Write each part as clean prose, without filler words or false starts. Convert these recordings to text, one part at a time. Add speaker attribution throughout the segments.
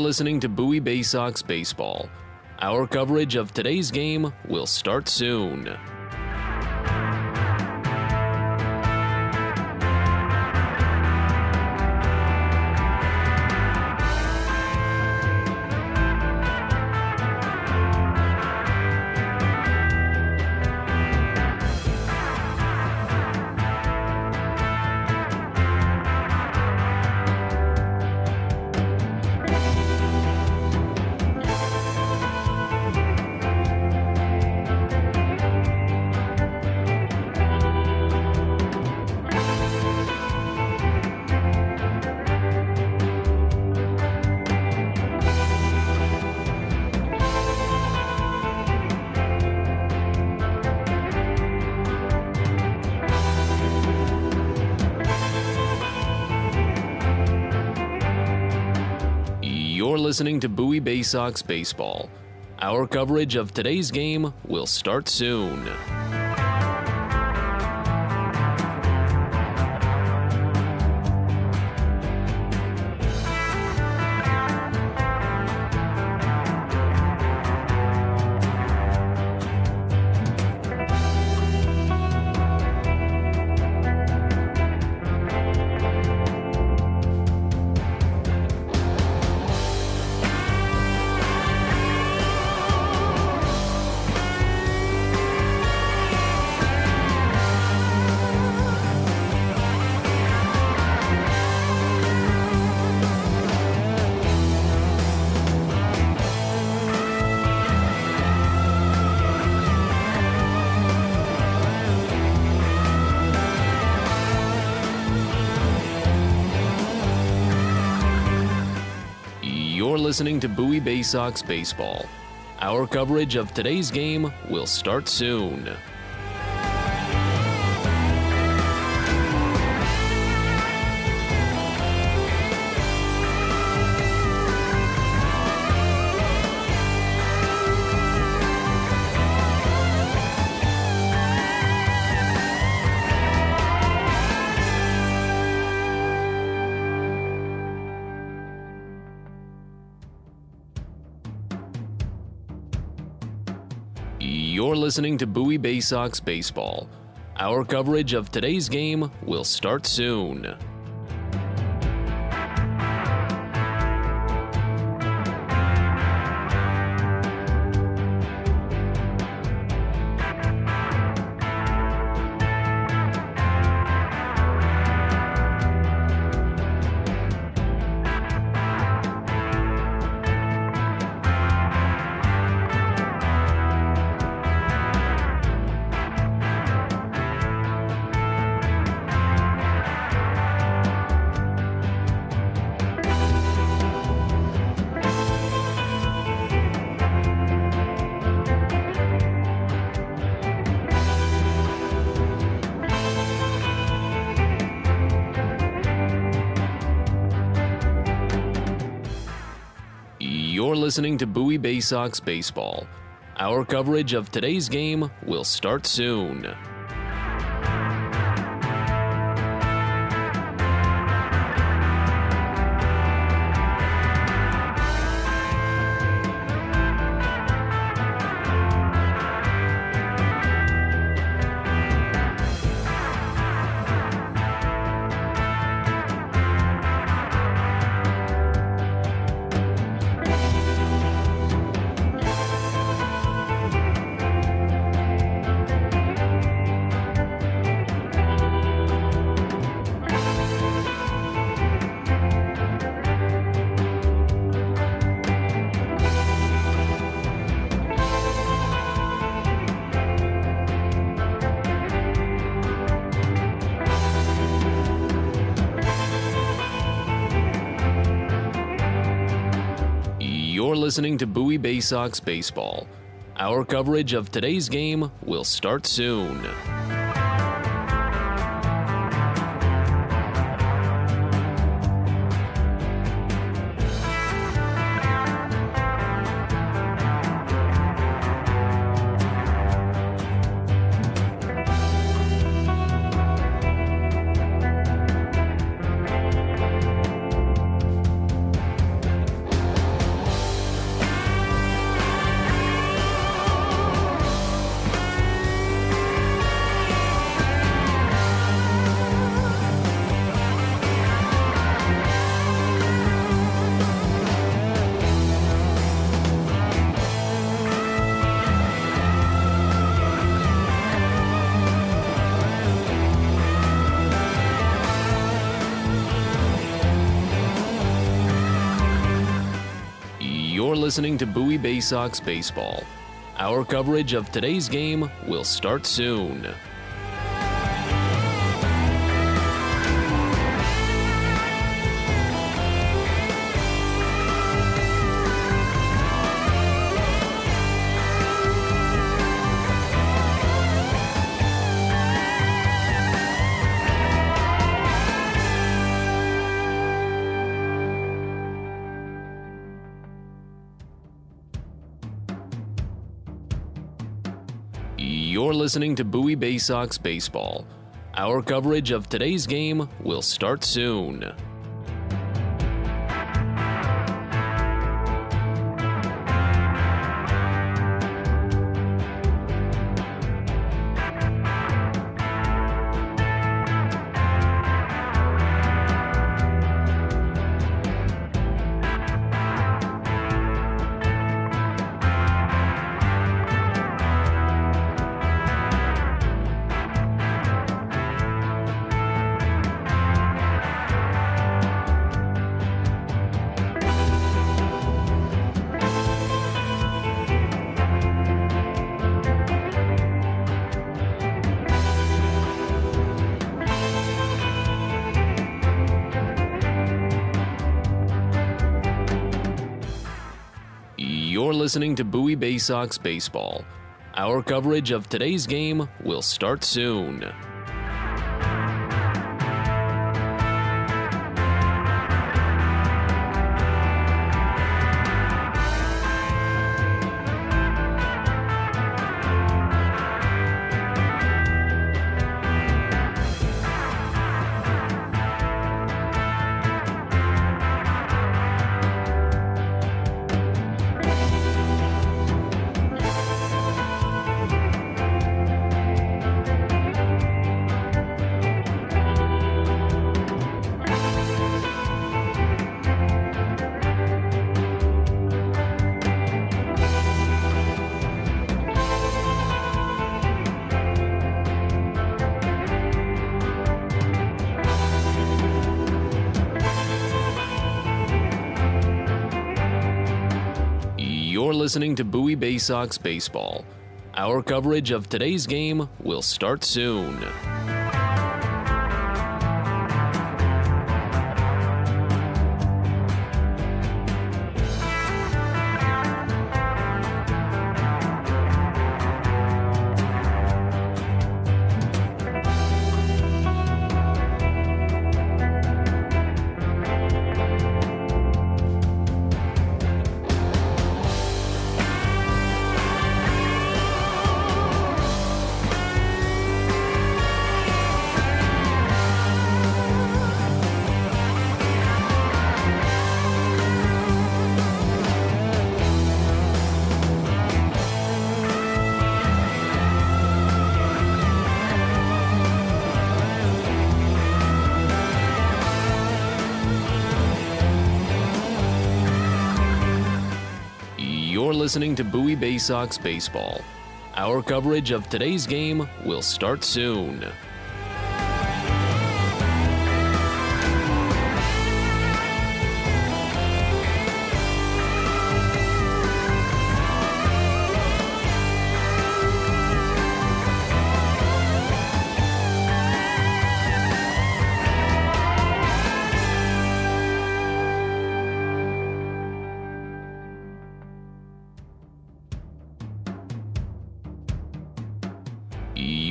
Speaker 1: listening to Bowie Baysox Baseball. Our coverage of today's game will start soon. You're listening to Bowie Baysox Baseball. Our coverage of today's game will start soon. You're listening to Bowie Baysox Baseball. Our coverage of today's game will start soon. You're listening to Bowie Baysox Baseball. Our coverage of today's game will start soon. You're listening to Bowie Baysox Baseball. Our coverage of today's game will start soon. You're listening to Bowie Baysox Baseball. Our coverage of today's game will start soon. listening to Bowie Baysox Baseball. Our coverage of today's game will start soon. You're listening to Bowie Baysox Baseball. Our coverage of today's game will start soon. You're listening to Bowie Baysox Baseball. Our coverage of today's game will start soon. You're listening to Bowie Baysox Baseball. Our coverage of today's game will start soon. You're listening to Bowie Baysox Baseball. Our coverage of today's game will start soon.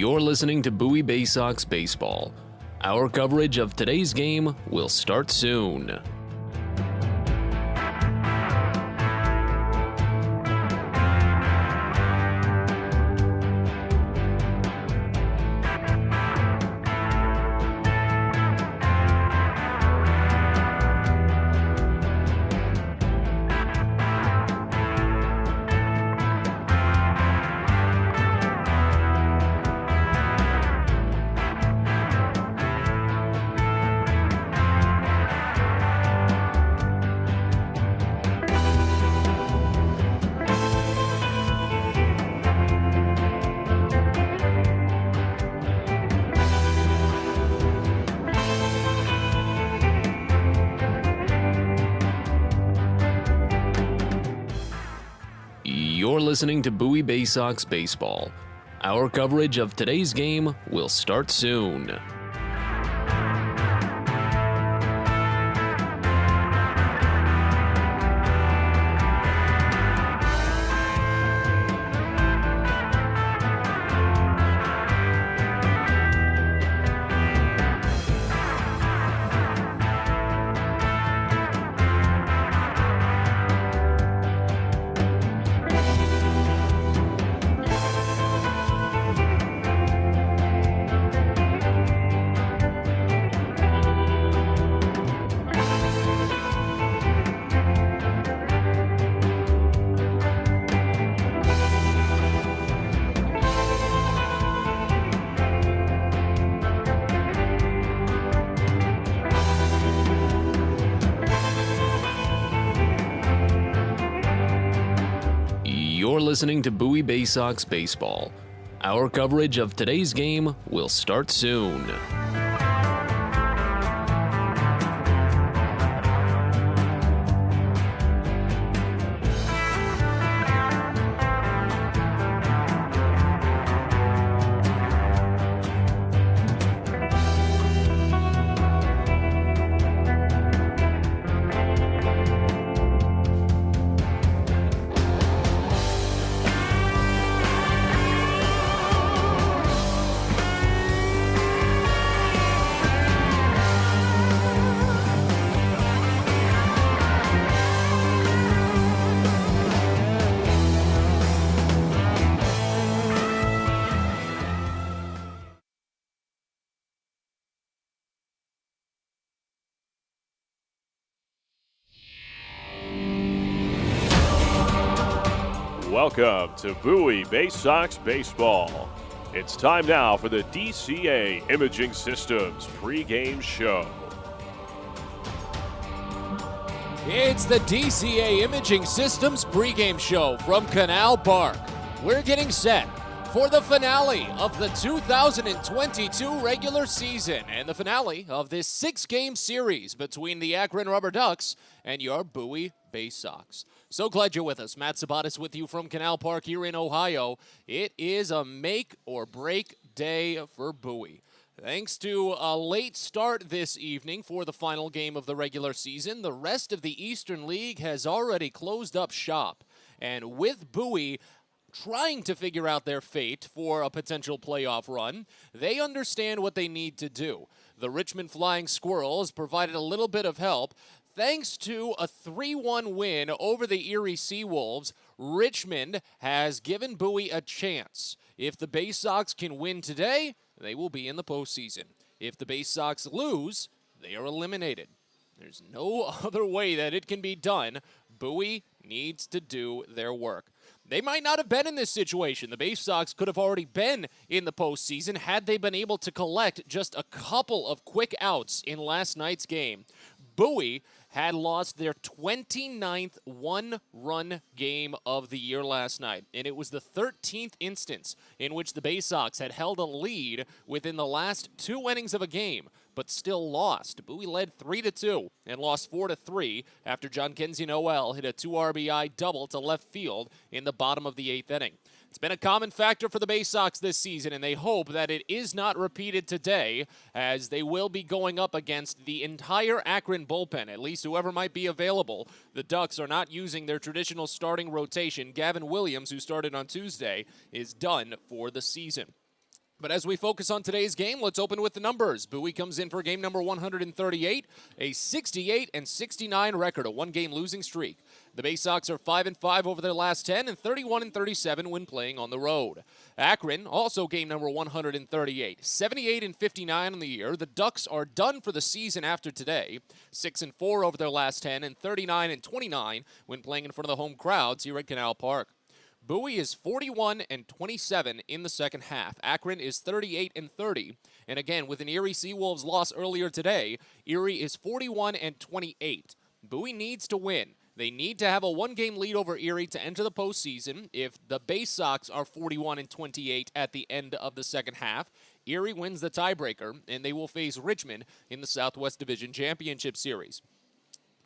Speaker 1: You're listening to Bowie Baysox Baseball. Our coverage of today's game will start soon. listening to Bowie Baysox Baseball. Our coverage of today's game will start soon. You're listening to Bowie Baysox Baseball. Our coverage of today's game will start soon.
Speaker 2: Welcome to Bowie Baysox Baseball. It's time now for the DCA Imaging Systems pregame show.
Speaker 3: It's the DCA Imaging Systems pregame show from Canal Park. We're getting set for the finale of the 2022 regular season and the finale of this 6-game series between the Akron Rubber Ducks and your Bowie Baysox. So glad you're with us. Matt Sabatis with you from Canal Park here in Ohio. It is a make or break day for Bowie. Thanks to a late start this evening for the final game of the regular season, the rest of the Eastern League has already closed up shop. And with Bowie trying to figure out their fate for a potential playoff run, they understand what they need to do. The Richmond Flying Squirrels provided a little bit of help. Thanks to a 3-1 win over the Erie Seawolves, Richmond has given Bowie a chance. If the Baysox can win today, they will be in the postseason. If the Baysox lose, they are eliminated. There's no other way that it can be done. Bowie needs to do their work. They might not have been in this situation. The Baysox could have already been in the postseason had they been able to collect just a couple of quick outs in last night's game. Bowie had lost their 29th one-run game of the year last night, and it was the 13th instance in which the Baysox had held a lead within the last 2 innings of a game, but still lost. Bowie led 3-2 and lost 4-3 after John Kenzie Noel hit a 2 RBI double to left field in the bottom of the 8th inning. It's been a common factor for the Baysox this season, and they hope that it is not repeated today, as they will be going up against the entire Akron bullpen, at least whoever might be available. The Ducks are not using their traditional starting rotation. Gavin Williams, who started on Tuesday, is done for the season. But as we focus on today's game, let's open with the numbers. Bowie comes in for game number 138, a 68-69 record, a 1-game losing streak. The Baysox are 5-5 over their last 10 and 31-37 when playing on the road. Akron, also game number 138, 78-59 on the year. The Ducks are done for the season after today, 6-4 over their last 10 and 39-29 when playing in front of the home crowds here at Canal Park. Bowie is 41-27 in the second half. Akron is 38-30. And again, with an Erie Seawolves loss earlier today, Erie is 41-28. Bowie needs to win. They need to have a 1-game lead over Erie to enter the postseason. If the Baysox are 41-28 at the end of the second half, Erie wins the tiebreaker, and they will face Richmond in the Southwest Division Championship Series.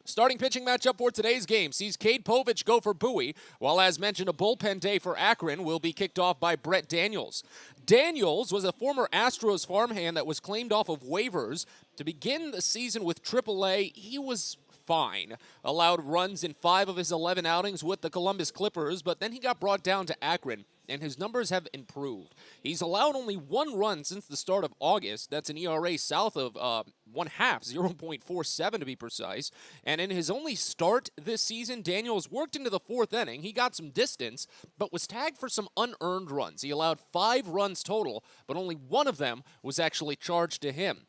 Speaker 3: Starting pitching matchup for today's game sees Cade Povich go for Bowie, while as mentioned, a bullpen day for Akron will be kicked off by Brett Daniels. Daniels was a former Astros farmhand that was claimed off of waivers. To begin the season with AAA, he was fine. Allowed runs in 5 of his 11 outings with the Columbus Clippers, but then he got brought down to Akron, and his numbers have improved. He's allowed only 1 run since the start of August. That's an ERA south of 0.47 to be precise. And in his only start this season, Daniels worked into the 4th inning. He got some distance, but was tagged for some unearned runs. He allowed 5 runs total, but only 1 of them was actually charged to him.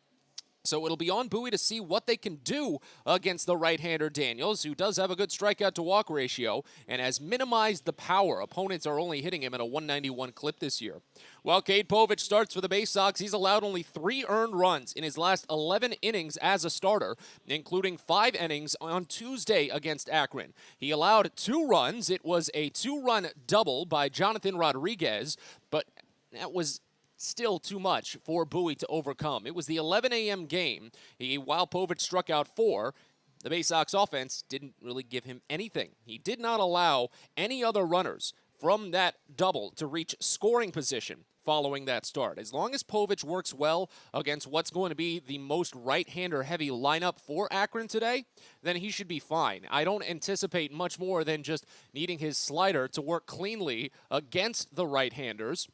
Speaker 3: So it'll be on Bowie to see what they can do against the right-hander Daniels, who does have a good strikeout-to-walk ratio and has minimized the power. Opponents are only hitting him at a 191 clip this year. While Cade Povich starts for the Baysox, he's allowed only 3 earned runs in his last 11 innings as a starter, including 5 innings on Tuesday against Akron. He allowed 2 runs. It was a 2-run double by Jonathan Rodriguez, but that was still too much for Bowie to overcome. It was the 11 a.m. game. While Povich struck out 4, the Baysox offense didn't really give him anything. He did not allow any other runners from that double to reach scoring position following that start. As long as Povich works well against what's going to be the most right-hander heavy lineup for Akron today, then he should be fine. I don't anticipate much more than just needing his slider to work cleanly against the right-handers.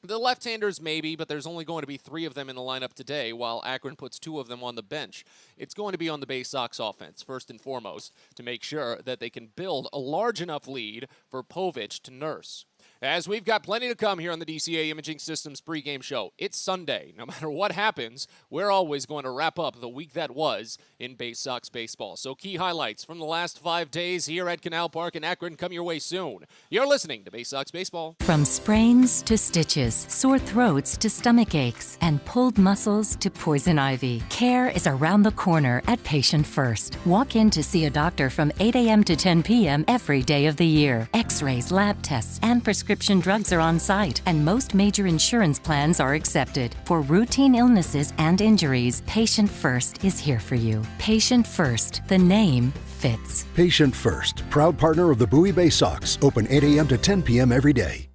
Speaker 3: The left-handers maybe, but there's only going to be 3 of them in the lineup today, while Akron puts 2 of them on the bench. It's going to be on the Baysox offense, first and foremost, to make sure that they can build a large enough lead for Povich to nurse. As we've got plenty to come here on the DCA Imaging Systems pregame show. It's Sunday. No matter what happens, we're always going to wrap up the week that was in Baysox baseball. So key highlights from the last 5 days here at Canal Park in Akron come your way soon. You're listening to Baysox Baseball.
Speaker 4: From sprains to stitches, sore throats to stomach aches, and pulled muscles to poison ivy, care is around the corner at Patient First. Walk in to see a doctor from 8 a.m. to 10 p.m. every day of the year. X-rays, lab tests, and prescription drugs are on site, and most major insurance plans are accepted. For routine illnesses and injuries, Patient First is here for you. Patient First, the name fits.
Speaker 5: Patient First, proud partner of the Bowie Baysox, open 8 a.m. to 10 p.m. every day.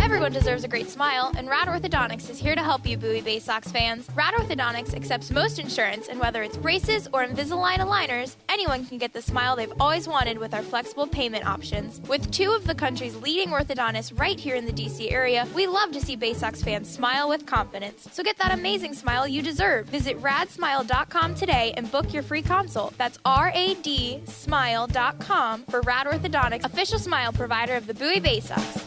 Speaker 6: Everyone deserves a great smile, and Rad Orthodontics is here to help you, Bowie Baysox fans. Rad Orthodontics accepts most insurance, and whether it's braces or Invisalign aligners, anyone can get the smile they've always wanted with our flexible payment options. With 2 of the country's leading orthodontists right here in the DC area, we love to see Baysox fans smile with confidence. So get that amazing smile you deserve. Visit radsmile.com today and book your free consult. That's radsmile.com for Rad Orthodontics, official smile provider of the Bowie Baysox.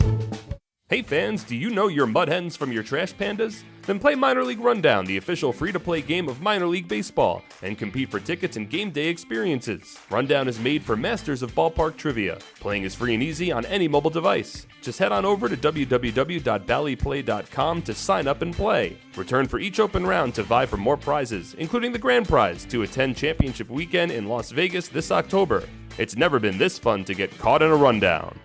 Speaker 7: Hey fans, do you know your mud hens from your trash pandas? Then play Minor League Rundown, the official free-to-play game of Minor League Baseball, and compete for tickets and game day experiences. Rundown is made for masters of ballpark trivia. Playing is free and easy on any mobile device. Just head on over to www.ballyplay.com to sign up and play. Return for each open round to vie for more prizes, including the grand prize to attend Championship Weekend in Las Vegas this October. It's never been this fun to get caught in a rundown.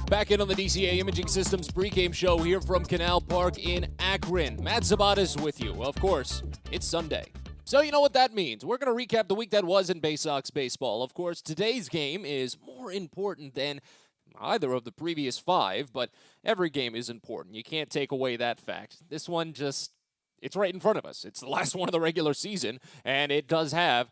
Speaker 3: Back in on the DCA Imaging Systems pregame show here from Canal Park in Akron. Matt Zabatas with you. Of course, it's Sunday. So you know what that means. We're going to recap the week that was in Baysox baseball. Of course, today's game is more important than either of the previous 5, but every game is important. You can't take away that fact. This one it's right in front of us. It's the last one of the regular season, and it does have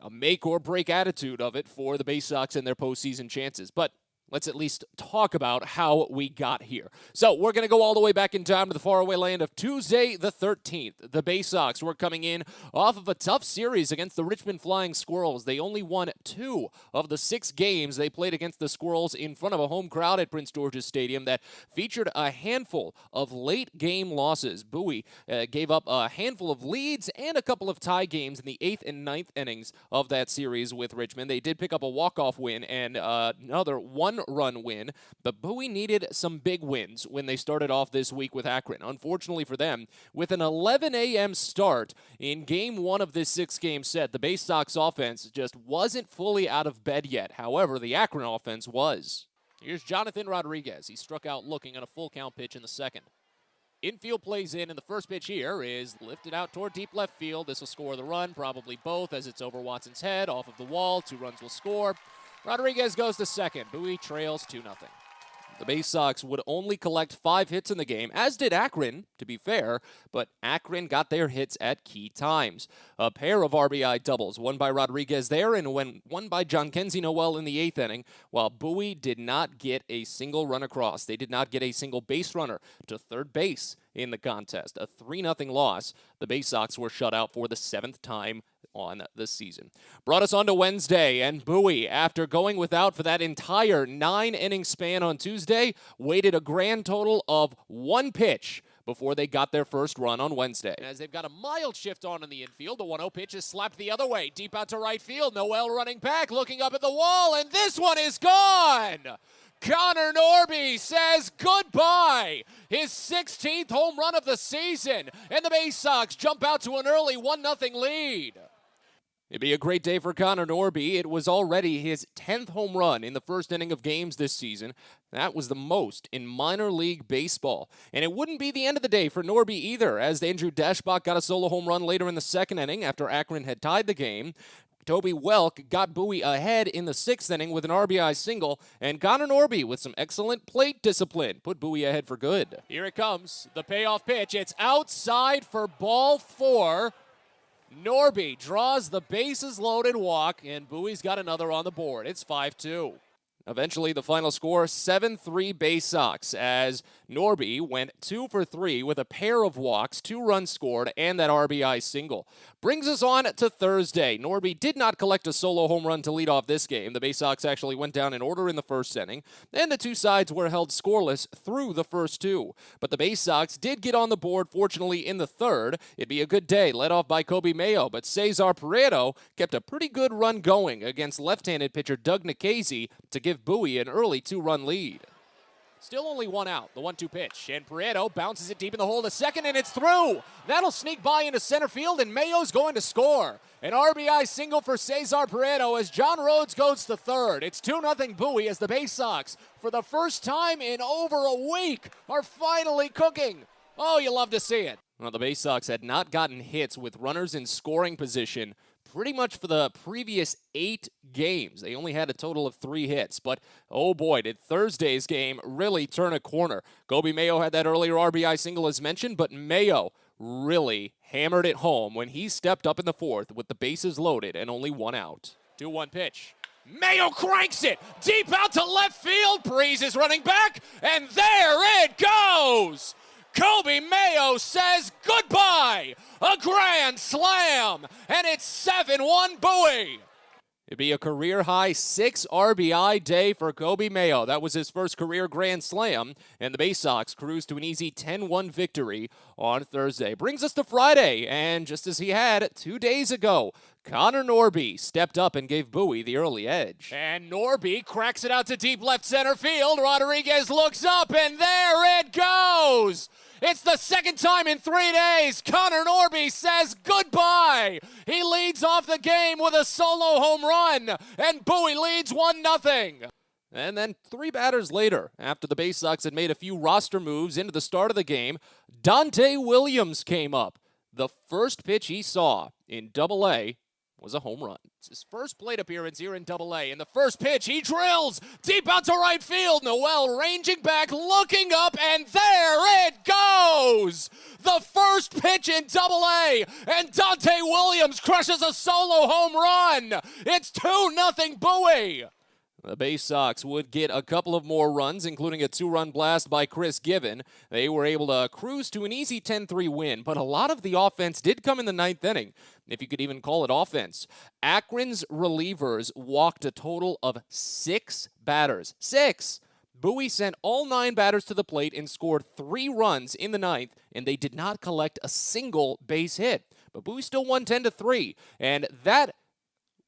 Speaker 3: a make-or-break attitude of it for the Baysox and their postseason chances. But let's at least talk about how we got here. So we're going to go all the way back in time to the faraway land of Tuesday the 13th. The Baysox were coming in off of a tough series against the Richmond Flying Squirrels. They only won 2 of the 6 games they played against the Squirrels in front of a home crowd at Prince George's Stadium that featured a handful of late-game losses. Bowie gave up a handful of leads and a couple of tie games in the 8th and 9th innings of that series with Richmond. They did pick up a walk-off win and another 1 one-run win, but Bowie needed some big wins when they started off this week with Akron. Unfortunately for them, with an 11 a.m. start in Game 1 of this 6-game set, the Baysox offense just wasn't fully out of bed yet. However, the Akron offense was. Here's Jonathan Rodriguez. He struck out looking on a full count pitch in the second. Infield plays in, and the first pitch here is lifted out toward deep left field. This will score the run, probably both, as it's over Watson's head, off of the wall. 2 runs will score. Rodriguez goes to second. Bowie trails 2-0. The Baysox would only collect 5 hits in the game, as did Akron, to be fair, but Akron got their hits at key times. A pair of RBI doubles, one by Rodriguez there and one by Jhonkensy Noel in the 8th inning, while Bowie did not get a single run across. They did not get a single base runner to third base in the contest. A 3-0 loss. The Baysox were shut out for the 7th time on the season. Brought us on to Wednesday, and Bowie, after going without for that entire 9-inning span on Tuesday, waited a grand total of 1 pitch before they got their first run on Wednesday. As they've got a mild shift on in the infield, the 1-0 pitch is slapped the other way, deep out to right field. Noel running back, looking up at the wall, and this one is gone! Connor Norby says goodbye. His 16th home run of the season, and the Baysox jump out to an early 1-0 lead. It'd be a great day for Connor Norby. It was already his 10th home run in the first inning of games this season. That was the most in minor league baseball. And it wouldn't be the end of the day for Norby either, as Andrew Deschbach got a solo home run later in the second inning after Akron had tied the game. Toby Welk got Bowie ahead in the 6th inning with an RBI single, and Connor Norby, with some excellent plate discipline, put Bowie ahead for good. Here it comes, the payoff pitch. It's outside for ball 4. Norby draws the bases-loaded walk, and Bowie's got another on the board. It's 5-2. Eventually, the final score, 7-3 Baysox, as Norby went 2 for 3 with a pair of walks, 2 runs scored, and that RBI single. Brings us on to Thursday. Norby did not collect a solo home run to lead off this game. The Baysox actually went down in order in the first inning, and the two sides were held scoreless through the first 2. But the Baysox did get on the board, fortunately, in the third. It'd be a good day, led off by Bowie Mayo, but Cesar Prieto kept a pretty good run going against left-handed pitcher Doug Nikhazy to give Bowie an early 2-run lead. Still only 1 out, the 1-2 pitch, and Prieto bounces it deep in the hole to second, and it's through! That'll sneak by into center field, and Mayo's going to score. An RBI single for Cesar Prieto as John Rhodes goes to third. It's 2-0 Bowie as the Baysox, for the first time in over a week, are finally cooking. Oh, you love to see it. Well, the Baysox had not gotten hits with runners in scoring position pretty much for the previous 8 games. They only had a total of 3 hits, but oh boy, did Thursday's game really turn a corner. Bowie Mayo had that earlier RBI single as mentioned, but Mayo really hammered it home when he stepped up in the 4th with the bases loaded and only 1 out. 2-1 pitch. Mayo cranks it deep out to left field. Breeze is running back, and there it goes! Bowie Mayo says goodbye! A grand slam! And it's 7-1 Bowie! It'd be a career-high 6 RBI day for Bowie Mayo. That was his first career grand slam, and the Baysox cruise to an easy 10-1 victory on Thursday. Brings us to Friday, and just as he had 2 days ago, Connor Norby stepped up and gave Bowie the early edge. And Norby cracks it out to deep left center field. Rodriguez looks up, and there it goes! It's the second time in 3 days Connor Norby says goodbye. He leads off the game with a solo home run, and Bowie leads 1-0. And then 3 batters later, after the Baysox had made a few roster moves into the start of the game, Dante Williams came up. The first pitch he saw in Double-A was a home run. It's his first plate appearance here in Double-A. And the first pitch, he drills deep out to right field. Noel ranging back, looking up, and there it goes! The first pitch in Double-A, and Dante Williams crushes a solo home run. It's 2-0 Bowie. The Baysox would get a couple of more runs, including a 2-run blast by Chris Given. They were able to cruise to an easy 10-3 win, but a lot of the offense did come in the 9th inning, if you could even call it offense. Akron's relievers walked a total of 6 batters. 6! Bowie sent all 9 batters to the plate and scored 3 runs in the 9th, and they did not collect a single base hit. But Bowie still won 10-3, and that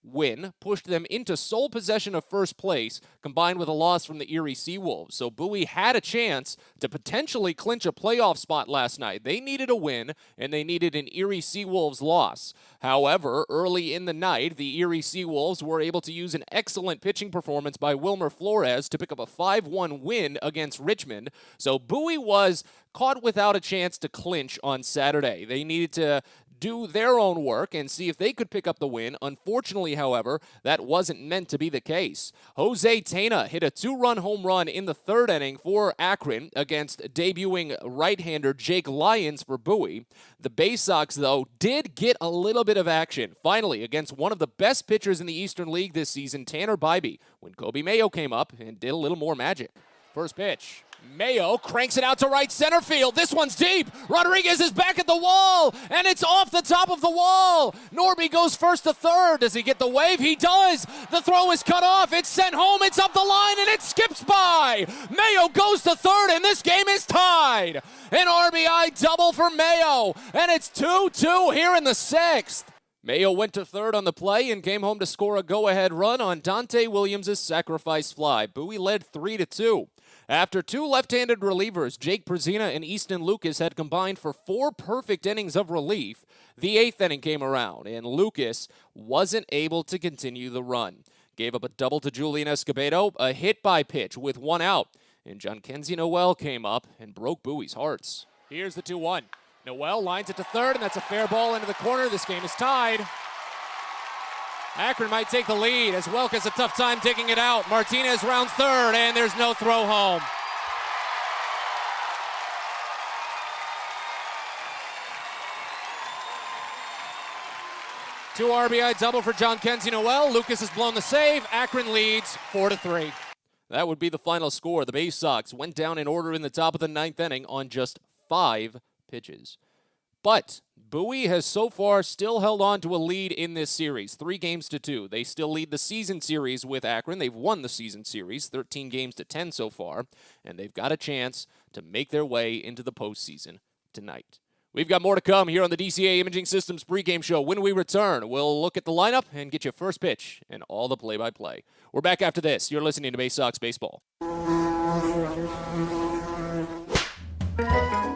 Speaker 3: win pushed them into sole possession of first place, combined with a loss from the Erie Seawolves. So Bowie had a chance to potentially clinch a playoff spot last night. They needed a win, and they needed an Erie Seawolves loss. However, early in the night, the Erie Seawolves were able to use an excellent pitching performance by Wilmer Flores to pick up a 5-1 win against Richmond. So Bowie was caught without a chance to clinch on Saturday. They needed to do their own work and see if they could pick up the win. Unfortunately, however, that wasn't meant to be the case. Jose Tena hit a 2-run home run in the third inning for Akron against debuting right-hander Jake Lyons for Bowie. The Baysox, though, did get a little bit of action, finally, against one of the best pitchers in the Eastern League this season, Tanner Bybee, when Kobe Mayo came up and did a little more magic. First pitch. Mayo cranks it out to right center field. This one's deep. Rodriguez is back at the wall, and it's off the top of the wall. Norby goes first to third. Does he get the wave? He does. The throw is cut off. It's sent home. It's up the line, and it skips by. Mayo goes to third, and this game is tied. An RBI double for Mayo, and it's 2-2 here in the sixth. Mayo went to third on the play and came home to score a go-ahead run on Dante Williams' sacrifice fly. Bowie led 3-2. After two left-handed relievers, Jake Prezina and Easton Lucas had combined for 4 perfect innings of relief, the 8th inning came around, and Lucas wasn't able to continue the run. Gave up a double to Julian Escobedo, a hit by pitch with 1 out, and Jhonkensy Noel came up and broke Bowie's hearts. Here's the 2-1. Noel lines it to third, and that's a fair ball into the corner. This game is tied. Akron might take the lead as Welk has a tough time taking it out. Martinez rounds third, and there's no throw home. Two RBI double for Jhonkensy Noel. Lucas has blown the save. Akron leads 4-3. That would be the final score. The Baysox went down in order in the top of the 9th inning on just 5 pitches. But Bowie has so far still held on to a lead in this series, 3-2. They still lead the season series with Akron. They've won the season series, 13-10 so far, and they've got a chance to make their way into the postseason tonight. We've got more to come here on the DCA Imaging Systems pregame show. When we return, we'll look at the lineup and get you first pitch and all the play-by-play. We're back after this. You're listening to Baysox Baseball.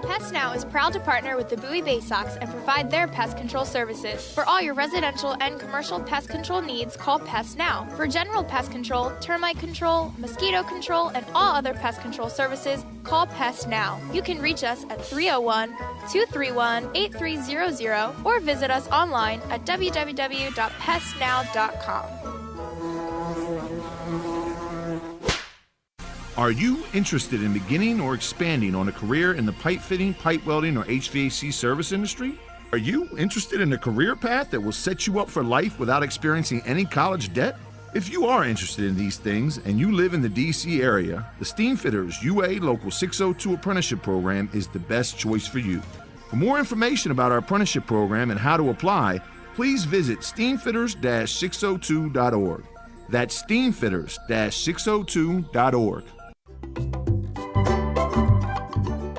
Speaker 6: Pest Now is proud to partner with the Bowie Baysox and provide their pest control services. For all your residential and commercial pest control needs, call Pest Now. For general pest control, termite control, mosquito control, and all other pest control services, call Pest Now. You can reach us at 301-231-8300 or visit us online at www.pestnow.com.
Speaker 8: Are you interested in beginning or expanding on a career in the pipe fitting, pipe welding, or HVAC service industry? Are you interested in a career path that will set you up for life without experiencing any college debt? If you are interested in these things and you live in the D.C. area, the Steamfitters UA Local 602 Apprenticeship Program is the best choice for you. For more information about our apprenticeship program and how to apply, please visit steamfitters-602.org. That's steamfitters-602.org.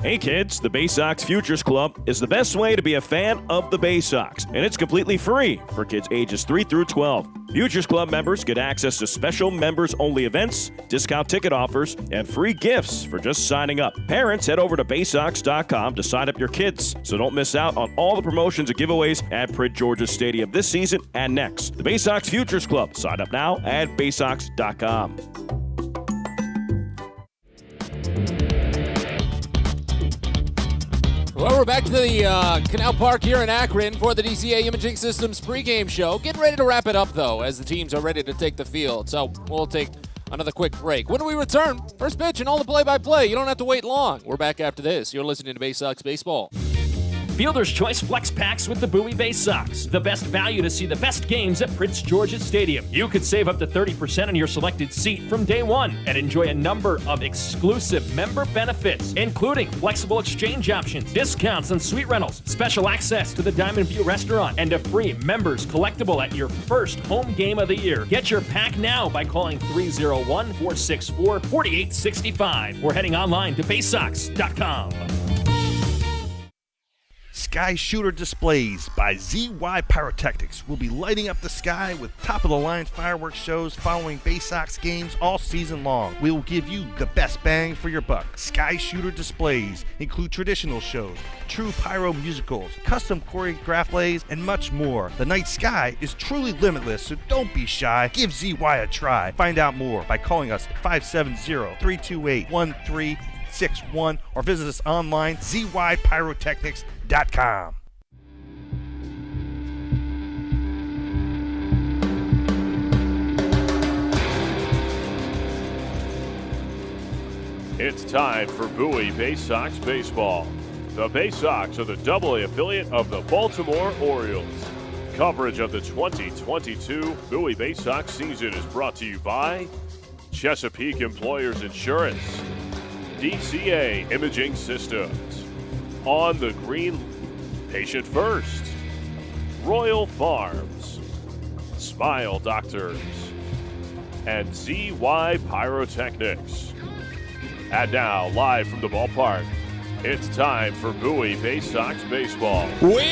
Speaker 2: Hey kids, the Baysox Futures Club is the best way to be a fan of the Baysox, and it's completely free for kids ages 3 through 12. Futures Club members get access to special members-only events, discount ticket offers, and free gifts for just signing up. Parents, head over to Baysox.com to sign up your kids, so don't miss out on all the promotions and giveaways at Prince George's Stadium this season and next. The Baysox Futures Club. Sign up now at Baysox.com.
Speaker 3: Well, we're back to the Canal Park here in Akron for the DCA Imaging Systems pregame show. Getting ready to wrap it up, though, as the teams are ready to take the field. So we'll take another quick break. When we return, first pitch and all the play-by-play. You don't have to wait long. We're back after this. You're listening to Baysox Baseball.
Speaker 9: Fielder's Choice Flex Packs with the Bowie Baysox. The best value to see the best games at Prince George's Stadium. You could save up to 30% on your selected seat from day one and enjoy a number of exclusive member benefits, including flexible exchange options, discounts on suite rentals, special access to the Diamond View restaurant, and a free members collectible at your first home game of the year. Get your pack now by calling 301-464-4865 or heading online to Baysox.com.
Speaker 10: Sky Shooter Displays by ZY Pyrotechnics will be lighting up the sky with top-of-the-line fireworks shows following Baysox games all season long. We will give you the best bang for your buck. Sky Shooter Displays include traditional shows, true pyro musicals, custom choreographed plays, and much more. The night sky is truly limitless, so don't be shy. Give ZY a try. Find out more by calling us at 570-328-1361 or visit us online, zypyrotechnics.com.
Speaker 2: It's time for Bowie Baysox Baseball. The Baysox are the AA affiliate of the Baltimore Orioles. Coverage of the 2022 Bowie Baysox season is brought to you by Chesapeake Employers Insurance, DCA Imaging Systems, On the Green, Patient First, Royal Farms, Smile Doctors, and ZY Pyrotechnics. And now, live from the ballpark, it's time for Bowie Baysox Baseball.
Speaker 3: We're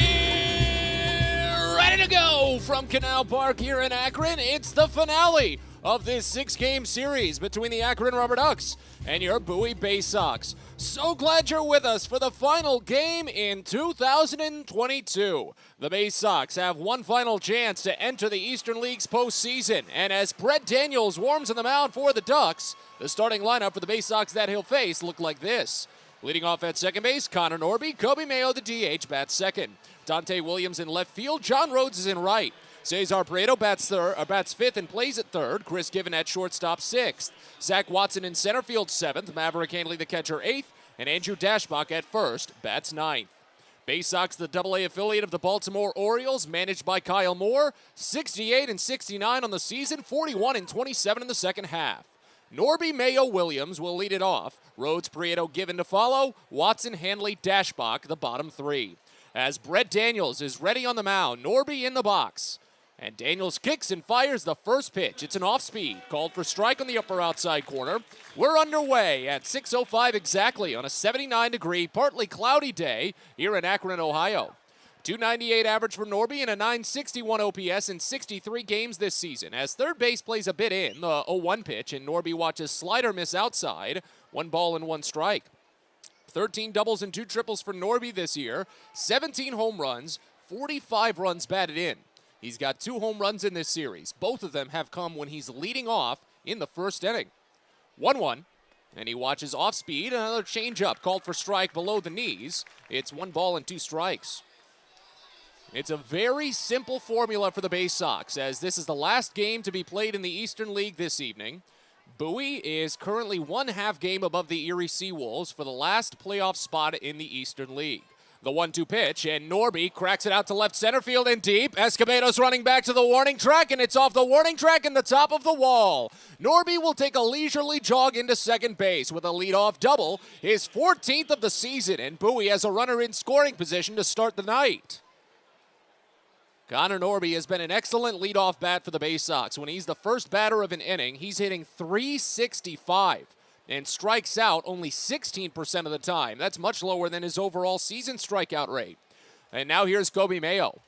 Speaker 3: ready to go from Canal Park here in Akron. It's the finale of this 6-game series between the Akron Rubber Ducks and your Bowie Baysox. So glad you're with us for the final game in 2022. The Baysox have one final chance to enter the Eastern League's postseason, and as Brett Daniels warms in the mound for the Ducks, the starting lineup for the Baysox that he'll face look like this. Leading off at second base, Connor Norby. Kobe Mayo, the DH, bats second. Dante Williams in left field. John Rhodes is in right. Cesar Prieto bats fifth and plays at third. Chris Given at shortstop sixth. Zach Watson in center field seventh. Maverick Handley the catcher eighth. And Andrew Dashbach at first bats ninth. Baysox, the AA affiliate of the Baltimore Orioles, managed by Kyle Moore. 68 and 69 on the season, 41 and 27 in the second half. Norby, Mayo, Williams will lead it off. Rhodes, Prieto, Given to follow. Watson, Handley, Dashbach, the bottom three. As Brett Daniels is ready on the mound, Norby in the box. And Daniels kicks and fires the first pitch. It's an off-speed, called for strike on the upper outside corner. We're underway at 6:05 exactly on a 79-degree, partly cloudy day here in Akron, Ohio. .298 average for Norby and a .961 OPS in 63 games this season. As third base plays a bit in, the 0-1 pitch, and Norby watches slider miss outside. 1 ball and 1 strike. 13 doubles and 2 triples for Norby this year. 17 home runs, 45 runs batted in. He's got 2 home runs in this series. Both of them have come when he's leading off in the first inning. 1-1, and he watches off speed. Another changeup called for strike below the knees. It's 1 ball and 2 strikes. It's a very simple formula for the Baysox, as this is the last game to be played in the Eastern League this evening. Bowie is currently 1/2 game above the Erie Seawolves for the last playoff spot in the Eastern League. The 1-2 pitch, and Norby cracks it out to left center field and deep. Escobedo's running back to the warning track, and it's off the warning track in the top of the wall. Norby will take a leisurely jog into second base with a leadoff double, his 14th of the season, and Bowie has a runner in scoring position to start the night. Connor Norby has been an excellent leadoff bat for the Baysox. When he's the first batter of an inning, he's hitting .365. And strikes out only 16% of the time. That's much lower than his overall season strikeout rate. And now here's Kobe Mayo.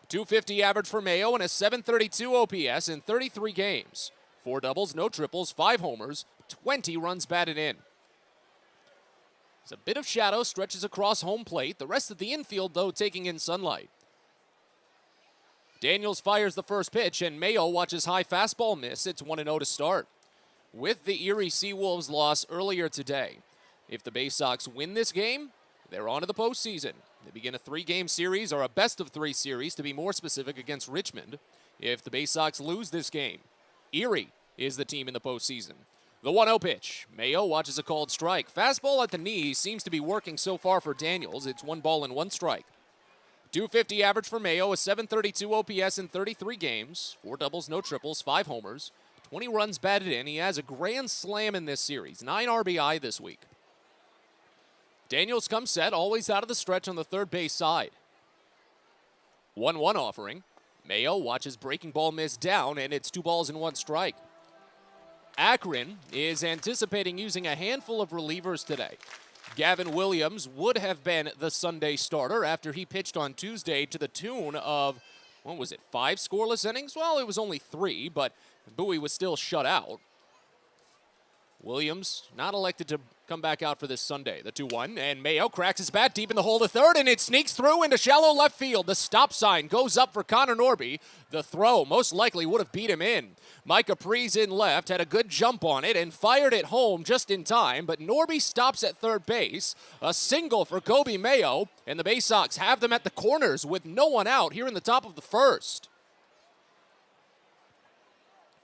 Speaker 3: .250 average for Mayo and a .732 OPS in 33 games. 4 doubles, no triples, 5 homers, 20 runs batted in. There's a bit of shadow stretches across home plate. The rest of the infield, though, taking in sunlight. Daniels fires the first pitch, and Mayo watches high fastball miss. It's 1-0 to start. With the Erie Seawolves loss earlier today, if the Baysox win this game, they're on to the postseason. They begin a 3-game series, or a best-of-3 series, to be more specific, against Richmond. If the Baysox lose this game, Erie is the team in the postseason. The 1-0 pitch. Mayo watches a called strike. Fastball at the knee seems to be working so far for Daniels. It's 1 ball and 1 strike. .250 average for Mayo, a .732 OPS in 33 games. 4 doubles, no triples, 5 homers. 20 runs batted in. He has a grand slam in this series. 9 RBI this week. Daniels comes set, always out of the stretch on the third base side. 1-1 offering. Mayo watches breaking ball miss down, and it's 2 balls and 1 strike. Akron is anticipating using a handful of relievers today. Gavin Williams would have been the Sunday starter after he pitched on Tuesday to the tune of, what was it, 5 scoreless innings? Well, it was only 3, but Bowie was still shut out. Williams not elected to come back out for this Sunday. The 2-1, and Mayo cracks his bat deep in the hole to third, and it sneaks through into shallow left field. The stop sign goes up for Connor Norby. The throw most likely would have beat him in. Mike Capri's in left, had a good jump on it, and fired it home just in time, but Norby stops at third base. A single for Kobe Mayo, and the Baysox have them at the corners with no one out here in the top of the first.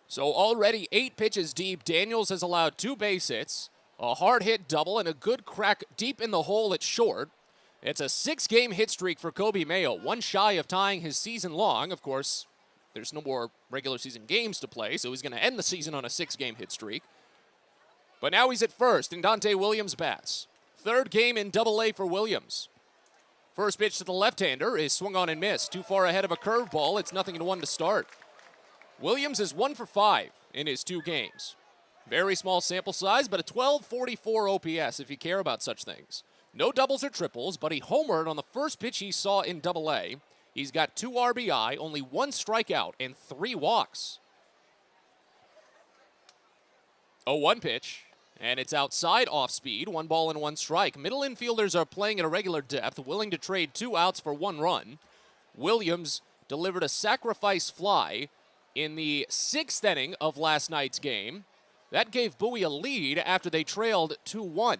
Speaker 3: So already 8 pitches deep, Daniels has allowed 2 base hits, a hard hit double, and a good crack deep in the hole at short. It's a 6-game hit streak for Kobe Mayo, one shy of tying his season long. Of course, there's no more regular season games to play, so he's going to end the season on a 6-game hit streak. But now he's at first, and Dante Williams bats. 3rd game in Double-A for Williams. First pitch to the left-hander is swung on and missed. Too far ahead of a curveball, it's 0-1 to start. Williams is 1 for 5 in his 2 games. Very small sample size, but a 1244 OPS if you care about such things. No doubles or triples, but he homered on the first pitch he saw in Double-A. He's got 2 RBI, only 1 strikeout, and 3 walks. 0-1 pitch, and it's outside off speed, 1 ball and 1 strike. Middle infielders are playing at a regular depth, willing to trade 2 outs for 1 run. Williams delivered a sacrifice fly in the 6th inning of last night's game. That gave Bowie a lead after they trailed 2-1.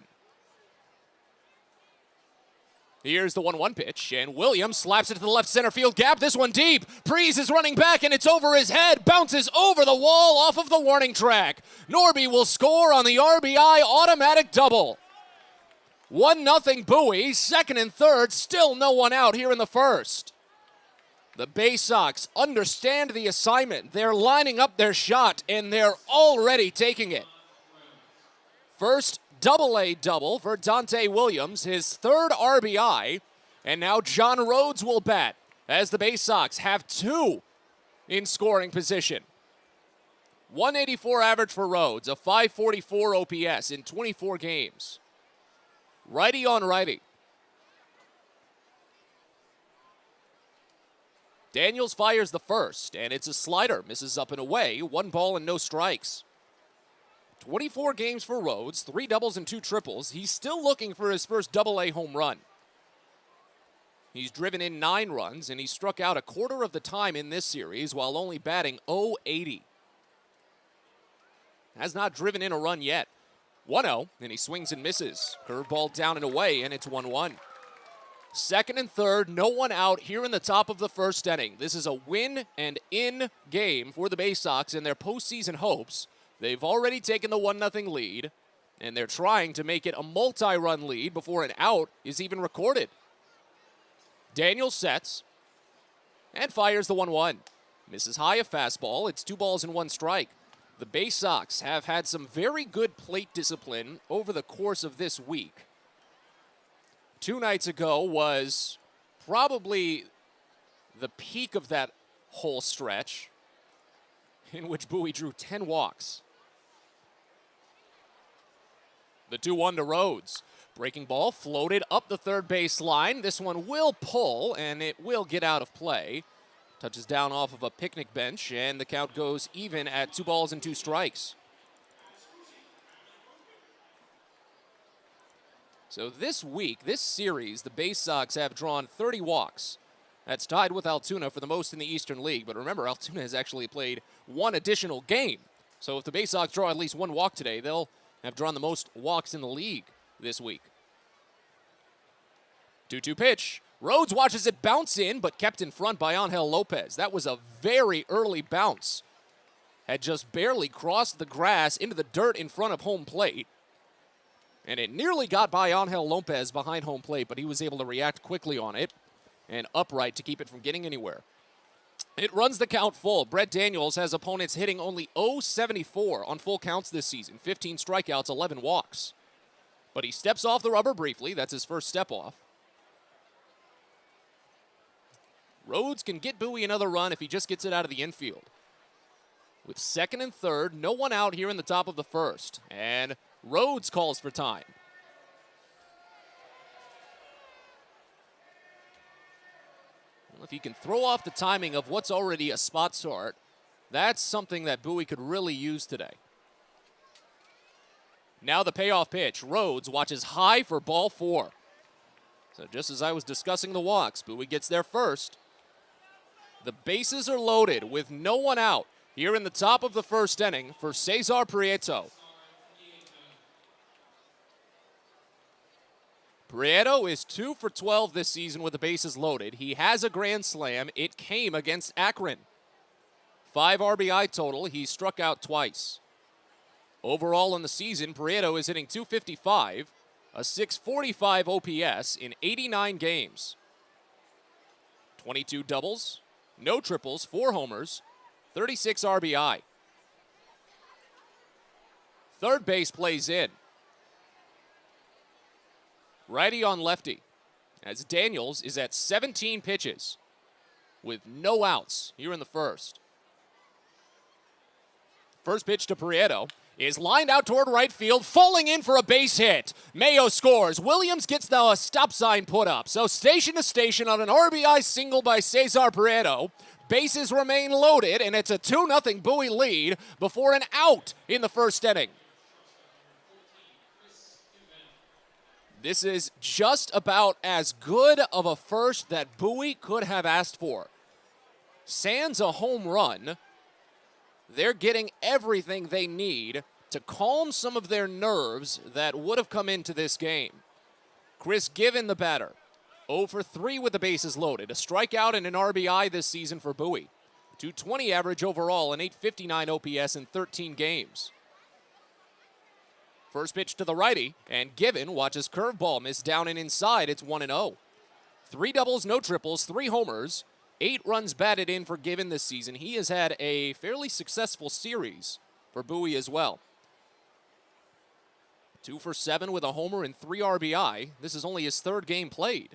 Speaker 3: Here's the 1-1 pitch, and Williams slaps it to the left center field gap. This one deep. Preece is running back, and it's over his head. Bounces over the wall off of the warning track. Norby will score on the RBI automatic double. 1-0 Bowie. 2nd and 3rd, still no one out here in the first. The Baysox understand the assignment. They're lining up their shot, and they're already taking it. First Double-A double for Dante Williams, his 3rd RBI, and now John Rhodes will bat as the Baysox have 2 in scoring position. 184 average for Rhodes, a 544 OPS in 24 games. Righty on righty. Daniels fires the first, and it's a slider. Misses up and away. 1 ball and no strikes. 24 games for Rhodes, 3 doubles and 2 triples. He's still looking for his first Double-A home run. He's driven in 9 runs, and he struck out a quarter of the time in this series while only batting .080. Has not driven in a run yet. 1-0, and he swings and misses. Curveball down and away, and it's 1-1. 2nd and 3rd, no one out here in the top of the first inning. This is a win and in game for the Baysox and their postseason hopes. They've already taken the 1-0 lead, and they're trying to make it a multi-run lead before an out is even recorded. Daniel sets and fires the 1-1. Misses high a fastball. It's 2 balls and 1 strike. The Baysox have had some very good plate discipline over the course of this week. 2 nights ago was probably the peak of that whole stretch, in which Bowie drew 10 walks. The 2-1 to Rhodes. Breaking ball floated up the third base line. This one will pull, and it will get out of play. Touches down off of a picnic bench, and the count goes even at 2 balls and 2 strikes. So this week, this series, the Baysox have drawn 30 walks. That's tied with Altoona for the most in the Eastern League. But remember, Altoona has actually played 1 additional game. So if the Baysox draw at least 1 walk today, they'll have drawn the most walks in the league this week. 2-2 pitch. Rhodes watches it bounce in, but kept in front by Angel Lopez. That was a very early bounce. Had just barely crossed the grass into the dirt in front of home plate. And it nearly got by Angel Lopez behind home plate, but he was able to react quickly on it and upright to keep it from getting anywhere. It runs the count full. Brett Daniels has opponents hitting only .074 on full counts this season. 15 strikeouts, 11 walks. But he steps off the rubber briefly. That's his first step off. Rhodes can get Bowie another run if he just gets it out of the infield. With 2nd and 3rd, no one out here in the top of the first. And Rhodes calls for time. If you can throw off the timing of what's already a spot start, that's something that Bowie could really use today. Now the payoff pitch. Rhodes watches high for ball 4. So just as I was discussing the walks, Bowie gets there first. The bases are loaded with no one out here in the top of the first inning for Cesar Prieto. Prieto is 2 for 12 this season with the bases loaded. He has a grand slam. It came against Akron. 5 RBI total. He struck out twice. Overall in the season, Prieto is hitting .255, a .645 OPS in 89 games. 22 doubles, no triples, 4 homers, 36 RBI. Third base plays in. Righty on lefty, as Daniels is at 17 pitches with no outs here in the first. First pitch to Prieto is lined out toward right field, falling in for a base hit. Mayo scores. Williams gets the stop sign put up. So station to station on an RBI single by Cesar Prieto. Bases remain loaded, and it's a 2-0 Bowie lead before an out in the first inning. This is just about as good of a first that Bowie could have asked for. Sans a home run, they're getting everything they need to calm some of their nerves that would have come into this game. Chris Given, the batter, 0 for 3 with the bases loaded. A strikeout and an RBI this season for Bowie. .220 average overall and .859 OPS in 13 games. First pitch to the righty, and Given watches curveball miss down and inside. It's 1-0. 3 doubles, no triples, 3 homers, 8 runs batted in for Given this season. He has had a fairly successful series for Bowie as well. 2 for 7 with a homer and 3 RBI. This is only his 3rd game played.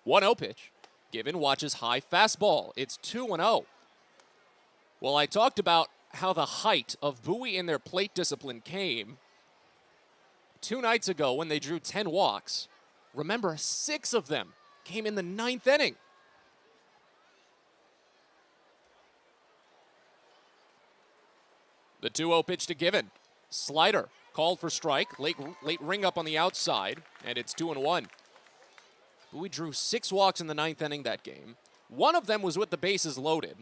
Speaker 3: 1-0 pitch. Given watches high fastball. It's 2-0. Well, I talked about how the height of Bowie in their plate discipline came 2 nights ago when they drew 10 walks. Remember, 6 of them came in the 9th inning. The 2-0 pitch to Given. Slider called for strike. Late ring up on the outside, and it's 2-1. Bowie drew 6 walks in the 9th inning that game. One of them was with the bases loaded,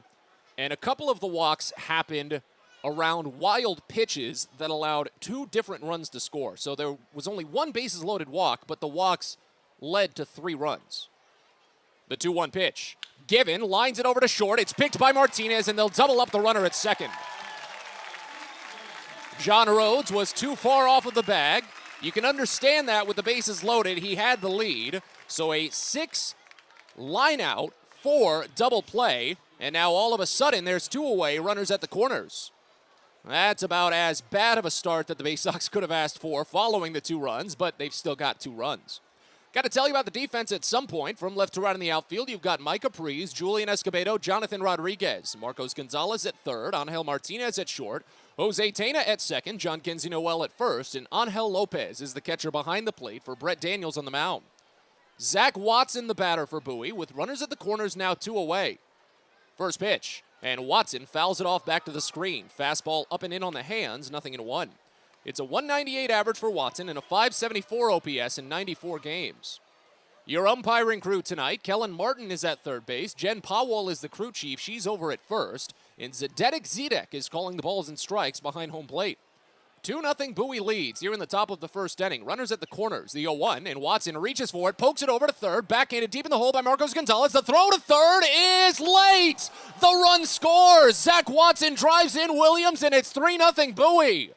Speaker 3: and a couple of the walks happened around wild pitches that allowed 2 different runs to score. So there was only 1 bases loaded walk, but the walks led to 3 runs. The 2-1 pitch. Given lines it over to short. It's picked by Martinez, and they'll double up the runner at second. John Rhodes was too far off of the bag. You can understand that with the bases loaded. He had the lead. So a 6 line out, 4 double play, and now all of a sudden there's 2 away, runners at the corners. That's about as bad of a start that the Baysox could have asked for following the 2 runs, but they've still got 2 runs. Got to tell you about the defense at some point. From left to right in the outfield, you've got Mike Capriz, Julian Escobedo, Jonathan Rodriguez, Marcos Gonzalez at third, Angel Martinez at short, Jose Tena at second, John Kinsey Noel at first, and Angel Lopez is the catcher behind the plate for Brett Daniels on the mound. Zach Watson, the batter for Bowie, with runners at the corners now 2 away. First pitch, and Watson fouls it off back to the screen. Fastball up and in on the hands, 0-1. It's a 198 average for Watson and a 574 OPS in 94 games. Your umpiring crew tonight, Kellen Martin is at third base. Jen Powell is the crew chief. She's over at first. And Zdenek Zedek is calling the balls and strikes behind home plate. 2-0 Bowie leads here in the top of the first inning. Runners at the corners, the 0-1, and Watson reaches for it, pokes it over to third, backhanded deep in the hole by Marcos Gonzalez. The throw to third is late. The run scores. Zach Watson drives in Williams, and it's 3-0 Bowie.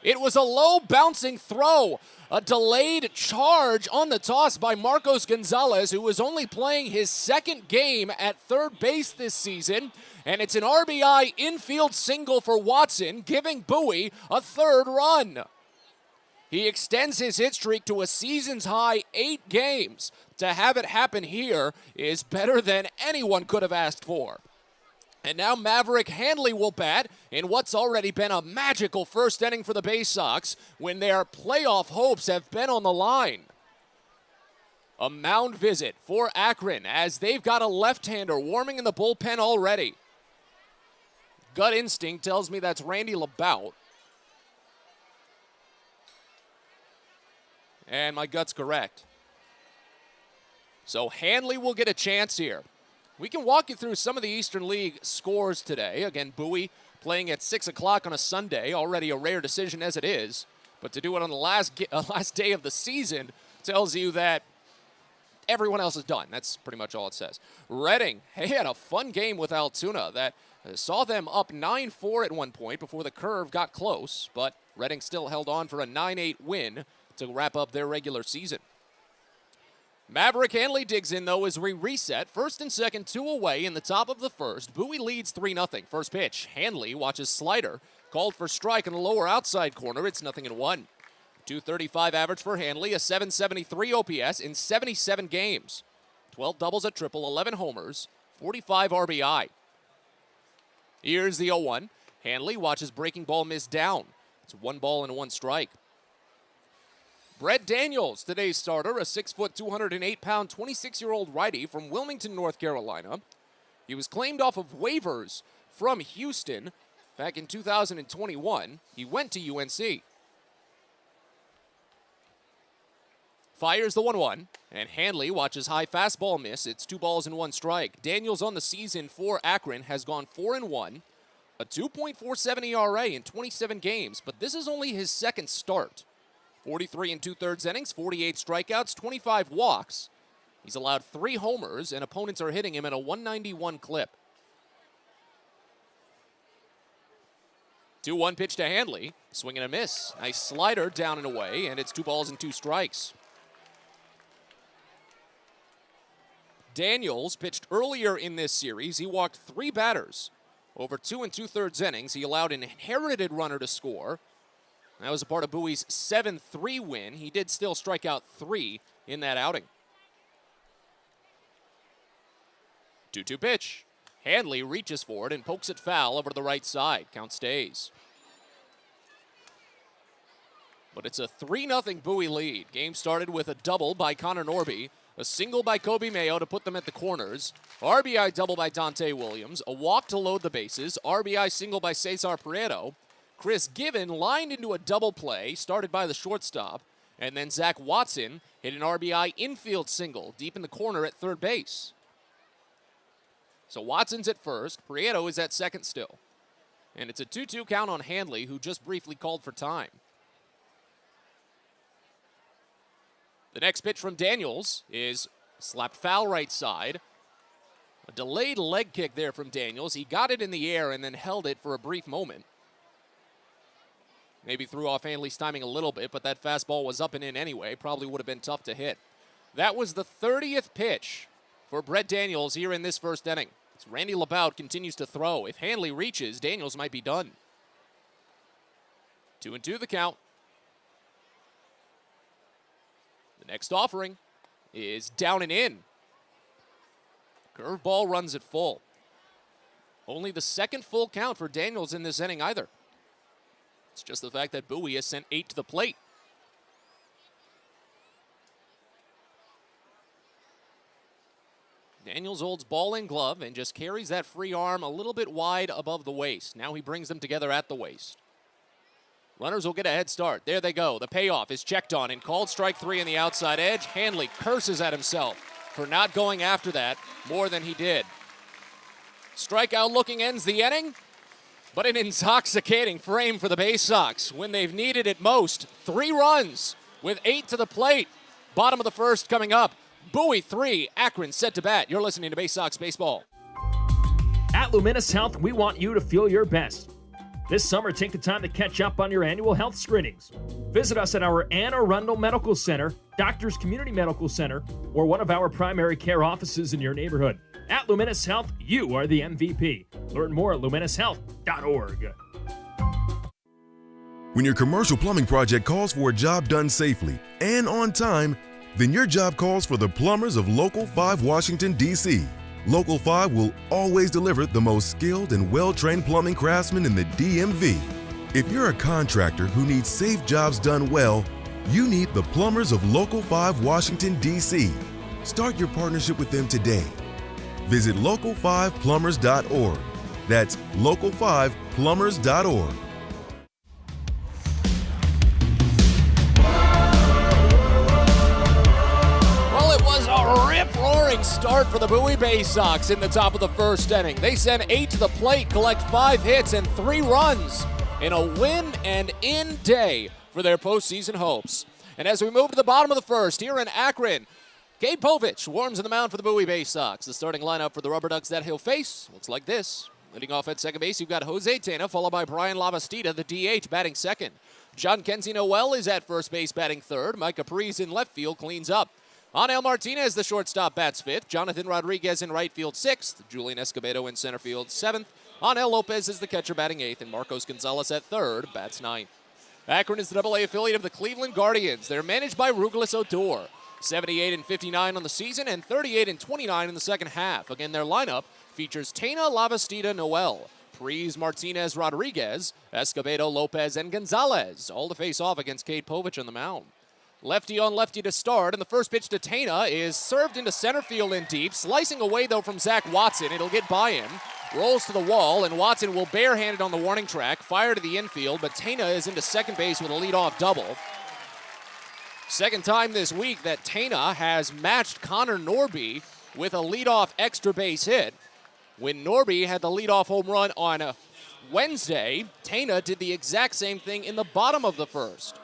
Speaker 3: It was a low bouncing throw, a delayed charge on the toss by Marcos Gonzalez, who was only playing his 2nd game at third base this season. And it's an RBI infield single for Watson, giving Bowie a 3rd run. He extends his hit streak to a season's high 8 games. To have it happen here is better than anyone could have asked for. And now Maverick Handley will bat in what's already been a magical first inning for the Baysox when their playoff hopes have been on the line. A mound visit for Akron as they've got a left-hander warming in the bullpen already. Gut instinct tells me that's Randy LeBout. And my gut's correct. So Hanley will get a chance here. We can walk you through some of the Eastern League scores today. Again, Bowie playing at 6 o'clock on a Sunday, already a rare decision as it is. But to do it on the last day of the season tells you that everyone else is done. That's pretty much all it says. Reading, they had a fun game with Altoona that saw them up 9-4 at one point before the curve got close, but Reading still held on for a 9-8 win to wrap up their regular season. Maverick Hanley digs in, though, as we reset. First and second, 2 away in the top of the first. Bowie leads 3-0. First pitch, Hanley watches slider. Called for strike in the lower outside corner. It's 0-1. 235 average for Hanley, a 773 OPS in 77 games. 12 doubles, a triple, 11 homers, 45 RBI. Here's the 0-1. Hanley watches breaking ball miss down. It's 1 ball and 1 strike. Brett Daniels, today's starter, a 6-foot, 208-pound, 26-year-old righty from Wilmington, North Carolina. He was claimed off of waivers from Houston back in 2021. He went to UNC. Fires the 1-1, and Hanley watches high fastball miss. It's 2 balls and 1 strike. Daniels on the season for Akron has gone 4-1, a 2.47 ERA in 27 games, but this is only his second start. 43 2/3 innings, 48 strikeouts, 25 walks. He's allowed 3 homers, and opponents are hitting him at a 191 clip. 2-1 pitch to Hanley. Swing and a miss. Nice slider down and away, and it's 2 balls and 2 strikes. Daniels pitched earlier in this series. He walked 3 batters. Over 2 2/3 innings, he allowed an inherited runner to score. That was a part of Bowie's 7-3 win. He did still strike out 3 in that outing. 2-2 pitch. Hanley reaches for it and pokes it foul over to the right side. Count stays. But it's a 3-0 Bowie lead. Game started with a double by Connor Norby, a single by Kobe Mayo to put them at the corners, RBI double by Dante Williams, a walk to load the bases, RBI single by Cesar Prieto. Chris Given lined into a double play, started by the shortstop, and then Zach Watson hit an RBI infield single deep in the corner at third base. So Watson's at first, Prieto is at second still. And it's a 2-2 count on Hanley, who just briefly called for time. The next pitch from Daniels is slapped foul right side. A delayed leg kick there from Daniels. He got it in the air and then held it for a brief moment. Maybe threw off Hanley's timing a little bit, but that fastball was up and in anyway. Probably would have been tough to hit. That was the 30th pitch for Brett Daniels here in this first inning. As Randy LeBout continues to throw. If Hanley reaches, Daniels might be done. 2-2 the count. The next offering is down and in. Curveball runs it full. Only the second full count for Daniels in this inning either. It's just the fact that Bowie has sent 8 to the plate. Daniels holds ball and glove and just carries that free arm a little bit wide above the waist. Now he brings them together at the waist. Runners will get a head start. There they go. The payoff is checked on and called strike 3 on the outside edge. Hanley curses at himself for not going after that more than he did. Strikeout looking ends the inning, but an intoxicating frame for the Baysox when they've needed it most. 3 runs with 8 to the plate. Bottom of the first coming up. Bowie 3, Akron set to bat. You're listening to Baysox Baseball.
Speaker 9: At Luminous Health, we want you to feel your best. This summer, take the time to catch up on your annual health screenings. Visit us at our Anne Arundel Medical Center, Doctors Community Medical Center, or one of our primary care offices in your neighborhood. At Luminous Health, you are the MVP. Learn more at luminoushealth.org.
Speaker 11: When your commercial plumbing project calls for a job done safely and on time, then your job calls for the plumbers of Local 5 Washington, D.C. Local 5 will always deliver the most skilled and well-trained plumbing craftsmen in the DMV. If you're a contractor who needs safe jobs done well, you need the plumbers of Local 5 Washington, D.C. Start your partnership with them today. Visit local5plumbers.org. That's local5plumbers.org.
Speaker 3: Well, it was a rip-roaring start for the Bowie Baysox in the top of the first inning. They sent 8 to the plate, collect 5 hits and 3 runs in a win and in day for their postseason hopes. And as we move to the bottom of the first, here in Akron, Gabe Povich warms in the mound for the Bowie Baysox. The starting lineup for the Rubber Ducks that he'll face looks like this. Leading off at second base, you've got Jose Tena, followed by Brian Lavastida, the DH, batting second. John Kenzie Noel is at first base, batting third. Mike Capriz in left field cleans up. Angel Martinez, the shortstop, bats fifth. Jonathan Rodriguez in right field sixth. Julian Escobedo in center field seventh. Angel Lopez is the catcher, batting eighth. And Marcos Gonzalez at third, bats ninth. Akron is the AA affiliate of the Cleveland Guardians. They're managed by Ruglis Odor. 78-59 on the season and 38-29 in the second half. Again, their lineup features Tena, Lavastida, Noel, Prees, Martinez, Rodriguez, Escobedo, Lopez, and Gonzalez, all to face off against Cade Povich on the mound. Lefty on lefty to start, and the first pitch to Tena is served into center field in deep, slicing away, though, from Zach Watson. It'll get by him, rolls to the wall, and Watson will barehand it on the warning track, fire to the infield, but Tena is into second base with a leadoff double. Second time this week that Tena has matched Connor Norby with a leadoff extra base hit. When Norby had the leadoff home run on Wednesday, Tena did the exact same thing in the bottom of the first.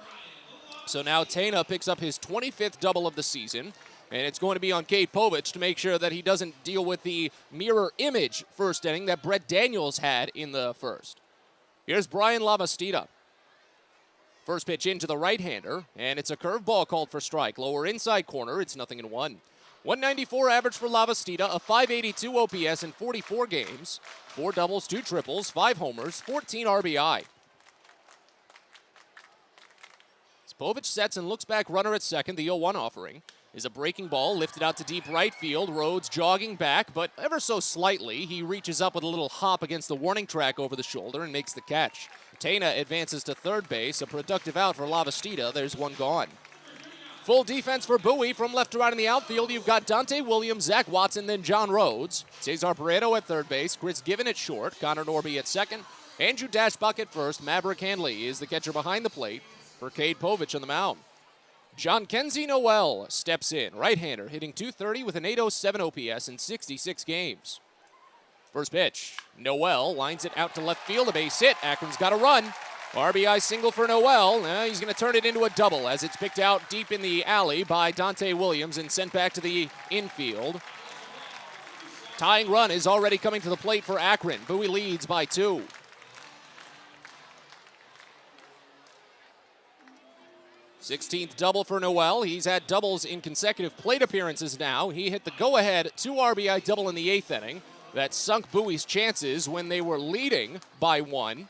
Speaker 3: So now Tena picks up his 25th double of the season, and it's going to be on Cade Povich to make sure that he doesn't deal with the mirror image first inning that Brett Daniels had in the first. Here's Brian Lavastida. First pitch into the right-hander, and it's a curveball called for strike. Lower inside corner, it's 0-1. 194 average for Lavastida, a 582 OPS in 44 games, 4 doubles, 2 triples, 5 homers, 14 RBI. Povich sets and looks back, runner at second. The 0-1 offering is a breaking ball lifted out to deep right field. Rhodes jogging back, but ever so slightly. He reaches up with a little hop against the warning track over the shoulder and makes the catch. Tena advances to third base, a productive out for Lavastida. There's one gone. Full defense for Bowie from left to right in the outfield. You've got Dante Williams, Zach Watson, then John Rhodes. Cesar Barreto at third base, Chris Given at short, Connor Norby at second, Andrew Dashbuck at first. Maverick Hanley is the catcher behind the plate for Cade Povich on the mound. John Kenzie Noel steps in, right-hander, hitting .230 with an .807 OPS in 66 games. First pitch, Noel lines it out to left field, a base hit. Akron's got a run. RBI single for Noel. He's going to turn it into a double as it's picked out deep in the alley by Dante Williams and sent back to the infield. Tying run is already coming to the plate for Akron. Bowie leads by 2. Sixteenth double for Noel. He's had doubles in consecutive plate appearances now. He hit the go-ahead 2 RBI double in the 8th inning. That sunk Bowie's chances when they were leading by 1.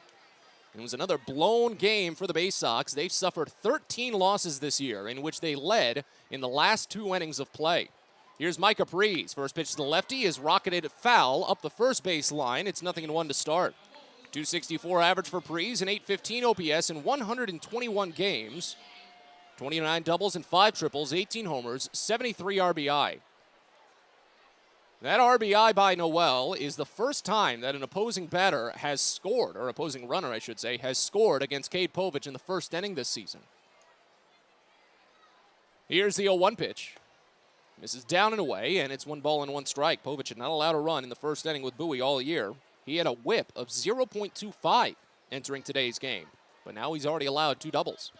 Speaker 3: It was another blown game for the Baysox. They've suffered 13 losses this year, in which they led in the last 2 innings of play. Here's Mike Capriz. First pitch to the lefty is rocketed foul up the first base line. It's 0-1 to start. 264 average for Prees and 815 OPS in 121 games. 29 doubles and 5 triples, 18 homers, 73 RBI. That RBI by Noel is the first time that an opposing batter has scored, or opposing runner, I should say, has scored against Cade Povich in the first inning this season. Here's the 0-1 pitch. Misses down and away, and it's 1 ball and 1 strike. Povich had not allowed a run in the first inning with Bowie all year. He had a whip of 0.25 entering today's game, but now he's already allowed 2 doubles.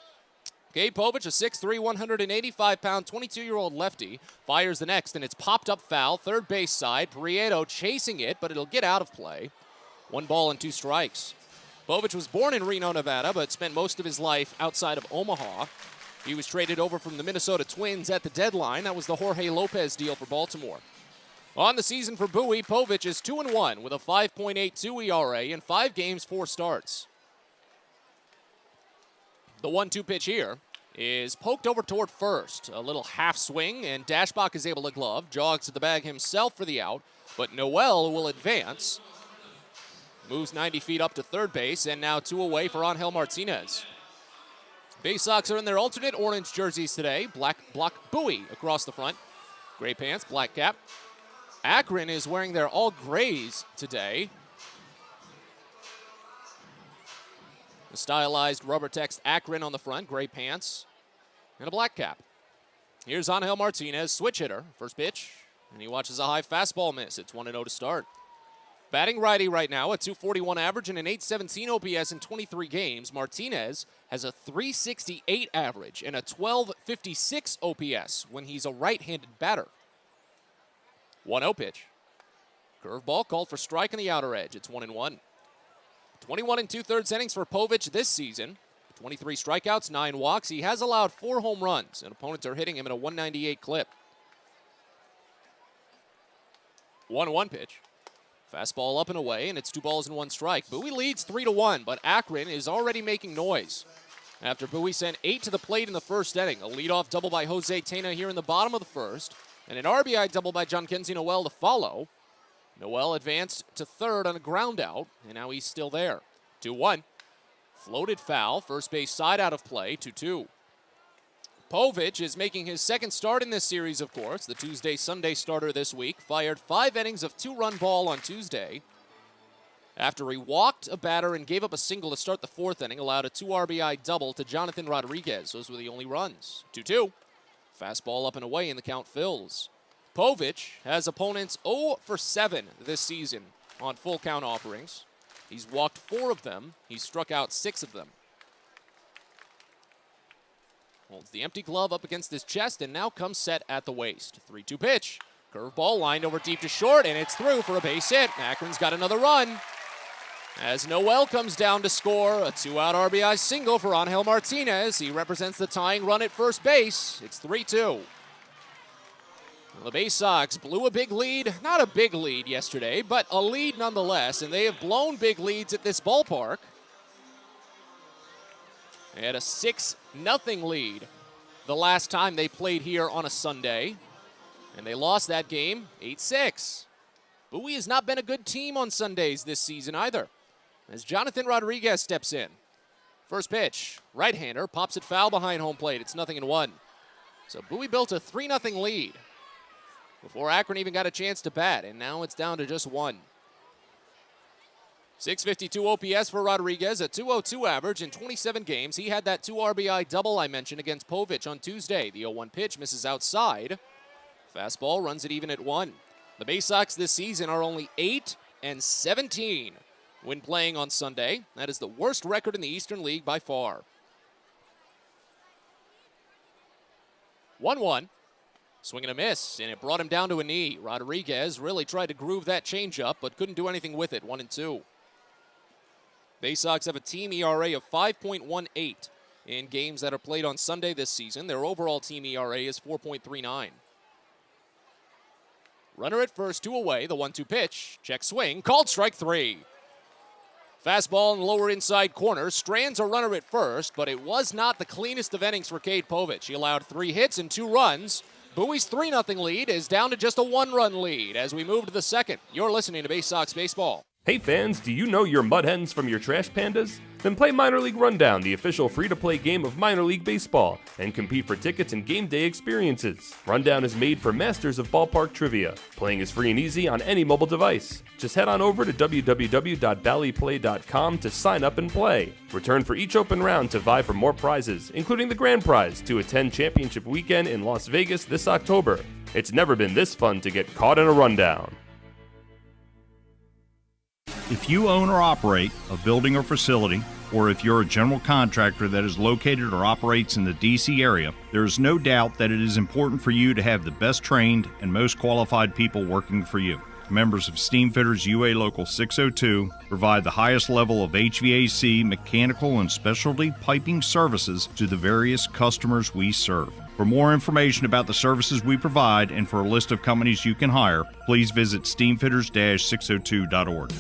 Speaker 3: Cade Povich, a 6'3", 185-pound, 22-year-old lefty, fires the next, and it's popped up foul, third base side. Prieto chasing it, but it'll get out of play. 1 ball and 2 strikes. Povich was born in Reno, Nevada, but spent most of his life outside of Omaha. He was traded over from the Minnesota Twins at the deadline. That was the Jorge Lopez deal for Baltimore. On the season for Bowie, Povich is 2-1 with a 5.82 ERA in 5 games, 4 starts. The 1-2 pitch here is poked over toward first. A little half swing, and Dashbach is able to glove. Jogs to the bag himself for the out, but Noel will advance. Moves 90 feet up to third base, and now 2 away for Angel Martinez. Baysox are in their alternate orange jerseys today. Black block Bowie across the front. Gray pants, black cap. Akron is wearing their all grays today. The stylized rubber text Akron on the front, gray pants, and a black cap. Here's Angel Martinez, switch hitter. First pitch, and he watches a high fastball miss. It's 1-0 to start. Batting righty right now, a .241 average and an .817 OPS in 23 games. Martinez has a .368 average and a .1256 OPS when he's a right-handed batter. 1-0 pitch. Curveball called for strike on the outer edge. It's 1-1. 21 2/3 innings for Povich this season. 23 strikeouts, 9 walks. He has allowed 4 home runs, and opponents are hitting him at a 198 clip. 1-1 pitch. Fastball up and away, and it's 2 balls and 1 strike. Bowie leads 3-1, but Akron is already making noise. After Bowie sent 8 to the plate in the first inning, a leadoff double by Jose Tena here in the bottom of the first, and an RBI double by Jonkenzie Noel to follow. Noel advanced to third on a ground out, and now he's still there. 2-1. Floated foul, first base side out of play, 2-2. Povich is making his second start in this series, of course. The Tuesday-Sunday starter this week. Fired 5 innings of 2-run ball on Tuesday. After he walked a batter and gave up a single to start the 4th inning, allowed a 2 RBI double to Jonathan Rodriguez. Those were the only runs. 2-2. Fastball up and away, and the count fills. Povich has opponents 0 for 7 this season on full count offerings. He's walked 4 of them. He's struck out 6 of them. Holds the empty glove up against his chest and now comes set at the waist. 3-2 pitch. Curveball lined over deep to short, and it's through for a base hit. Akron's got another run. As Noel comes down to score, a 2-out RBI single for Angel Martinez. He represents the tying run at first base. It's 3-2. The Baysox blew a big lead, not a big lead yesterday, but a lead nonetheless, and they have blown big leads at this ballpark. They had a 6-0 lead the last time they played here on a Sunday, and they lost that game 8-6. Bowie has not been a good team on Sundays this season either, as Jonathan Rodriguez steps in. First pitch, right-hander, pops it foul behind home plate. It's 0-1. So Bowie built a 3-0 lead before Akron even got a chance to bat, and now it's down to just 1. 652 OPS for Rodriguez, a .202 average in 27 games. He had that 2 RBI double I mentioned against Povich on Tuesday. The 0-1 pitch misses outside. Fastball runs it even at 1. The Baysox this season are only 8-17 when playing on Sunday. That is the worst record in the Eastern League by far. 1-1. Swing and a miss, and it brought him down to a knee. Rodriguez really tried to groove that changeup, but couldn't do anything with it. 1-2. Baysox have a team ERA of 5.18 in games that are played on Sunday this season. Their overall team ERA is 4.39. Runner at first, 2 away. The 1-2 pitch. Check swing. Called strike 3. Fastball in the lower inside corner. Strands a runner at first, but it was not the cleanest of innings for Cade Povich. He allowed 3 hits and 2 runs. Bowie's 3-0 lead is down to just a 1-run lead as we move to the second. You're listening to Baysox Baseball.
Speaker 7: Hey fans, do you know your mud hens from your trash pandas? Then play Minor League Rundown, the official free-to-play game of minor league baseball, and compete for tickets and game day experiences. Rundown is made for masters of ballpark trivia. Playing is free and easy on any mobile device. Just head on over to www.ballyplay.com to sign up and play. Return for each open round to vie for more prizes, including the grand prize to attend championship weekend in Las Vegas this October. It's never been this fun to get caught in a rundown.
Speaker 12: If you own or operate a building or facility, or if you're a general contractor that is located or operates in the D.C. area, there is no doubt that it is important for you to have the best trained and most qualified people working for you. Members of Steamfitters UA Local 602 provide the highest level of HVAC, mechanical, and specialty piping services to the various customers we serve. For more information about the services we provide and for a list of companies you can hire, please visit steamfitters-602.org.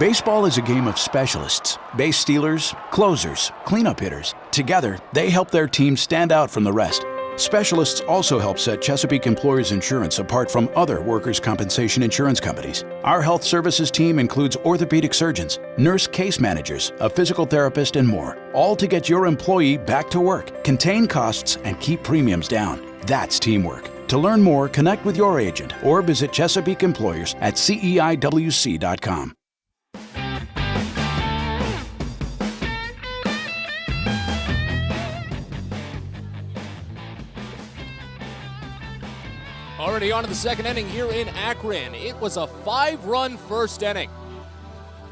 Speaker 13: Baseball is a game of specialists. Base stealers, closers, cleanup hitters. Together, they help their team stand out from the rest. Specialists also help set Chesapeake Employers Insurance apart from other workers' compensation insurance companies. Our health services team includes orthopedic surgeons, nurse case managers, a physical therapist, and more, all to get your employee back to work, contain costs, and keep premiums down. That's teamwork. To learn more, connect with your agent or visit Chesapeake Employers at CEIWC.com.
Speaker 3: Already on to the second inning here in Akron. It was a 5-run first inning.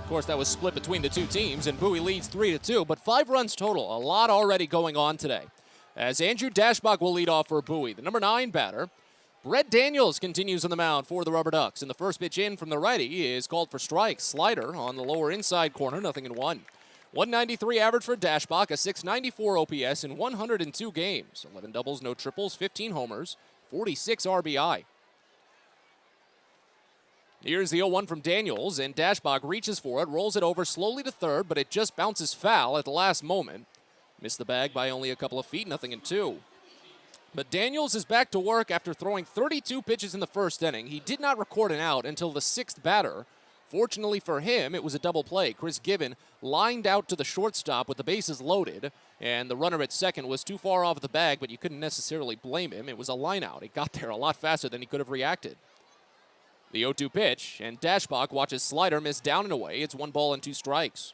Speaker 3: Of course, that was split between the two teams, and Bowie leads 3-2, but 5 runs total. A lot already going on today. As Andrew Dashbach will lead off for Bowie. The number 9 batter, Brett Daniels, continues on the mound for the Rubber Ducks. And the first pitch in from the righty is called for strike. Slider on the lower inside corner, 0-1. 193 average for Dashbach, a 694 OPS in 102 games. 11 doubles, no triples, 15 homers, 46 RBI. Here's the 0-1 from Daniels, and Dashbach reaches for it, rolls it over slowly to third, but it just bounces foul at the last moment. Missed the bag by only a couple of feet, 0-2. But Daniels is back to work after throwing 32 pitches in the first inning. He did not record an out until the 6th batter. Fortunately for him, it was a double play. Chris Given lined out to the shortstop with the bases loaded, and the runner at second was too far off the bag, but you couldn't necessarily blame him. It was a line out. It got there a lot faster than he could have reacted. The 0-2 pitch, and Dashbach watches Slider miss down and away. It's 1 ball and 2 strikes.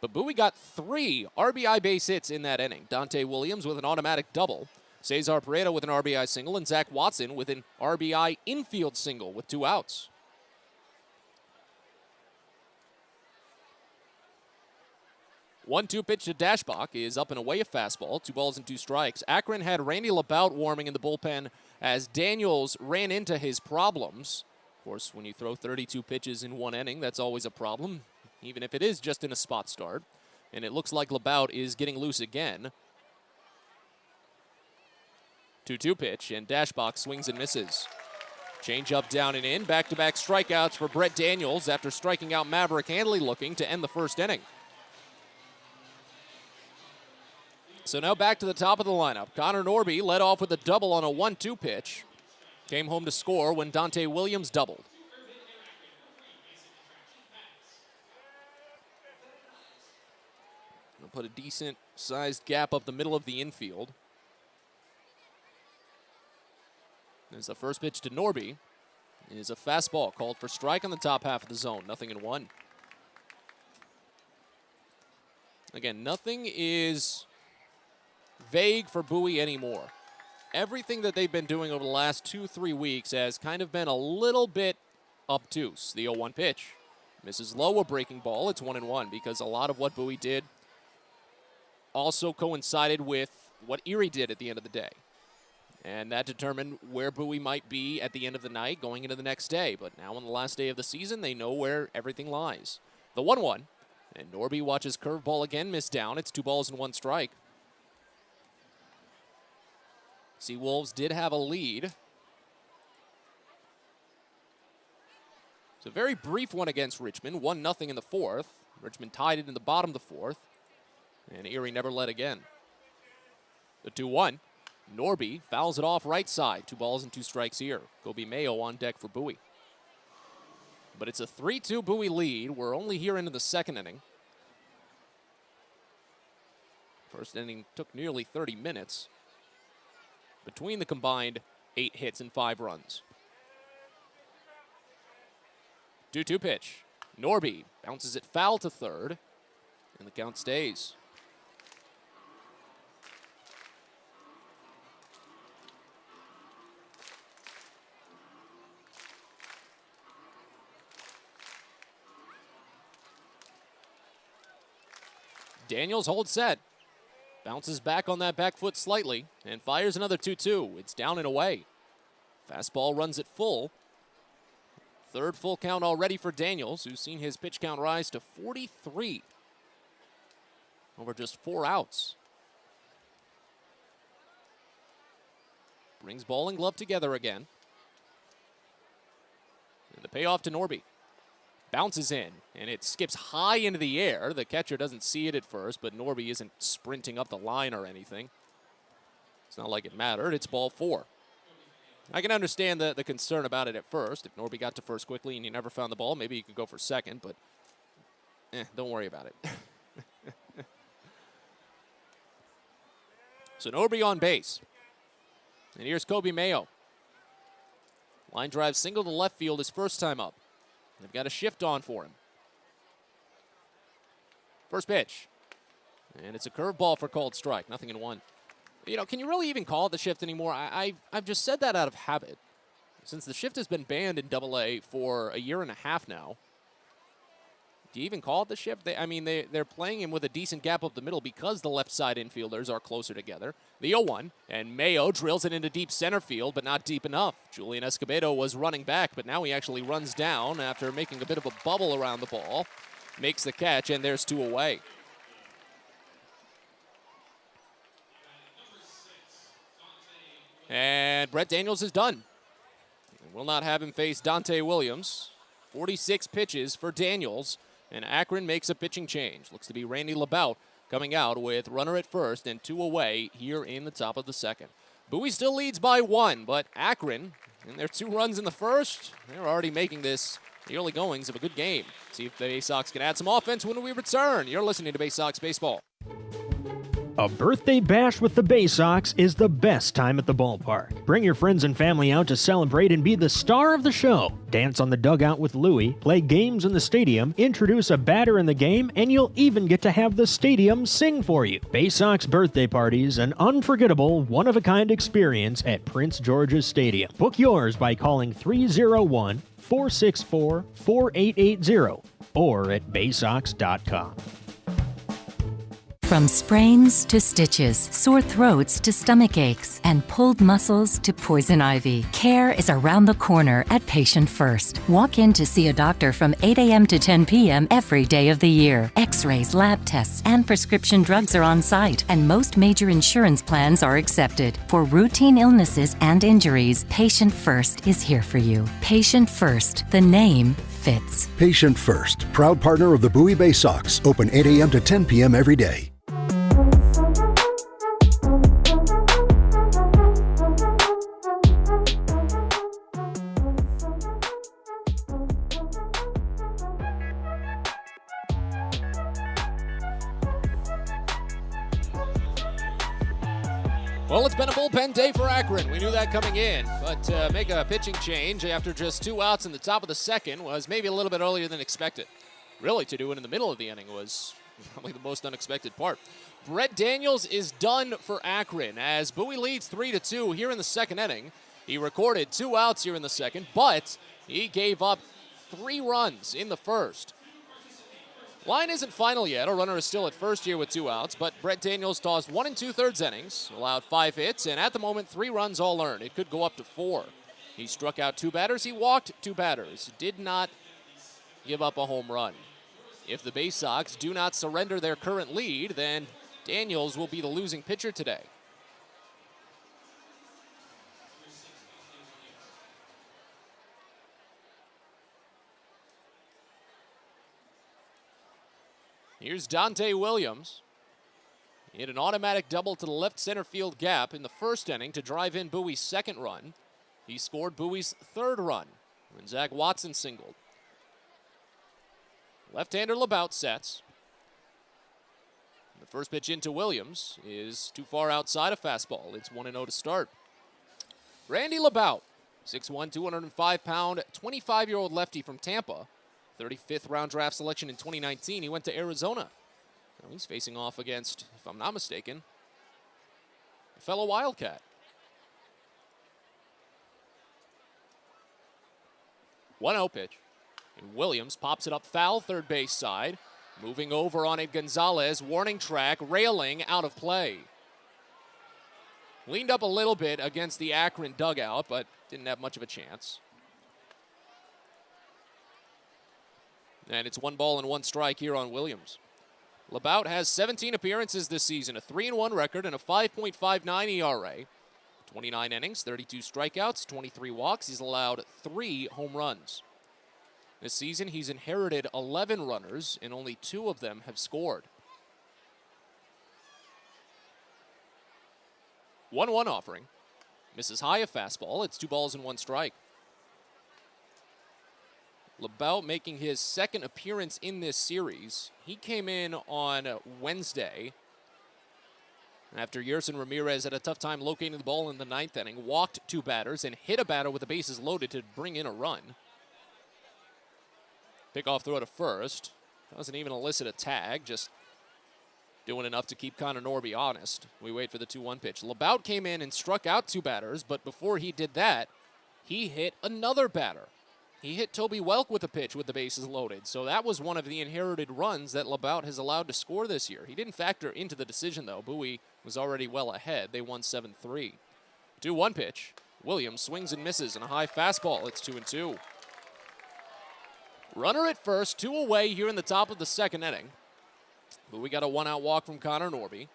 Speaker 3: But Bowie got 3 RBI base hits in that inning. Dante Williams with an automatic double, Cesar Pareto with an RBI single, and Zach Watson with an RBI infield single with 2 outs. One-two pitch to Dashbach is up and away, a fastball, 2 balls and 2 strikes. Akron had Randy Labout warming in the bullpen as Daniels ran into his problems. Of course, when you throw 32 pitches in one inning, that's always a problem, even if it is just in a spot start. And it looks like Labout is getting loose again. 2-2 pitch, and Dashbach swings and misses. Change up, down and in. Back-to-back strikeouts for Brett Daniels after striking out Maverick Handley looking to end the first inning. So now back to the top of the lineup. Connor Norby led off with a double on a 1-2 pitch. Came home to score when Dante Williams doubled. We'll put a decent-sized gap up the middle of the infield. There's the first pitch to Norby. It is a fastball called for strike on the top half of the zone. 0-1. Again, nothing is vague for Bowie anymore. Everything that they've been doing over the last 2-3 weeks has kind of been a little bit obtuse. The 0-1 pitch misses low, a breaking ball. It's 1-1 because a lot of what Bowie did also coincided with what Erie did at the end of the day. And that determined where Bowie might be at the end of the night going into the next day. But now on the last day of the season, they know where everything lies. The 1-1, and Norby watches curveball again, miss down. It's 2 balls and 1 strike. Seawolves did have a lead. It's a very brief one against Richmond, 1-0 in the 4th. Richmond tied it in the bottom of the 4th, and Erie never led again. The 2-1, Norby fouls it off right side, 2 balls and 2 strikes here. Kobe Mayo on deck for Bowie. But it's a 3-2 Bowie lead. We're only here into the second inning. First inning took nearly 30 minutes. Between the combined 8 hits and 5 runs. 2-2 pitch. Norby bounces it foul to third, and the count stays. Daniels holds set. Bounces back on that back foot slightly and fires another 2-2. It's down and away. Fastball runs it full. Third full count already for Daniels, who's seen his pitch count rise to 43 over just 4 outs. Brings ball and glove together again. And the payoff to Norby. Bounces in, and it skips high into the air. The catcher doesn't see it at first, but Norby isn't sprinting up the line or anything. It's not like it mattered. It's ball 4. I can understand the concern about it at first. If Norby got to first quickly and you never found the ball, maybe you could go for second, but don't worry about it. So Norby on base. And here's Kobe Mayo. Line drive single to left field his first time up. They've got a shift on for him. First pitch. And it's a curveball for called strike. Nothing in one. You know, can you really even call it the shift anymore? I've just said that out of habit. Since the shift has been banned in Double-A for a year and a half now. Do you even call it the shift? They're playing him with a decent gap up the middle because the left side infielders are closer together. The 0-1, and Mayo drills it into deep center field, but not deep enough. Julian Escobedo was running back, but now he actually runs down after making a bit of a bubble around the ball. Makes the catch, and there's 2 away. And Brett Daniels is done. We'll not have him face Dante Williams. 46 pitches for Daniels, and Akron makes a pitching change. Looks to be Randy LeBout coming out with runner at first and 2 away here in the top of the second. Bowie still leads by 1, but Akron, in their 2 runs in the first, they're already making this the early goings of a good game. See if the Baysox can add some offense when we return. You're listening to Baysox Baseball.
Speaker 14: A birthday bash with the Baysox is the best time at the ballpark. Bring your friends and family out to celebrate and be the star of the show. Dance on the dugout with Louie, play games in the stadium, introduce a batter in the game, and you'll even get to have the stadium sing for you. Baysox birthday parties, an unforgettable, one-of-a-kind experience at Prince George's Stadium. Book yours by calling 301-464-4880 or at baysox.com.
Speaker 4: From sprains to stitches, sore throats to stomach aches, and pulled muscles to poison ivy, care is around the corner at Patient First. Walk in to see a doctor from 8 a.m. to 10 p.m. every day of the year. X-rays, lab tests, and prescription drugs are on site, and most major insurance plans are accepted. For routine illnesses and injuries, Patient First is here for you. Patient First, the name fits.
Speaker 5: Patient First, proud partner of the Bowie Baysox, open 8 a.m. to 10 p.m. every day.
Speaker 3: Well, it's been a bullpen day for Akron. We knew that coming in, but make a pitching change after just 2 outs in the top of the second was maybe a little bit earlier than expected. Really, to do it in the middle of the inning was probably the most unexpected part. Brett Daniels is done for Akron as Bowie leads 3-2 here in the second inning. He recorded 2 outs here in the second, but he gave up 3 runs in the first. Line isn't final yet. A runner is still at first here with 2 outs, but Brett Daniels tossed 1 2/3 innings, allowed 5 hits, and at the moment, 3 runs all earned. It could go up to 4. He struck out 2 batters. He walked 2 batters. Did not give up a home run. If the Baysox do not surrender their current lead, then Daniels will be the losing pitcher today. Here's Dante Williams. He hit an automatic double to the left center field gap in the first inning to drive in Bowie's second run. He scored Bowie's 3rd run when Zach Watson singled. Left-hander LeBout sets. The first pitch into Williams is too far outside a fastball. It's 1-0 to start. Randy LeBout, 6'1", 205-pound, 25-year-old lefty from Tampa. 35th round draft selection in 2019. He went to Arizona. Now he's facing off against, if I'm not mistaken, a fellow Wildcat. 1-0 pitch. And Williams pops it up foul, third base side. Moving over on it, Gonzalez, warning track, railing, out of play. Leaned up a little bit against the Akron dugout, but didn't have much of a chance. And it's 1 ball and 1 strike here on Williams. LeBout has 17 appearances this season, a 3-1 record and a 5.59 ERA. 29 innings, 32 strikeouts, 23 walks. He's allowed 3 home runs. This season, he's inherited 11 runners, and only 2 of them have scored. 1-1 offering. Misses high a fastball. It's 2 balls and 1 strike. LeBout making his 2nd appearance in this series. He came in on Wednesday After Yerson Ramirez had a tough time locating the ball in the ninth inning, walked 2 batters and hit a batter with the bases loaded to bring in a run. Pickoff throw to first. Doesn't even elicit a tag, just doing enough to keep Connor Norby honest. We wait for the 2-1 pitch. Labout came in and struck out 2 batters, but before he did that, he hit another batter. He hit Toby Welk with a pitch with the bases loaded, so that was one of the inherited runs that Labout has allowed to score this year. He didn't factor into the decision, though. Bowie was already well ahead. They won 7-3. 2-1 pitch. Williams swings and misses, and a high fastball. It's 2-2. Runner at first, 2 away here in the top of the second inning. But we got a 1-out walk from Connor Norby.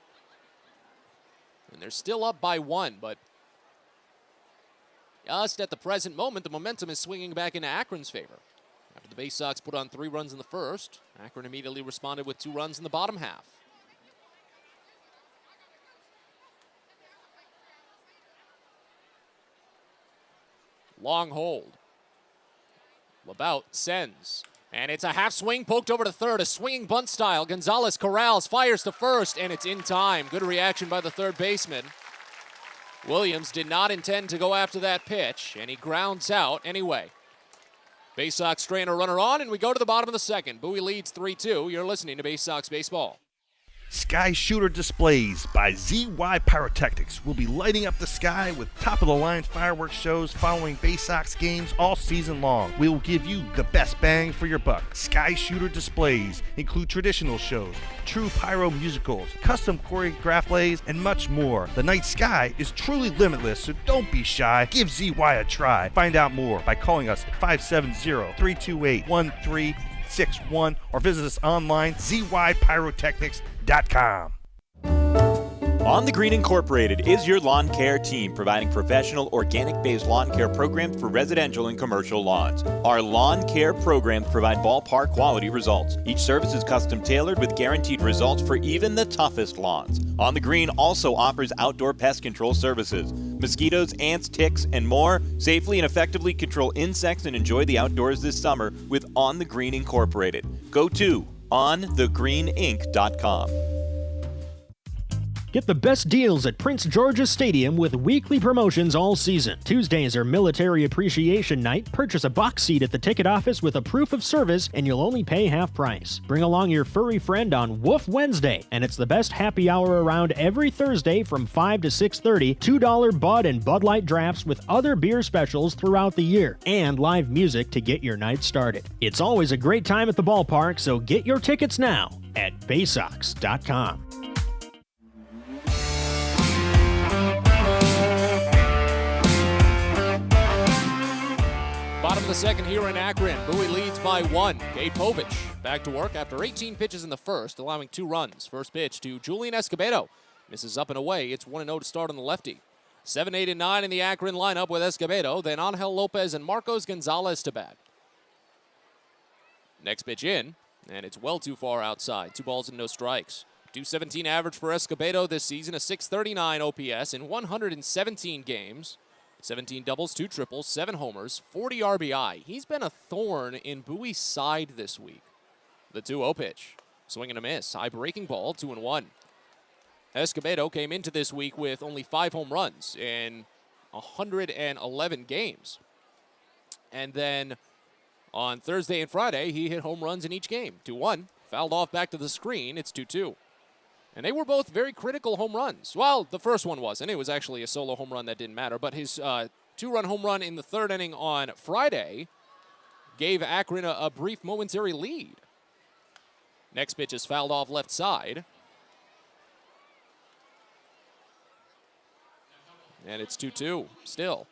Speaker 3: And they're still up by 1, but just at the present moment, the momentum is swinging back into Akron's favor. After the Bay Sox put on 3 runs in the first, Akron immediately responded with 2 runs in the bottom half. Long hold. Labout sends. And it's a half swing poked over to third, a swinging bunt style. Gonzalez corrals, fires to first, and it's in time. Good reaction by the third baseman. Williams did not intend to go after that pitch, and he grounds out anyway. Bay Sox straying a runner on, and we go to the bottom of the second. Bowie leads 3-2. You're listening to Bay Sox Baseball.
Speaker 10: Sky Shooter Displays by ZY Pyrotechnics will be lighting up the sky with top-of-the-line fireworks shows following Bay Sox games all season long. We will give you the best bang for your buck. Sky Shooter Displays include traditional shows, true pyro musicals, custom choreographed plays, and much more. The night sky is truly limitless, so don't be shy. Give ZY a try. Find out more by calling us at 570-328-1361 or visit us online, zypyrotechnics.com.
Speaker 15: On the Green Incorporated is your lawn care team, providing professional, organic-based lawn care programs for residential and commercial lawns. Our lawn care programs provide ballpark quality results. Each service is custom tailored with guaranteed results for even the toughest lawns. On the Green also offers outdoor pest control services. Mosquitoes, ants, ticks, and more. Safely and effectively control insects and enjoy the outdoors this summer with On the Green Incorporated. Go to onthegreeninc.com.
Speaker 14: Get the best deals at Prince George's Stadium with weekly promotions all season. Tuesdays are Military Appreciation Night. Purchase a box seat at the ticket office with a proof of service and you'll only pay half price. Bring along your furry friend on Woof Wednesday, and it's the best happy hour around every Thursday from 5 to 6:30. $2 Bud and Bud Light drafts with other beer specials throughout the year, and live music to get your night started. It's always a great time at the ballpark, so get your tickets now at Baysox.com.
Speaker 3: Bottom of the second here in Akron. Bowie leads by 1. Gabe Povich back to work after 18 pitches in the first, allowing 2 runs. First pitch to Julian Escobedo. Misses up and away. It's 1-0 to start on the lefty. 7, 8, and 9 in the Akron lineup with Escobedo. Then Angel Lopez and Marcos Gonzalez to bat. Next pitch in, and it's well too far outside. 2 balls and no strikes. .217 average for Escobedo this season, a .639 OPS in 117 games. 17 doubles, 2 triples, 7 homers, 40 RBI. He's been a thorn in Bowie's side this week. The 2-0 pitch. Swing and a miss. High breaking ball, 2-1. Escobedo came into this week with only 5 home runs in 111 games. And then on Thursday and Friday, he hit home runs in each game. 2-1. Fouled off back to the screen. It's 2-2. And they were both very critical home runs. Well, the first one wasn't. It was actually a solo home run that didn't matter. But his 2-run home run in the third inning on Friday gave Akron a brief momentary lead. Next pitch is fouled off left side. And it's 2-2 still.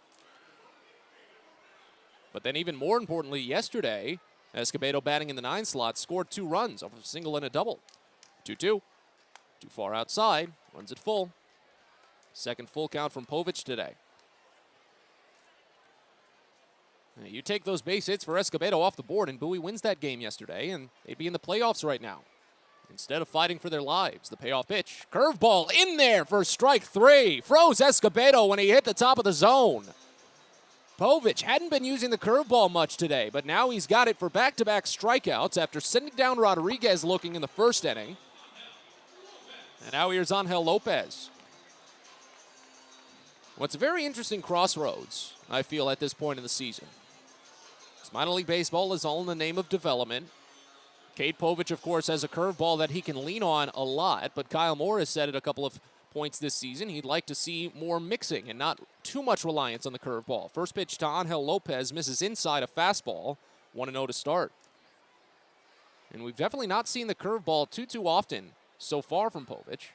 Speaker 3: But then even more importantly, yesterday, Escobedo batting in the 9 slot scored 2 runs off of a single and a double. 2-2. Too far outside. Runs it full. Second full count from Povich today. Now, you take those base hits for Escobedo off the board, and Bowie wins that game yesterday, and they'd be in the playoffs right now. Instead of fighting for their lives, the payoff pitch. Curveball in there for strike 3. Froze Escobedo when he hit the top of the zone. Povich hadn't been using the curveball much today, but now he's got it for back-to-back strikeouts after sending down Rodriguez looking in the first inning. And now here's Angel Lopez. What's a very interesting crossroads, I feel, at this point in the season. Minor league baseball is all in the name of development. Cade Povich, of course, has a curveball that he can lean on a lot, but Kyle Moore has said at a couple of points this season he'd like to see more mixing and not too much reliance on the curveball. First pitch to Angel Lopez, misses inside a fastball. 1-0 to start. And we've definitely not seen the curveball too often so far from Povich.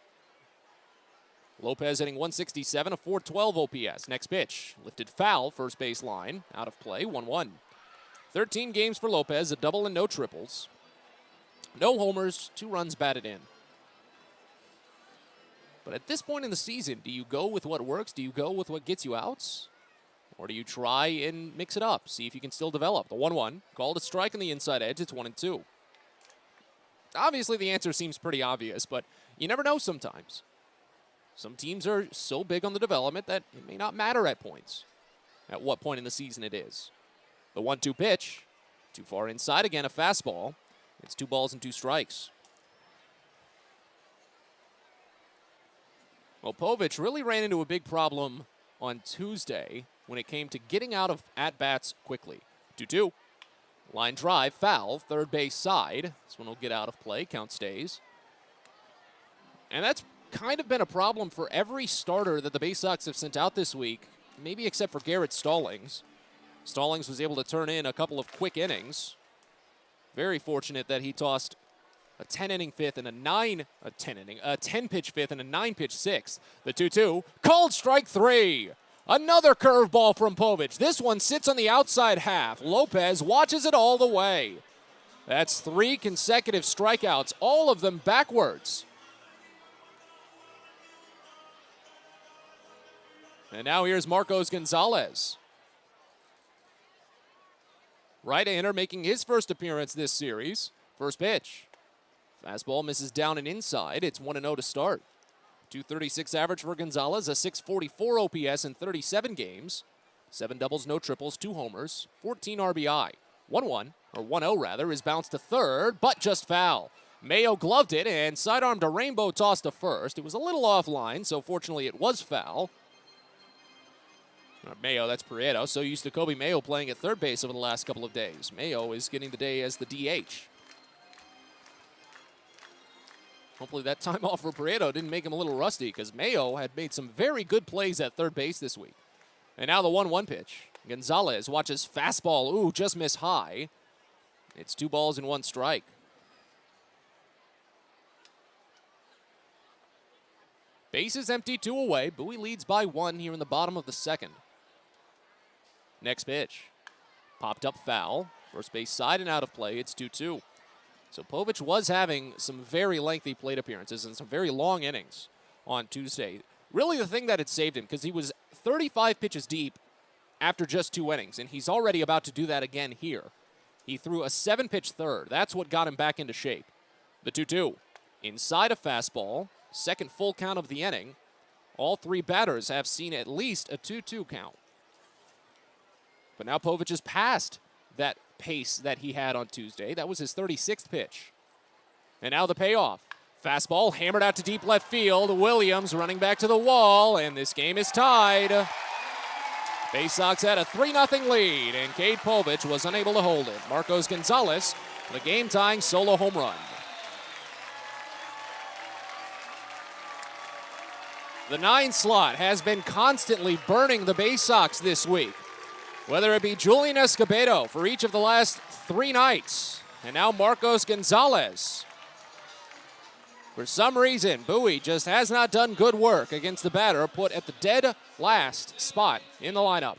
Speaker 3: Lopez hitting 167, a 412 OPS. Next pitch, lifted foul, first base line, out of play, 1-1. 13 games for Lopez, a double and no triples. No homers, 2 runs batted in. But at this point in the season, do you go with what works? Do you go with what gets you outs? Or do you try and mix it up, see if you can still develop? The 1-1, called a strike on the inside edge, it's 1-2. Obviously, the answer seems pretty obvious, but you never know sometimes. Some teams are so big on the development that it may not matter at points, at what point in the season it is. The 1-2 pitch, too far inside again, a fastball. It's 2 balls and 2 strikes. Well, Povich really ran into a big problem on Tuesday when it came to getting out of at-bats quickly. 2-2. Line drive, foul, third base side. This one will get out of play, count stays. And that's kind of been a problem for every starter that the Baysox have sent out this week, maybe except for Garrett Stallings. Stallings was able to turn in a couple of quick innings. Very fortunate that he tossed a 10-inning fifth and a 10-pitch fifth and a 9-pitch sixth. The 2-2, called strike 3. Another curveball from Povich. This one sits on the outside half. Lopez watches it all the way. That's 3 consecutive strikeouts, all of them backwards. And now here's Marcos Gonzalez. Right-hander making his first appearance this series. First pitch. Fastball misses down and inside. It's 1-0 to start. 236 average for Gonzalez, a 644 OPS in 37 games. 7 doubles, no triples, 2 homers, 14 RBI. 1-0 rather, is bounced to third, but just foul. Mayo gloved it and sidearmed a rainbow toss to first. It was a little offline, so fortunately it was foul. Mayo, that's Prieto. So used to Kobe Mayo playing at third base over the last couple of days. Mayo is getting the day as the DH. Hopefully that time off for Prieto didn't make him a little rusty, because Mayo had made some very good plays at third base this week. And now the 1-1 pitch. Gonzalez watches fastball. Ooh, just miss high. It's 2 balls and 1 strike. Bases empty, 2 away. Bowie leads by 1 here in the bottom of the second. Next pitch. Popped up foul. First base side and out of play. It's 2-2. So Povich was having some very lengthy plate appearances and some very long innings on Tuesday. Really the thing that had saved him, because he was 35 pitches deep after just 2 innings, and he's already about to do that again here. He threw a 7-pitch third. That's what got him back into shape. The 2-2. Inside a fastball. Second full count of the inning. All 3 batters have seen at least a 2-2 count. But now Povich has passed that pace that he had on Tuesday. That was his 36th pitch. And now the payoff. Fastball hammered out to deep left field. Williams running back to the wall, and this game is tied. Baysox had a 3-0 lead, and Cade Povich was unable to hold it. Marcos Gonzalez, the game-tying solo home run. The 9 slot has been constantly burning the Baysox this week, whether it be Julian Escobedo for each of the last 3 nights, and now Marcos Gonzalez. For some reason, Bowie just has not done good work against the batter put at the dead last spot in the lineup.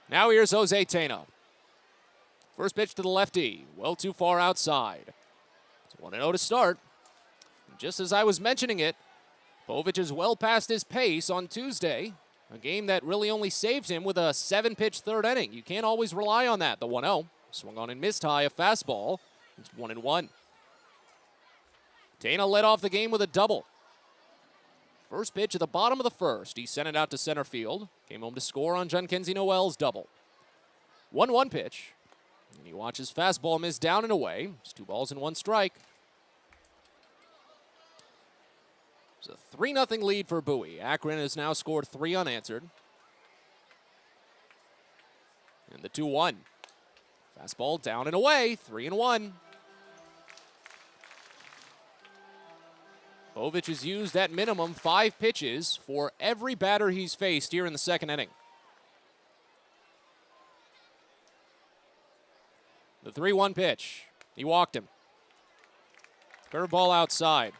Speaker 3: Now here's Jose Tena. First pitch to the lefty, well too far outside. It's 1-0 to start. Just as I was mentioning it, Povich is well past his pace on Tuesday. A game that really only saved him with a 7-pitch third inning. You can't always rely on that. The 1-0. Swung on and missed high, a fastball. It's 1-1. Tena led off the game with a double. First pitch at the bottom of the first. He sent it out to center field. Came home to score on Jhonkensy Noel's double. 1-1 pitch. And he watches fastball miss down and away. It's 2 balls and 1 strike. It's a 3-0 lead for Bowie. Akron has now scored 3 unanswered. And the 2-1. Fastball down and away, 3-1. Povich has used at minimum 5 pitches for every batter he's faced here in the second inning. The 3-1 pitch. He walked him. Curveball outside.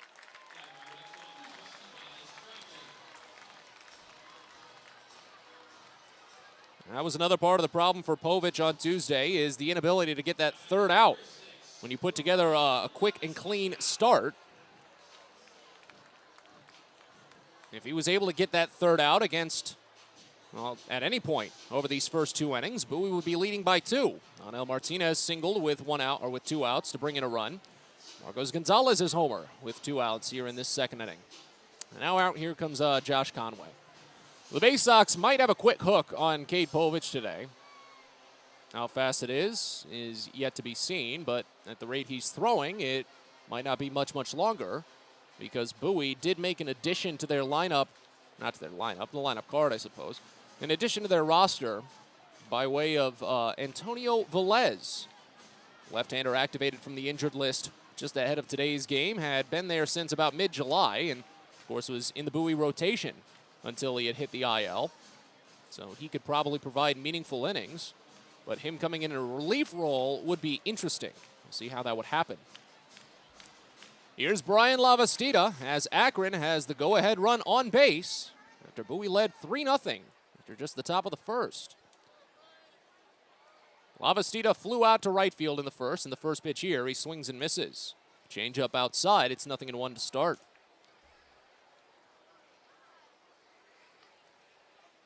Speaker 3: That was another part of the problem for Povich on Tuesday, is the inability to get that third out. When you put together a quick and clean start, if he was able to get that third out against, well, at any point over these first 2 innings, Bowie would be leading by 2. Anel Martinez singled with 1 out, or with 2 outs to bring in a run. Marcos Gonzalez is homer with 2 outs here in this second inning. And now out here comes Josh Conway. The Baysox might have a quick hook on Cade Povich today. How fast it is yet to be seen, but at the rate he's throwing, it might not be much longer, because Bowie did make an addition to their lineup, not to their lineup, the lineup card, I suppose, in addition to their roster by way of Antonio Velez. Left-hander activated from the injured list just ahead of today's game, had been there since about mid-July, and of course was in the Bowie rotation until he had hit the IL. So he could probably provide meaningful innings, but him coming in a relief role would be interesting. We'll see how that would happen. Here's Brian Lavastida as Akron has the go-ahead run on base after Bowie led 3-0 after just the top of the first. Lavastida flew out to right field in the first pitch here. He swings and misses. Change up outside. It's 0-1 to start.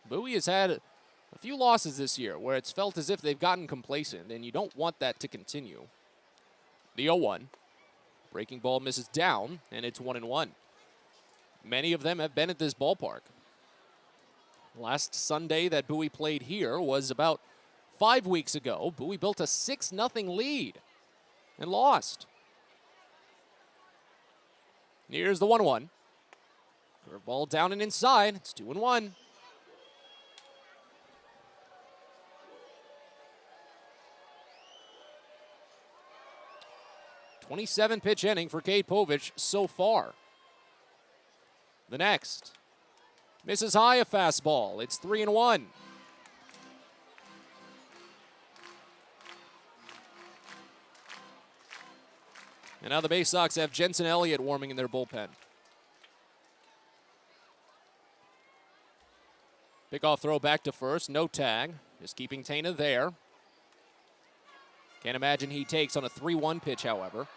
Speaker 3: Bowie has had a few losses this year where it's felt as if they've gotten complacent, and you don't want that to continue. The 0-1. Breaking ball misses down, and it's 1-1. Many of them have been at this ballpark. Last Sunday that Bowie played here was about 5 weeks ago. Bowie built a 6-0 lead and lost. Here's the 1-1. Curveball down and inside. It's 2-1. .27 pitch inning for Cade Povich so far. The next. Misses high, a fastball. It's 3-1. And now the Baysox have Jensen Elliott warming in their bullpen. Pickoff throw back to first, no tag. Just keeping Tana there. Can't imagine he takes on a 3-1 pitch, however.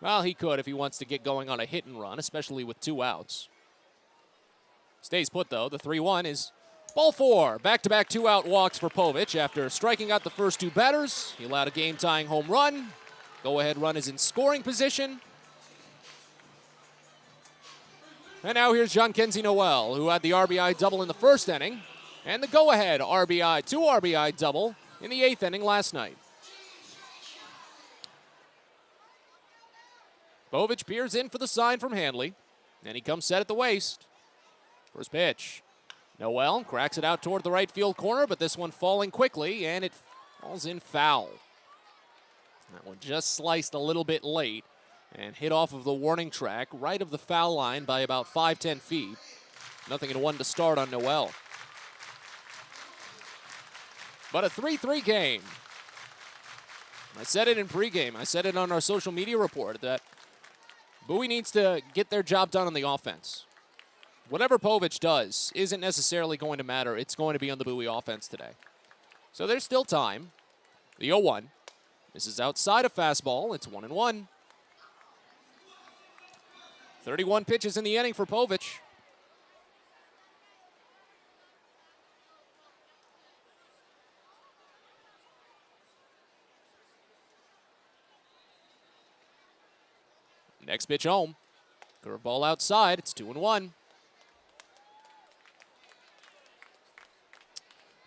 Speaker 3: Well, he could if he wants to get going on a hit and run, especially with 2 outs. Stays put, though. The 3-1 is ball 4. Back-to-back 2-out walks for Povich. After striking out the first 2 batters, he allowed a game-tying home run. Go-ahead run is in scoring position. And now here's John Kenzie Noel, who had the RBI double in the first inning, and the go-ahead RBI, 2 RBI double in the 8th inning last night. Povich peers in for the sign from Hanley, and he comes set at the waist. First pitch. Noel cracks it out toward the right field corner, but this one falling quickly, and it falls in foul. That one just sliced a little bit late and hit off of the warning track right of the foul line by about 5-10 feet. 0-1 to start on Noel. But a 3-3 game. I said it in pregame. I said it on our social media report that Bowie needs to get their job done on the offense. Whatever Povich does isn't necessarily going to matter. It's going to be on the Bowie offense today. So there's still time. The 0-1. This is outside a fastball. It's 1-1. 31 pitches in the inning for Povich. Next pitch home. Curveball outside. It's 2-1.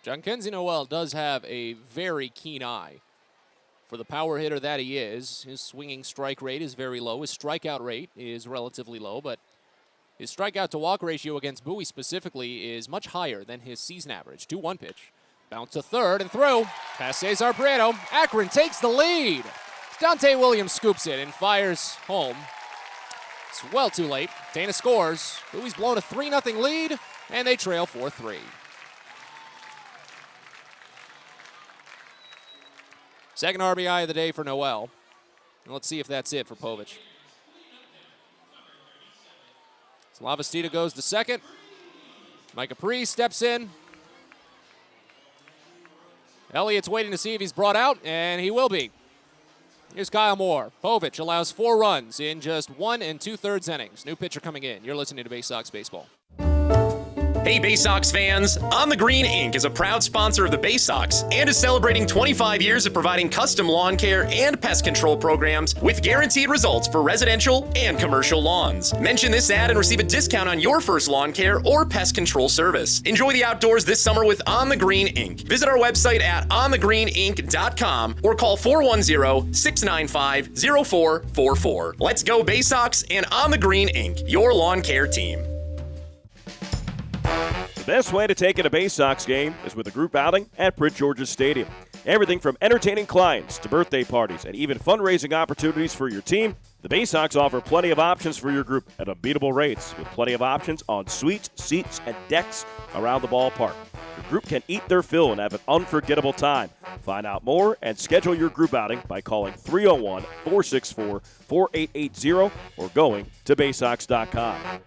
Speaker 3: John Kenzie Noel does have a very keen eye For the power hitter that he is, his swinging strike rate is very low. His strikeout rate is relatively low, but his strikeout-to-walk ratio against Bowie specifically is much higher than his season average. 2-1 pitch. Bounce to third and through. Past Cesar Prieto. Akron takes the lead. Dante Williams scoops it and fires home. It's well too late. Dana scores. Bowie's blown a 3-0 lead, and they trail 4-3. Second RBI of the day for Noel. And let's see if that's it for Povich. Slavastida goes to second. Mike Capri steps in. Elliott's waiting to see if he's brought out, and he will be. Here's Kyle Moore. Povich allows 4 runs in just 1 2/3 innings. New pitcher coming in. You're listening to Baysox Baseball.
Speaker 16: Hey Baysox fans, On the Green Inc. is a proud sponsor of the Baysox and is celebrating 25 years of providing custom lawn care and pest control programs with guaranteed results for residential and commercial lawns. Mention this ad and receive a discount on your first lawn care or pest control service. Enjoy the outdoors this summer with On the Green Inc. Visit our website at onthegreeninc.com or call 410-695-0444. Let's go Baysox and On the Green Inc., your lawn care team.
Speaker 2: The best way to take in a Baysox game is with a group outing at Prince George's Stadium. Everything from entertaining clients to birthday parties and even fundraising opportunities for your team, the Baysox offer plenty of options for your group at unbeatable rates with plenty of options on suites, seats, and decks around the ballpark. Your group can eat their fill and have an unforgettable time. Find out more and schedule your group outing by calling 301-464-4880 or going to Baysox.com.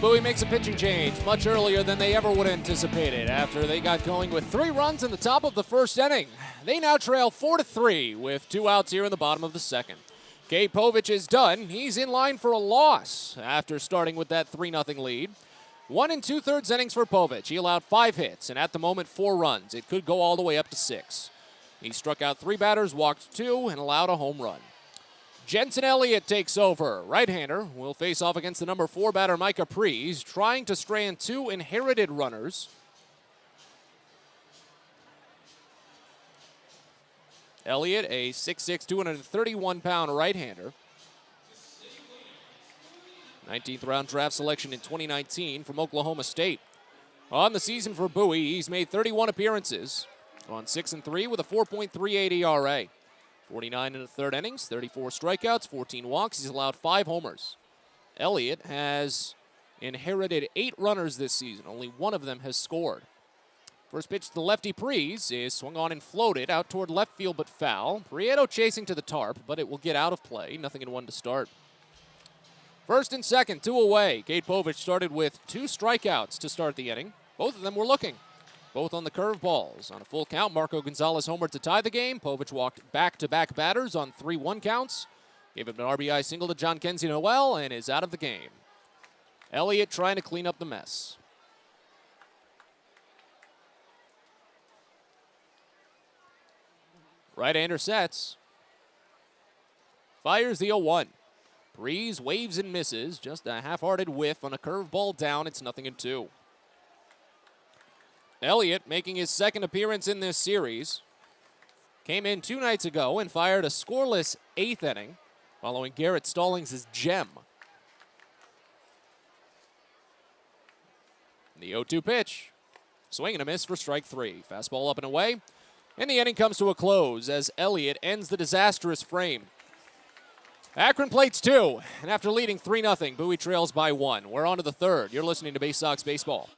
Speaker 3: Bowie makes a pitching change much earlier than they ever would have anticipated after they got going with 3 runs in the top of the first inning. They now trail 4-3 with 2 outs here in the bottom of the second. Gabe Povich is done. He's in line for a loss after starting with that 3-0 lead. 1 2/3 innings for Povich. He allowed 5 hits and at the moment 4 runs. It could go all the way up to 6. He struck out 3 batters, walked 2, and allowed a home run. Jensen Elliott takes over. Right-hander will face off against the number 4 batter, Mike Capri. He's trying to strand 2 inherited runners. Elliott, a 6'6", 231-pound right-hander. 19th round draft selection in 2019 from Oklahoma State. On the season for Bowie, he's made 31 appearances on 6-3 with a 4.38 ERA. 49 in the third innings, 34 strikeouts, 14 walks. He's allowed 5 homers. Elliott has inherited 8 runners this season. Only 1 of them has scored. First pitch to the lefty Prees is swung on and floated out toward left field but foul. Prieto chasing to the tarp, but it will get out of play. Nothing in 1 to start. First and second, 2 away. Kate Povich started with 2 strikeouts to start the inning. Both of them were looking. Both on the curveballs. On a full count, Marco Gonzalez homered to tie the game. Povich walked back-to-back batters on 3-1 counts. Gave up an RBI single to John Kenzie Noel and is out of the game. Elliott trying to clean up the mess. Right-hander sets. Fires the 0-1. Breeze waves and misses. Just a half-hearted whiff on a curveball down. It's 0-2. Elliott making his second appearance in this series. Came in 2 nights ago and fired a scoreless 8th inning following Garrett Stallings' gem. The 0-2 pitch. Swing and a miss for strike 3. Fastball up and away. And the inning comes to a close as Elliott ends the disastrous frame. Akron plates 2, and after leading 3-0, Bowie trails by 1. We're on to the third. You're listening to Baysox Baseball.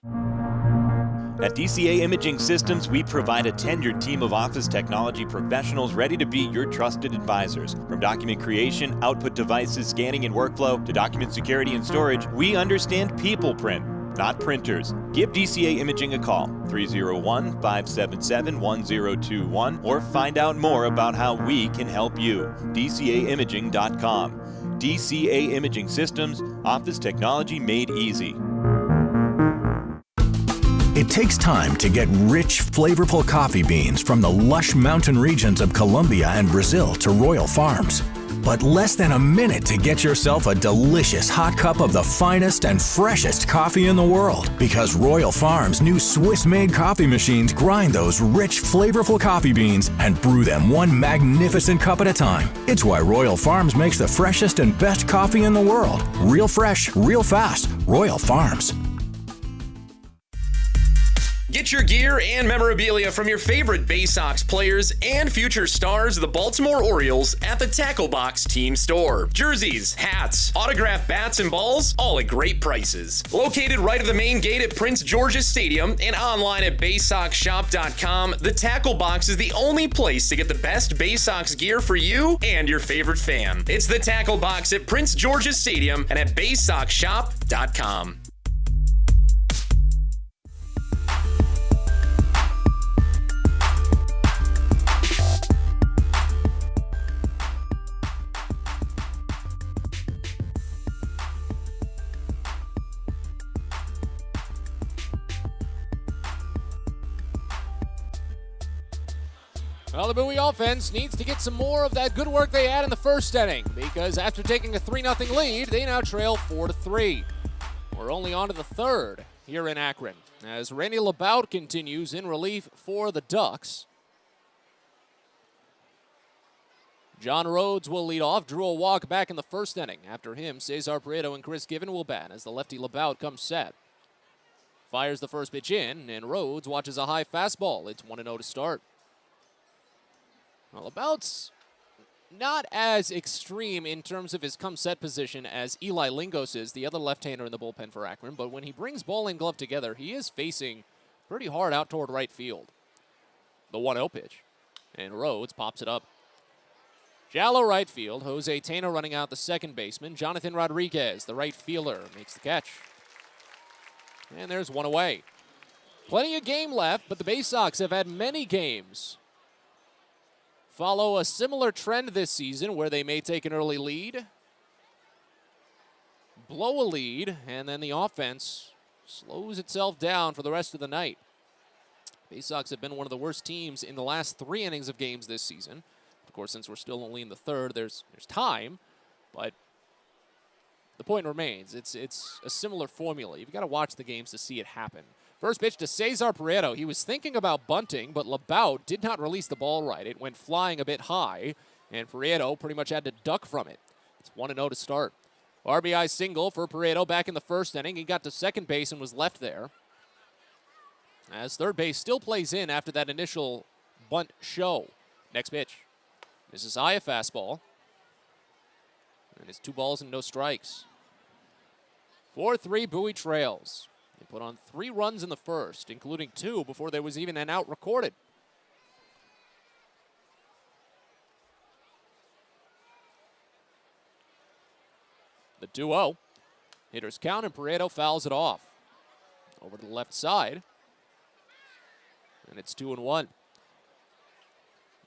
Speaker 15: At DCA Imaging Systems, we provide a tenured team of office technology professionals ready to be your trusted advisors. From document creation, output devices, scanning and workflow, to document security and storage, we understand people print. not printers. Give DCA Imaging a call, 301-577-1021, or find out more about how we can help you. DCAimaging.com. DCA Imaging Systems, office technology made easy.
Speaker 17: It takes time to get rich, flavorful coffee beans from the lush mountain regions of Colombia and Brazil to Royal Farms. But less than a minute to get yourself a delicious hot cup of the finest and freshest coffee in the world. Because Royal Farms' new Swiss-made coffee machines grind those rich, flavorful coffee beans and brew them one magnificent cup at a time. It's why Royal Farms makes the freshest and best coffee in the world. Real fresh, real fast. Royal Farms.
Speaker 16: Get your gear and memorabilia from your favorite Baysox players and future stars of the Baltimore Orioles at the Tackle Box Team Store. Jerseys, hats, autographed bats and balls, all at great prices. Located right at the main gate at Prince George's Stadium and online at BaysoxShop.com, the Tackle Box is the only place to get the best Baysox gear for you and your favorite fan. It's the Tackle Box at Prince George's Stadium and at BaysoxShop.com.
Speaker 3: Well, the Bowie offense needs to get some more of that good work they had in the first inning, because after taking a 3-0 lead, they now trail 4-3. We're only on to the third here in Akron, as Randy Labout continues in relief for the Ducks. John Rhodes will lead off, drew a walk back in the first inning. After him, Cesar Prieto and Chris Given will bat as the lefty Labout comes set. Fires the first pitch in, and Rhodes watches a high fastball. It's 1-0 to start. Well, Labout's not as extreme in terms of his come-set position as Eli Lingos is, the other left-hander in the bullpen for Akron, but when he brings ball and glove together, he is facing pretty hard out toward right field. The 1-0 pitch, and Rhodes pops it up. Shallow right field, Jose Tena running out the second baseman. Jonathan Rodriguez, the right fielder, makes the catch. And there's one away. Plenty of game left, but the Baysox have had many games follow a similar trend this season where they may take an early lead, blow a lead, and then the offense slows itself down for the rest of the night. Baysox have been one of the worst teams in the last 3 innings of games this season. Of course, since we're still only in the third, there's time, but the point remains. It's a similar formula. You've got to watch the games to see it happen. First pitch to Cesar Prieto. He was thinking about bunting, but Labout did not release the ball right. It went flying a bit high, and Prieto pretty much had to duck from it. It's 1-0 to start. RBI single for Prieto back in the first inning. He got to second base and was left there, as third base still plays in after that initial bunt show. Next pitch. This is high, a fastball. And it's 2 balls and no strikes. 4-3 Bowie trails. They put on 3 runs in the first, including 2 before there was even an out recorded. The 2-0. Hitters count, and Prieto fouls it off. Over to the left side. And it's 2-1.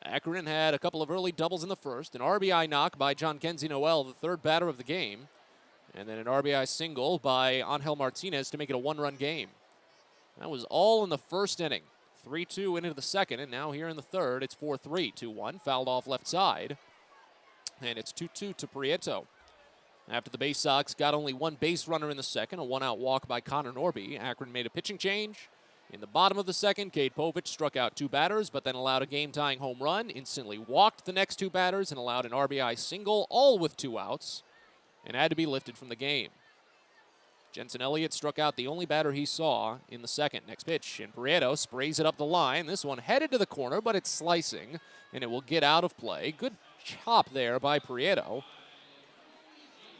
Speaker 3: Akron had a couple of early doubles in the first. An RBI knock by John Kenzie Noel, the third batter of the game. And then an RBI single by Angel Martinez to make it a 1-run game. That was all in the first inning. 3-2 into the second, and now here in the third, it's 4-3. 2-1, fouled off left side. And it's 2-2 to Prieto. After the Baysox got only 1 base runner in the second, a 1-out walk by Connor Norby, Akron made a pitching change. In the bottom of the second, Cade Povich struck out 2 batters, but then allowed a game-tying home run, instantly walked the next 2 batters, and allowed an RBI single, all with 2 outs, and had to be lifted from the game. Jensen Elliott struck out the only batter he saw in the second. Next pitch, and Prieto sprays it up the line. This one headed to the corner, but it's slicing, and it will get out of play. Good chop there by Prieto.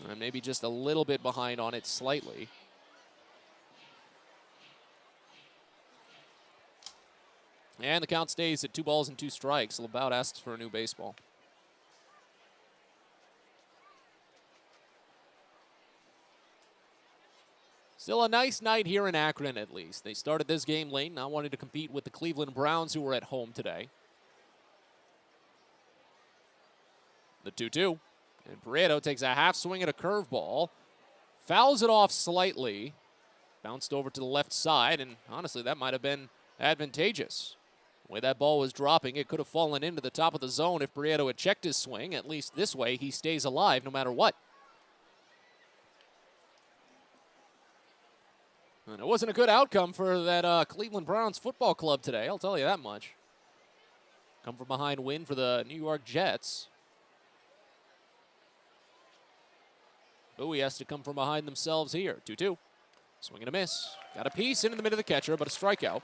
Speaker 3: And maybe just a little bit behind on it slightly. And the count stays at 2 balls and 2 strikes. Labout asks for a new baseball. Still a nice night here in Akron, at least. They started this game late, not wanting to compete with the Cleveland Browns, who were at home today. The 2-2. And Prieto takes a half swing at a curveball. Fouls it off slightly. Bounced over to the left side, and honestly, that might have been advantageous. The way that ball was dropping, it could have fallen into the top of the zone if Prieto had checked his swing. At least this way, he stays alive no matter what. And it wasn't a good outcome for that Cleveland Browns football club today, I'll tell you that much. Come from behind win for the New York Jets. Bowie has to come from behind themselves here. 2-2. Swing and a miss. Got a piece into the middle of the catcher, but a strikeout.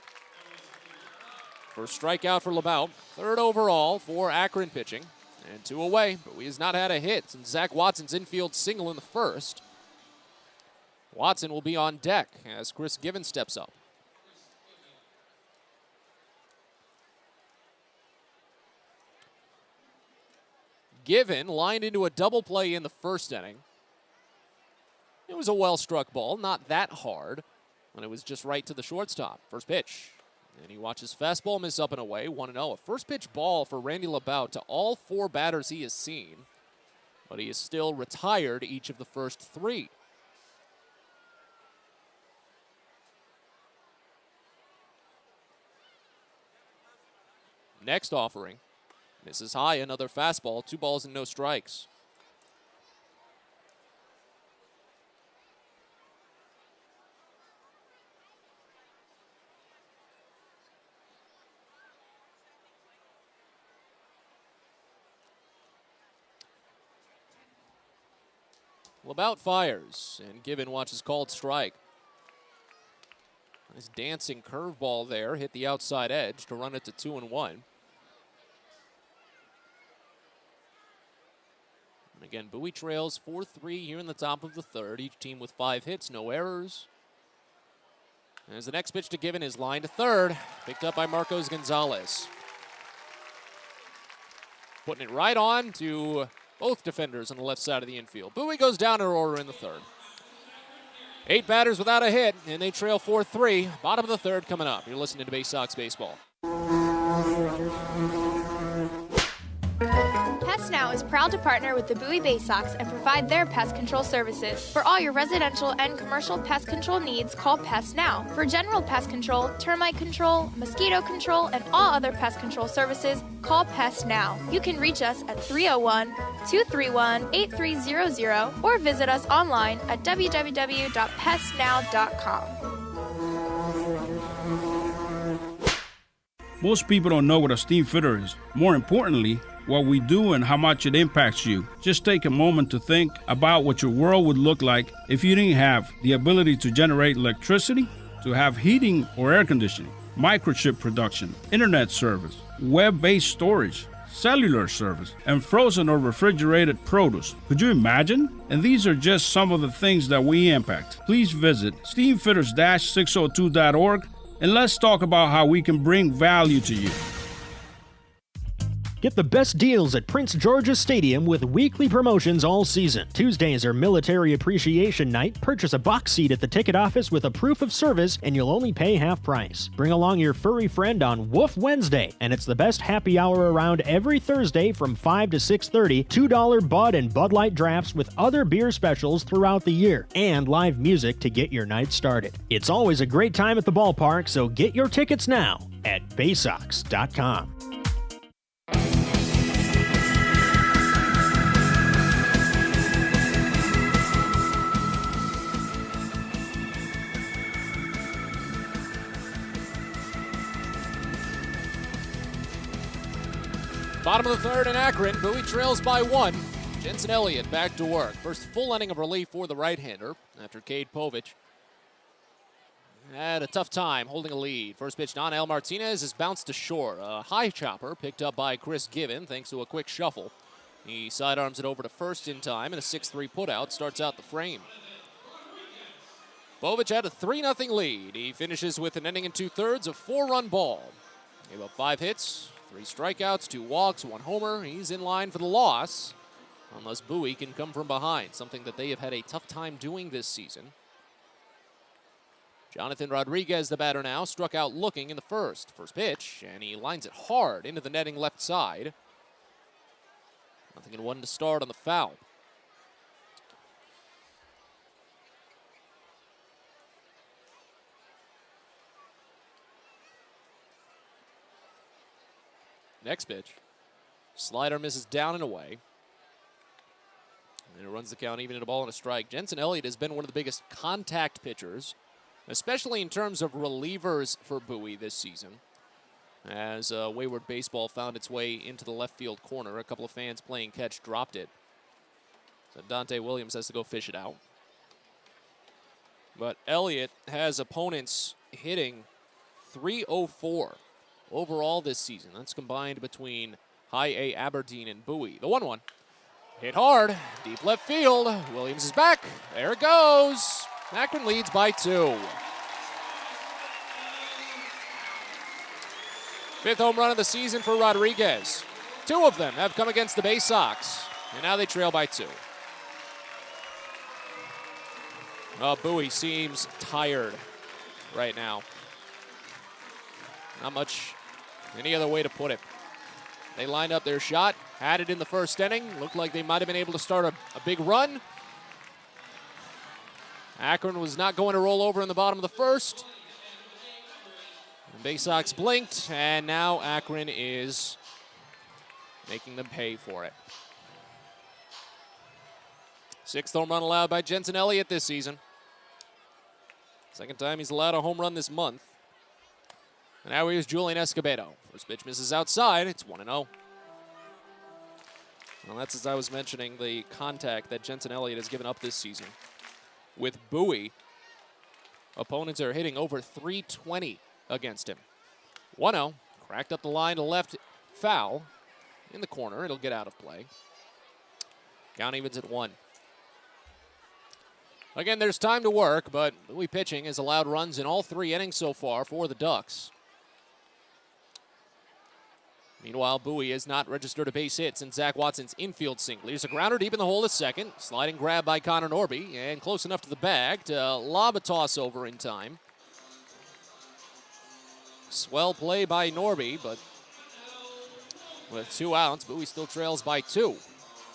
Speaker 3: First strikeout for LeBout. Third overall for Akron pitching. And 2 away. Bowie has not had a hit since Zach Watson's infield single in the first. Watson will be on deck as Chris Given steps up. Given lined into a double play in the first inning. It was a well-struck ball, not that hard, when it was just right to the shortstop. First pitch. And he watches fastball miss up and away, 1-0. A first pitch ball for Randy LeBout to all 4 batters he has seen, but he is still retired each of the first 3. Next offering. Misses high, another fastball, 2 balls and no strikes. LeBout fires, and Given watches called strike. Nice dancing curveball there, hit the outside edge to run it to 2-1. And again, Bowie trails 4-3 here in the top of the third. Each team with 5 hits, no errors. As the next pitch to Given is line to third, picked up by Marcos Gonzalez. Putting it right on to both defenders on the left side of the infield. Bowie goes down in order in the third. 8 batters without a hit, and they trail 4-3. Bottom of the third coming up. You're listening to Baysox Baseball.
Speaker 6: Pest Now is proud to partner with the Bowie Baysox and provide their pest control services. For all your residential and commercial pest control needs, call Pest Now. For general pest control, termite control, mosquito control, and all other pest control services, call Pest Now. You can reach us at 301-231-8300 or visit us online at www.pestnow.com.
Speaker 18: Most people don't know what a steam fitter is. More importantly, what we do and how much it impacts you. Just take a moment to think about what your world would look like if you didn't have the ability to generate electricity, to have heating or air conditioning, microchip production, internet service, web-based storage, cellular service, and frozen or refrigerated produce. Could you imagine? And these are just some of the things that we impact. Please visit steamfitters-602.org and let's talk about how we can bring value to you.
Speaker 14: Get the best deals at Prince George's Stadium with weekly promotions all season. Tuesdays are Military Appreciation Night. Purchase a box seat at the ticket office with a proof of service and you'll only pay half price. Bring along your furry friend on Woof Wednesday, and it's the best happy hour around every Thursday from 5 to 6:30. $2 Bud and Bud Light drafts with other beer specials throughout the year, and live music to get your night started. It's always a great time at the ballpark, so get your tickets now at Baysox.com.
Speaker 3: Bottom of the third in Akron. Bowie trails by 1. Jensen Elliott back to work. First full inning of relief for the right-hander after Cade Povich had a tough time holding a lead. First pitch, Donel Martinez is bounced to short. A high chopper picked up by Chris Given thanks to a quick shuffle. He sidearms it over to first in time, and a 6-3 putout starts out the frame. Povich had a 3-0 lead. He finishes with an inning and 2/3 of 4-run ball. Gave up 5 hits, 3 strikeouts, 2 walks, 1 homer. He's in line for the loss, unless Bowie can come from behind, something that they have had a tough time doing this season. Jonathan Rodriguez, the batter now, struck out looking in the first. First pitch, and he lines it hard into the netting left side. 0-1 to start on the foul. Next pitch. Slider misses down and away. And it runs the count even at a ball and a strike. Jensen Elliott has been one of the biggest contact pitchers, especially in terms of relievers for Bowie this season. As wayward baseball found its way into the left field corner, a couple of fans playing catch dropped it. So Dante Williams has to go fish it out. But Elliott has opponents hitting .304 overall this season. That's combined between High A Aberdeen and Bowie. The 1-1. Hit hard, deep left field. Williams is back. There it goes. Akron leads by 2. Fifth home run of the season for Rodriguez. 2 of them have come against the Baysox, and now they trail by 2. Bowie seems tired right now. Not much any other way to put it. They lined up their shot, had it in the first inning. Looked like they might have been able to start a big run. Akron was not going to roll over in the bottom of the first. The Baysox blinked, and now Akron is making them pay for it. 6th home run allowed by Jensen Elliott this season. Second time he's allowed a home run this month. And now here's Julian Escobedo. First pitch misses outside. It's 1-0. Well, that's as I was mentioning, the contact that Jensen Elliott has given up this season. With Bowie, opponents are hitting over .320 against him. 1-0. Cracked up the line to left, foul. In the corner, it'll get out of play. Count evens at 1. Again, there's time to work, but Bowie pitching has allowed runs in all 3 innings so far for the Ducks. Meanwhile, Bowie has not registered a base hit since Zach Watson's infield single. Here's a grounder deep in the hole to second. Sliding grab by Connor Norby, and close enough to the bag to lob a toss over in time. Swell play by Norby, but with 2 outs, Bowie still trails by 2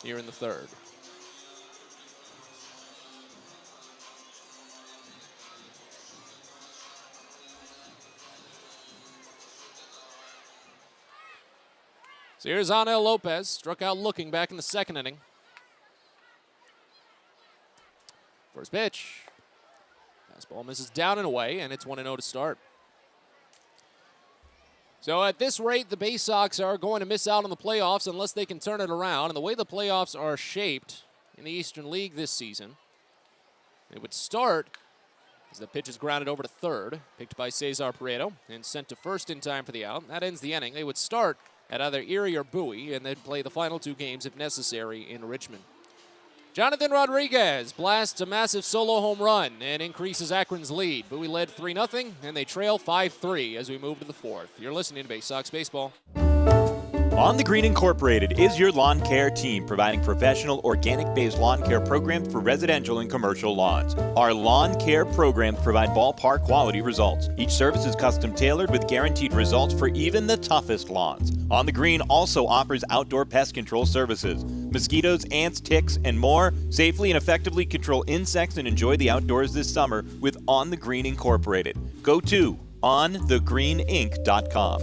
Speaker 3: here in the third. So here's Anel Lopez, struck out looking back in the second inning. First pitch. Fastball misses down and away, and it's 1-0 to start. So at this rate, the Baysox are going to miss out on the playoffs unless they can turn it around. And the way the playoffs are shaped in the Eastern League this season, it would start as the pitch is grounded over to third, picked by Cesar Prieto, and sent to first in time for the out. That ends the inning. They would start at either Erie or Bowie, and then play the final 2 games if necessary in Richmond. Jonathan Rodriguez blasts a massive solo home run and increases Akron's lead. Bowie led 3-0, and they trail 5-3 as we move to the 4th. You're listening to Baysox Baseball.
Speaker 15: On the Green Incorporated is your lawn care team, providing professional organic-based lawn care programs for residential and commercial lawns. Our lawn care programs provide ballpark quality results. Each service is custom tailored with guaranteed results for even the toughest lawns. On the Green also offers outdoor pest control services. Mosquitoes, ants, ticks, and more. Safely and effectively control insects and enjoy the outdoors this summer with On the Green Incorporated. Go to onthegreeninc.com.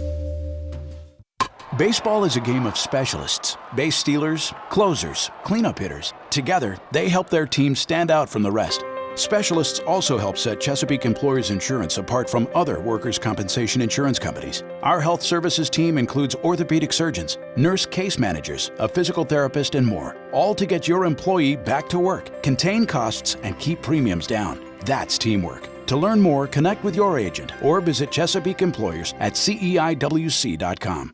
Speaker 13: Baseball is a game of specialists. Base stealers, closers, cleanup hitters. Together, they help their team stand out from the rest. Specialists also help set Chesapeake Employers Insurance apart from other workers' compensation insurance companies. Our health services team includes orthopedic surgeons, nurse case managers, a physical therapist, and more, all to get your employee back to work, contain costs, and keep premiums down. That's teamwork. To learn more, connect with your agent or visit Chesapeake Employers at CEIWC.com.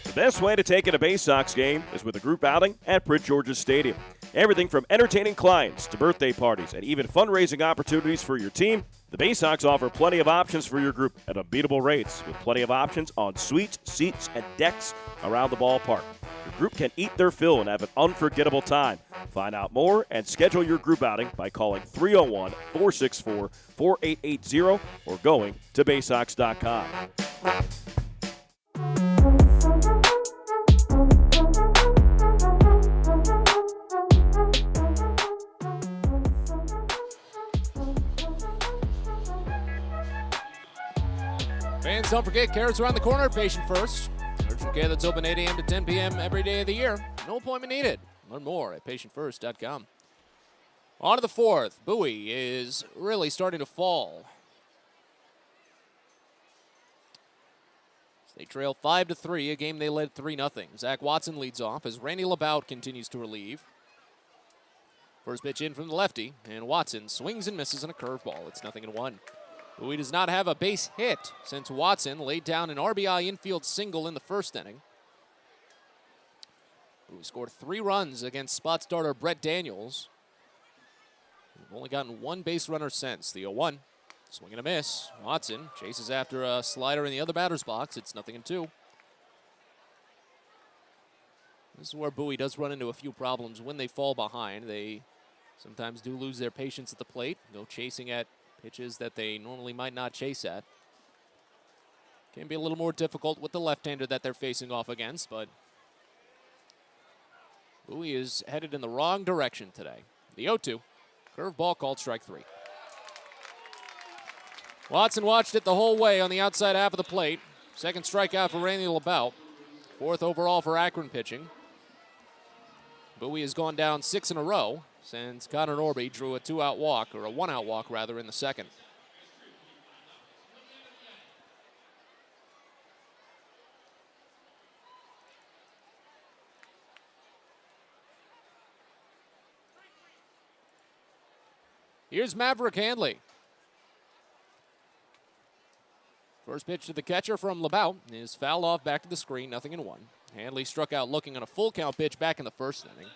Speaker 2: The best way to take in a Baysox game is with a group outing at Prince George's Stadium. Everything from entertaining clients to birthday parties and even fundraising opportunities for your team, the Baysox offer plenty of options for your group at unbeatable rates with plenty of options on suites, seats, and decks around the ballpark. Your group can eat their fill and have an unforgettable time. Find out more and schedule your group outing by calling 301-464-4880 or going to Baysox.com.
Speaker 3: Fans, don't forget, Carrots around the corner, patient first. Urgent care that's open 8 a.m. to 10 p.m. every day of the year. No appointment needed. Learn more at patientfirst.com. On to the fourth. Bowie is really starting to fall. They trail 5-3, a game they led 3-0. Zach Watson leads off as Randy LeBout continues to relieve. First pitch in from the lefty, and Watson swings and misses on a curveball. It's 0-1. Bowie does not have a base hit since Watson laid down an RBI infield single in the first inning. Bowie scored 3 runs against spot starter Brett Daniels. We've only gotten 1 base runner since. The 0-1. Swing and a miss. Watson chases after a slider in the other batter's box. It's 0-2. This is where Bowie does run into a few problems when they fall behind. They sometimes do lose their patience at the plate, go chasing at pitches that they normally might not chase at. Can be a little more difficult with the left-hander that they're facing off against, but Bowie is headed in the wrong direction today. The 0-2. Curveball called strike 3. Watson watched it the whole way on the outside half of the plate. Second strikeout for Randy LeBout. 4th overall for Akron pitching. Bowie has gone down 6 in a row since Connor Norby drew a 2-out walk, or a 1-out walk rather, in the second. Here's Maverick Handley. First pitch to the catcher from LeBout is fouled off back to the screen, 0-1. Handley struck out looking on a full count pitch back in the first inning.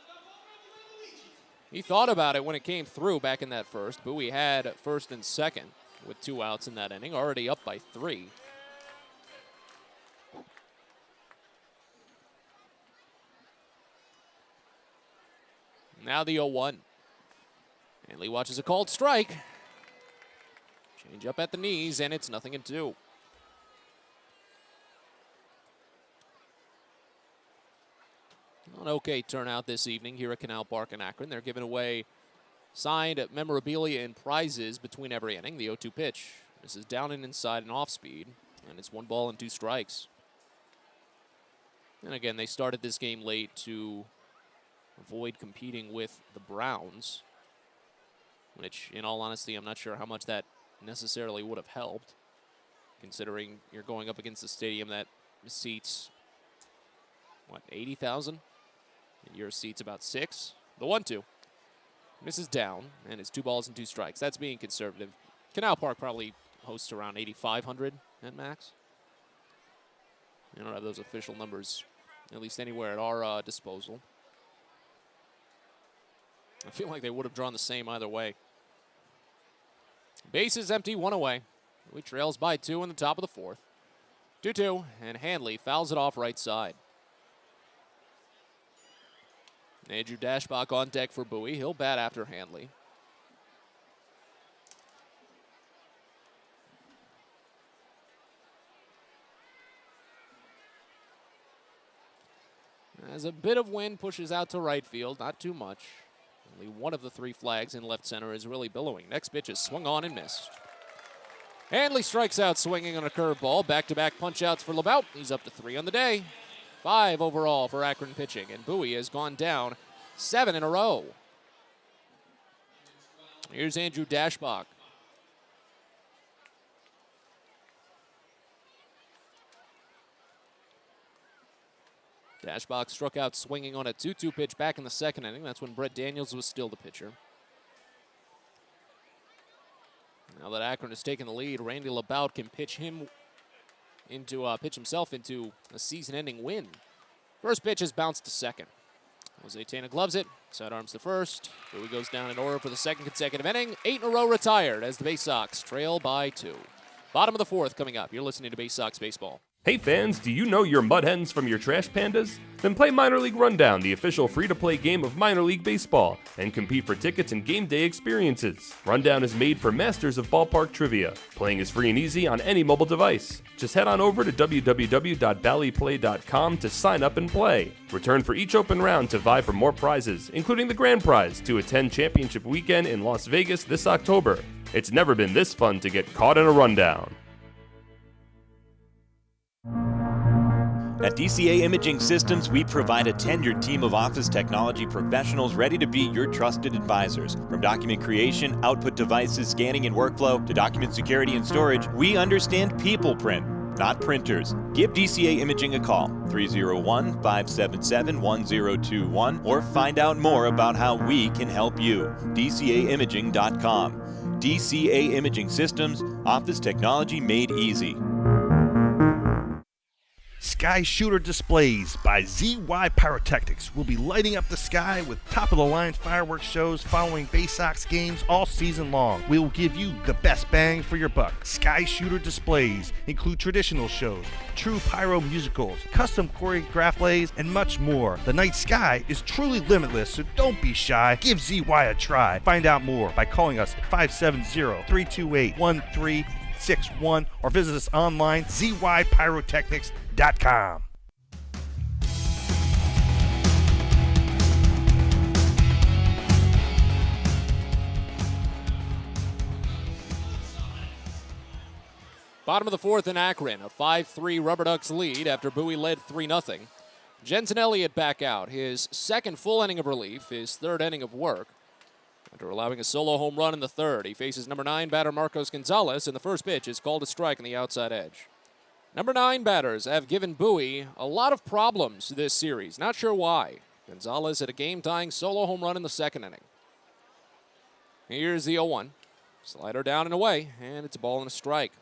Speaker 3: He thought about it when it came through back in that first. Bowie had first and second with 2 outs in that inning, already up by 3. Now the 0-1. Handley watches a called strike. Change up at the knees, and it's 0-2. An okay turnout this evening here at Canal Park in Akron. They're giving away signed memorabilia and prizes between every inning. The 0-2 pitch. This is down and inside and off speed, and it's 1 ball and 2 strikes. And again, they started this game late to avoid competing with the Browns, which, in all honesty, I'm not sure how much that necessarily would have helped, considering you're going up against a stadium that seats, 80,000? And your seat's about 6. The 1-2. Misses down, and it's 2 balls and 2 strikes. That's being conservative. Canal Park probably hosts around 8,500 at max. I don't have those official numbers, at least anywhere at our disposal. I feel like they would have drawn the same either way. Base is empty, 1 away. We trails by 2 in the top of the 4th. 2-2, and Handley fouls it off right side. Andrew Dashbach on deck for Bowie. He'll bat after Handley. As a bit of wind pushes out to right field, not too much. Only one of the 3 flags in left center is really billowing. Next pitch is swung on and missed. Handley strikes out swinging on a curveball. Back-to-back punch-outs for LeBout. He's up to 3 on the day. 5 overall for Akron pitching, and Bowie has gone down 7 in a row. Here's Andrew Dashbach. Dashbach struck out swinging on a 2-2 pitch back in the second inning. That's when Brett Daniels was still the pitcher. Now that Akron has taken the lead, Randy LeBout can pitch himself into a season-ending win. First pitch is bounced to second. Jose Tena gloves it, sidearms to first. Bowie goes down in order for the second consecutive inning. 8 in a row retired as the Bay Sox trail by 2. Bottom of the 4th coming up. You're listening to Bay Sox Baseball.
Speaker 7: Hey fans, do you know your mud hens from your trash pandas? Then play Minor League Rundown, the official free-to-play game of minor league baseball, and compete for tickets and game day experiences. Rundown is made for masters of ballpark trivia. Playing is free and easy on any mobile device. Just head on over to www.ballyplay.com to sign up and play. Return for each open round to vie for more prizes, including the grand prize to attend championship weekend in Las Vegas this October. It's never been this fun to get caught in a rundown.
Speaker 15: At DCA Imaging Systems, we provide a tenured team of office technology professionals ready to be your trusted advisors. From document creation, output devices, scanning and workflow, to document security and storage, we understand people print, not printers. Give DCA Imaging a call, 301-577-1021, or find out more about how we can help you. DCAimaging.com. DCA Imaging Systems, office technology made easy.
Speaker 10: Sky Shooter Displays by ZY Pyrotechnics will be lighting up the sky with top-of-the-line fireworks shows following Bay Sox games all season long. We will give you the best bang for your buck. Sky Shooter Displays include traditional shows, true pyro musicals, custom choreographed plays, and much more. The night sky is truly limitless, so don't be shy. Give ZY a try. Find out more by calling us at 570-328-1361 or visit us online, zypyrotechnics.com.
Speaker 3: Bottom of the 4th in Akron, a 5-3 Rubber Ducks lead after Bowie led 3-0. Jensen Elliott back out, his second full inning of relief, his third inning of work. After allowing a solo home run in the third, he faces number 9 batter Marcos Gonzalez, and the first pitch is called a strike on the outside edge. Number 9 batters have given Bowie a lot of problems this series. Not sure why. Gonzalez hit a game-tying solo home run in the second inning. Here's the 0-1. Slider down and away, and it's a ball and a strike.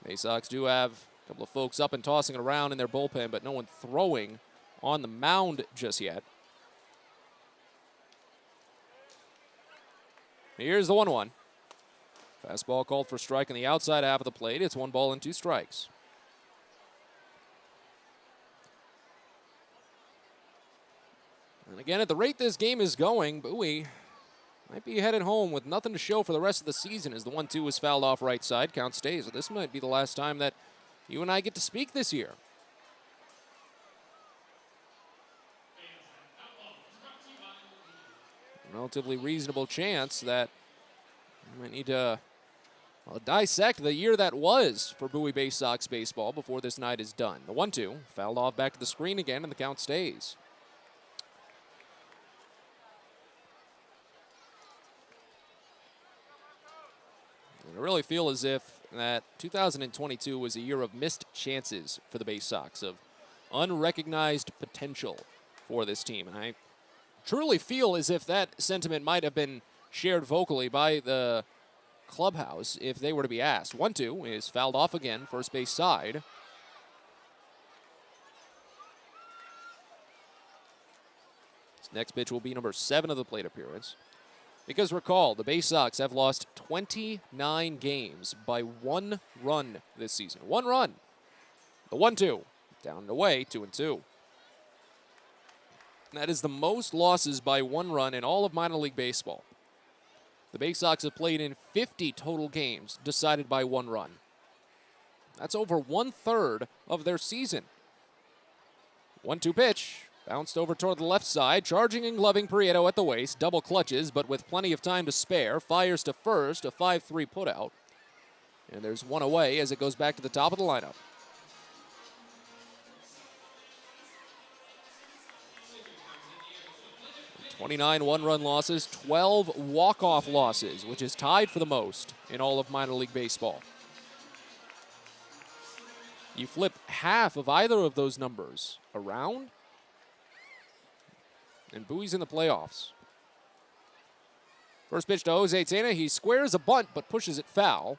Speaker 3: Bay Sox do have a couple of folks up and tossing it around in their bullpen, but no one throwing on the mound just yet. Here's the 1-1. Fastball called for strike on the outside half of the plate. It's 1 ball and 2 strikes. And again, at the rate this game is going, Bowie might be headed home with nothing to show for the rest of the season as the 1-2 was fouled off right side. Count stays. So this might be the last time that you and I get to speak this year. Relatively reasonable chance that we might need to dissect the year that was for Bowie Baysox baseball before this night is done. The 1-2 fouled off back to the screen again, and the count stays. And I really feel as if that 2022 was a year of missed chances for the Bay Sox, of unrecognized potential for this team. And I truly feel as if that sentiment might have been shared vocally by the clubhouse if they were to be asked. 1-2 is fouled off again, first base side. This next pitch will be number 7 of the plate appearance. Because recall, the Bay Sox have lost 29 games by 1 run this season. 1 run. The 1-2, down and away, 2-2. That is the most losses by 1 run in all of minor league baseball. The Bay Sox have played in 50 total games decided by 1 run. That's over 1/3 of their season. 1-2 pitch. Bounced over toward the left side, charging and gloving Prieto at the waist. Double clutches, but with plenty of time to spare. Fires to first, a 5-3 putout. And there's 1 away as it goes back to the top of the lineup. 29 one-run losses, 12 walk-off losses, which is tied for the most in all of minor league baseball. You flip half of either of those numbers around, and Bowie's in the playoffs. First pitch to Jose Tena. He squares a bunt, but pushes it foul.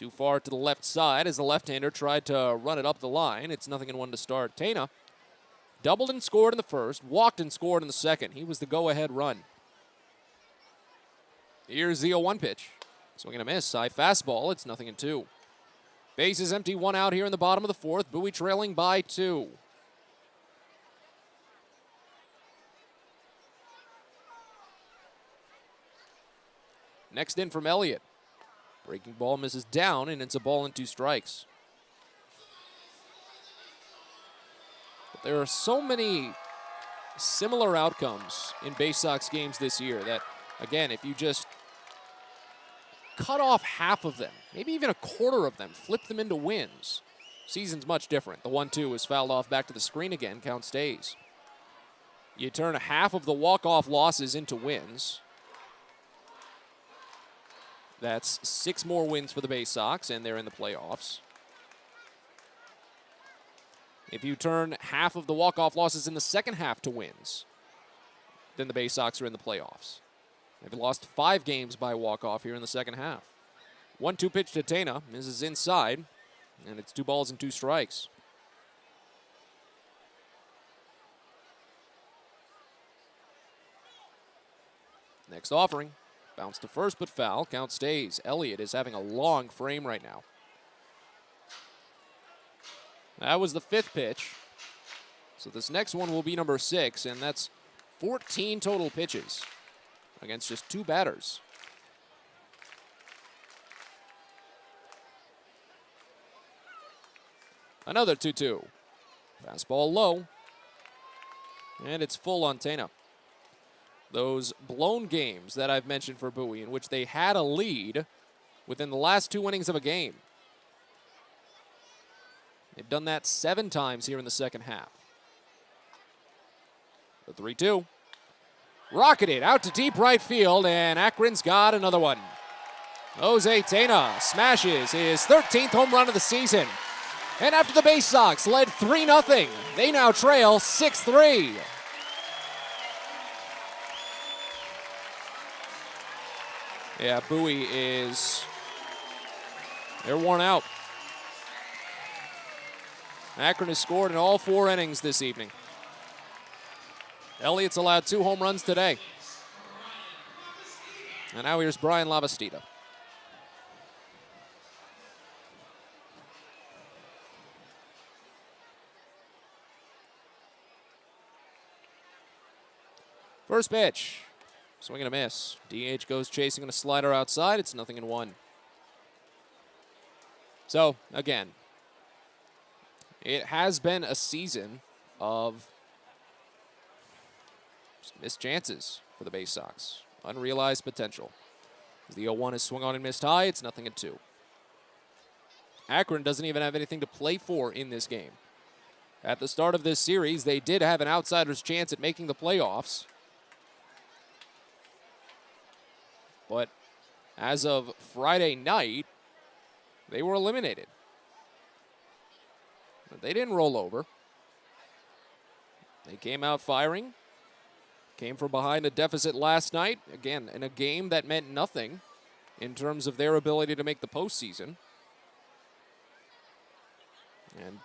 Speaker 3: Too far to the left side as the left-hander tried to run it up the line. It's 0-1 to start. Tena doubled and scored in the first, walked and scored in the second. He was the go-ahead run. Here's the 0-1 pitch. Swing and a miss. High fastball. It's 0-2. Base is empty, 1 out here in the bottom of the fourth. Bowie trailing by 2. Next in from Elliott. Breaking ball misses down, and it's a ball and 2 strikes. But there are so many similar outcomes in Baysox games this year that, again, if you just cut off half of them, maybe even a quarter of them, flip them into wins, season's much different. The 1-2 is fouled off back to the screen again. Count stays. You turn half of the walk-off losses into wins. That's 6 more wins for the Baysox, and they're in the playoffs. If you turn half of the walk-off losses in the second half to wins, then the Baysox are in the playoffs. They've lost 5 games by walk-off here in the second half. 1-2 pitch to Tena. Misses inside, and it's 2 balls and 2 strikes. Next offering. Bounce to first, but foul. Count stays. Elliott is having a long frame right now. That was the 5th pitch. So this next one will be number 6, and that's 14 total pitches against just 2 batters. Another 2-2. Fastball low. And it's full on Tena. Those blown games that I've mentioned for Bowie, in which they had a lead within the last 2 innings of a game. They've done that 7 times here in the second half. The 3-2. Rocketed out to deep right field, and Akron's got another one. Jose Tena smashes his 13th home run of the season. And after the Baysox led 3-0, they now trail 6-3. Yeah, Bowie they're worn out. Akron has scored in all 4 innings this evening. Elliott's allowed 2 home runs today. And now here's Brian Lavastida. First pitch. Swing and a miss. DH goes chasing on a slider outside. It's 0-1. So, again, it has been a season of missed chances for the Baysox. Unrealized potential. As the 0-1 is swung on and missed high, it's 0-2. Akron doesn't even have anything to play for in this game. At the start of this series, they did have an outsider's chance at making the playoffs. But as of Friday night, they were eliminated. But they didn't roll over. They came out firing. Came from behind a deficit last night. Again, in a game that meant nothing in terms of their ability to make the postseason. And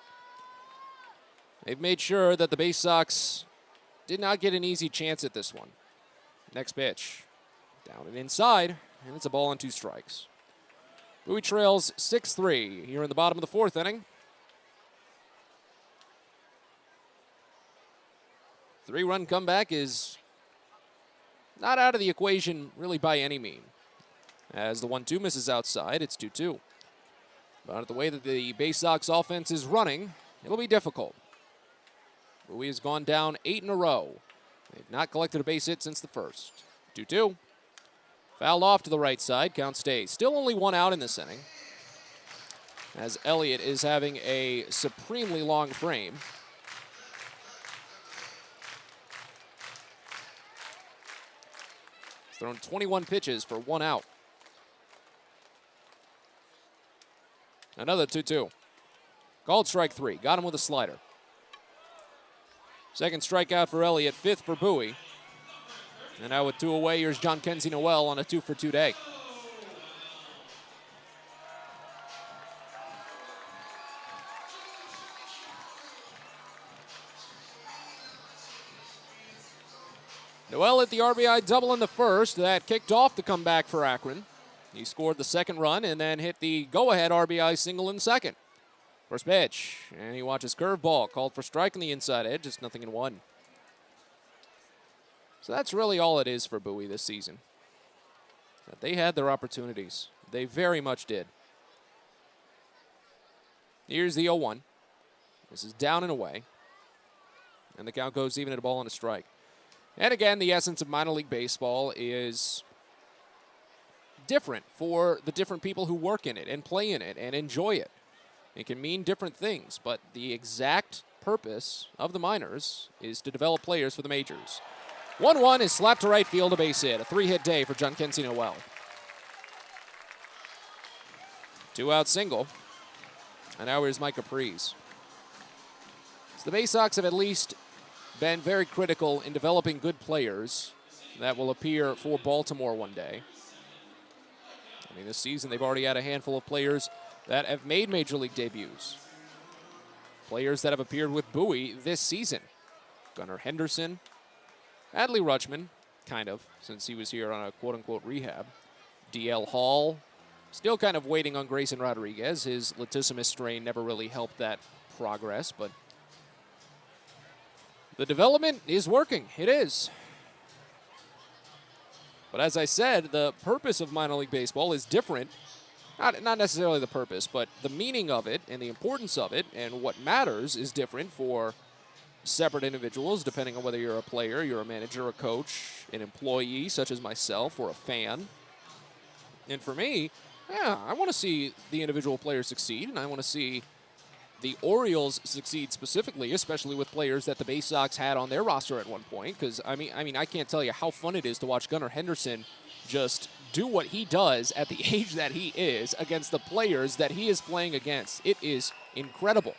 Speaker 3: they've made sure that the Baysox did not get an easy chance at this one. Next pitch. Down and inside, and it's a ball and 2 strikes. Bowie trails 6-3 here in the bottom of the 4th inning. 3-run comeback is not out of the equation really by any mean. As the 1-2 misses outside, it's 2-2. But the way that the Baysox offense is running, it'll be difficult. Bowie has gone down 8 in a row. They've not collected a base hit since the first. 2-2. Fouled off to the right side. Count stays. Still only 1 out in this inning, as Elliott is having a supremely long frame. He's thrown 21 pitches for 1 out. Another 2-2. Called strike 3. Got him with a slider. Second strikeout for Elliott. 5th for Bowie. And now with 2 away, here's John Kenzie Noel on a 2-for-2 day. Noel hit the RBI double in the first. That kicked off the comeback for Akron. He scored the second run and then hit the go-ahead RBI single in the second. First pitch, and he watches curveball, called for strike on the inside edge. It's 0-1. So that's really all it is for Bowie this season. They had their opportunities. They very much did. Here's the 0-1. This is down and away. And the count goes even at a ball and a strike. And again, the essence of minor league baseball is different for the different people who work in it and play in it and enjoy it. It can mean different things, but the exact purpose of the minors is to develop players for the majors. 1-1 is slapped to right field, a base hit. A 3-hit day for Jhonkensy Noel. 2-out single. And now here's Mike Caprice. So the Baysox have at least been very critical in developing good players that will appear for Baltimore one day. I mean, this season they've already had a handful of players that have made major league debuts. Players that have appeared with Bowie this season. Gunnar Henderson, Adley Rutschman, kind of, since he was here on a quote-unquote rehab. DL Hall, still kind of waiting on Grayson Rodriguez. His latissimus strain never really helped that progress, but the development is working. It is. But as I said, the purpose of minor league baseball is different. Not necessarily the purpose, but the meaning of it and the importance of it and what matters is different for separate individuals, depending on whether you're a player, you're a manager, a coach, an employee, such as myself, or a fan. And for me, yeah, I want to see the individual players succeed, and I want to see the Orioles succeed specifically, especially with players that the Baysox had on their roster at one point. Because I mean, I can't tell you how fun it is to watch Gunnar Henderson just do what he does at the age that he is against the players that he is playing against. It is incredible.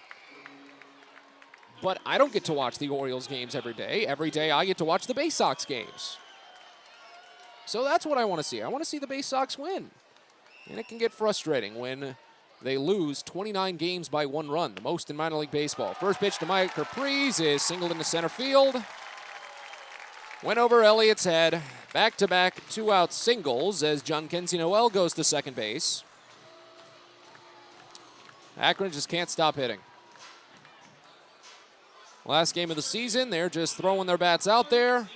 Speaker 3: But I don't get to watch the Orioles games every day. Every day I get to watch the Baysox games. So that's what I want to see. I want to see the Baysox win. And it can get frustrating when they lose 29 games by 1 run, the most in minor league baseball. First pitch to Mike Caprice is singled into center field. Went over Elliott's head. Back-to-back 2-out singles as Jhonkensy Noel goes to second base. Akron just can't stop hitting. Last game of the season, they're just throwing their bats out there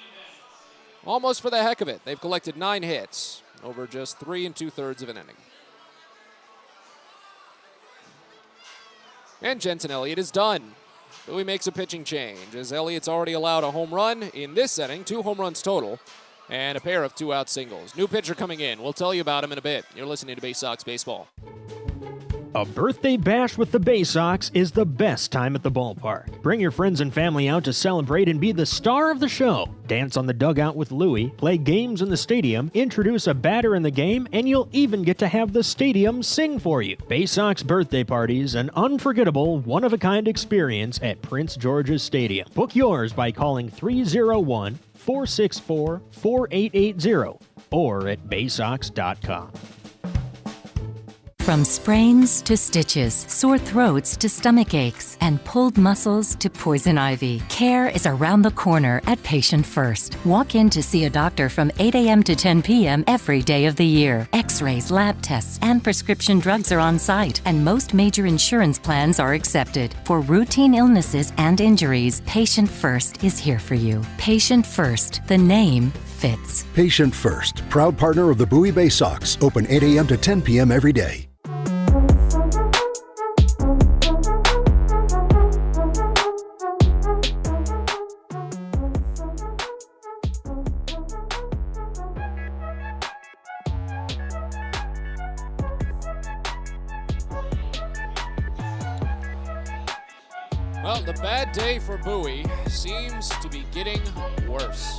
Speaker 3: almost for the heck of it. They've collected 9 hits over just 3 2/3 of an inning. And Jensen Elliott is done. Bowie makes a pitching change as Elliott's already allowed a home run in this inning, 2 home runs total, and a pair of 2-out singles. New pitcher coming in. We'll tell you about him in a bit. You're listening to Baysox Baseball.
Speaker 14: A birthday bash with the Baysox is the best time at the ballpark. Bring your friends and family out to celebrate and be the star of the show. Dance on the dugout with Louie, play games in the stadium, introduce a batter in the game, and you'll even get to have the stadium sing for you. Baysox birthday parties, an unforgettable, one-of-a-kind experience at Prince George's Stadium. Book yours by calling 301-464-4880 or at baysox.com.
Speaker 4: From sprains to stitches, sore throats to stomach aches, and pulled muscles to poison ivy, care is around the corner at Patient First. Walk in to see a doctor from 8 a.m. to 10 p.m. every day of the year. X-rays, lab tests, and prescription drugs are on site, and most major insurance plans are accepted. For routine illnesses and injuries, Patient First is here for you. Patient First, the name fits.
Speaker 5: Patient First, proud partner of the Bowie Baysox, open 8 a.m. to 10 p.m. every day.
Speaker 3: Well, the bad day for Bowie seems to be getting worse.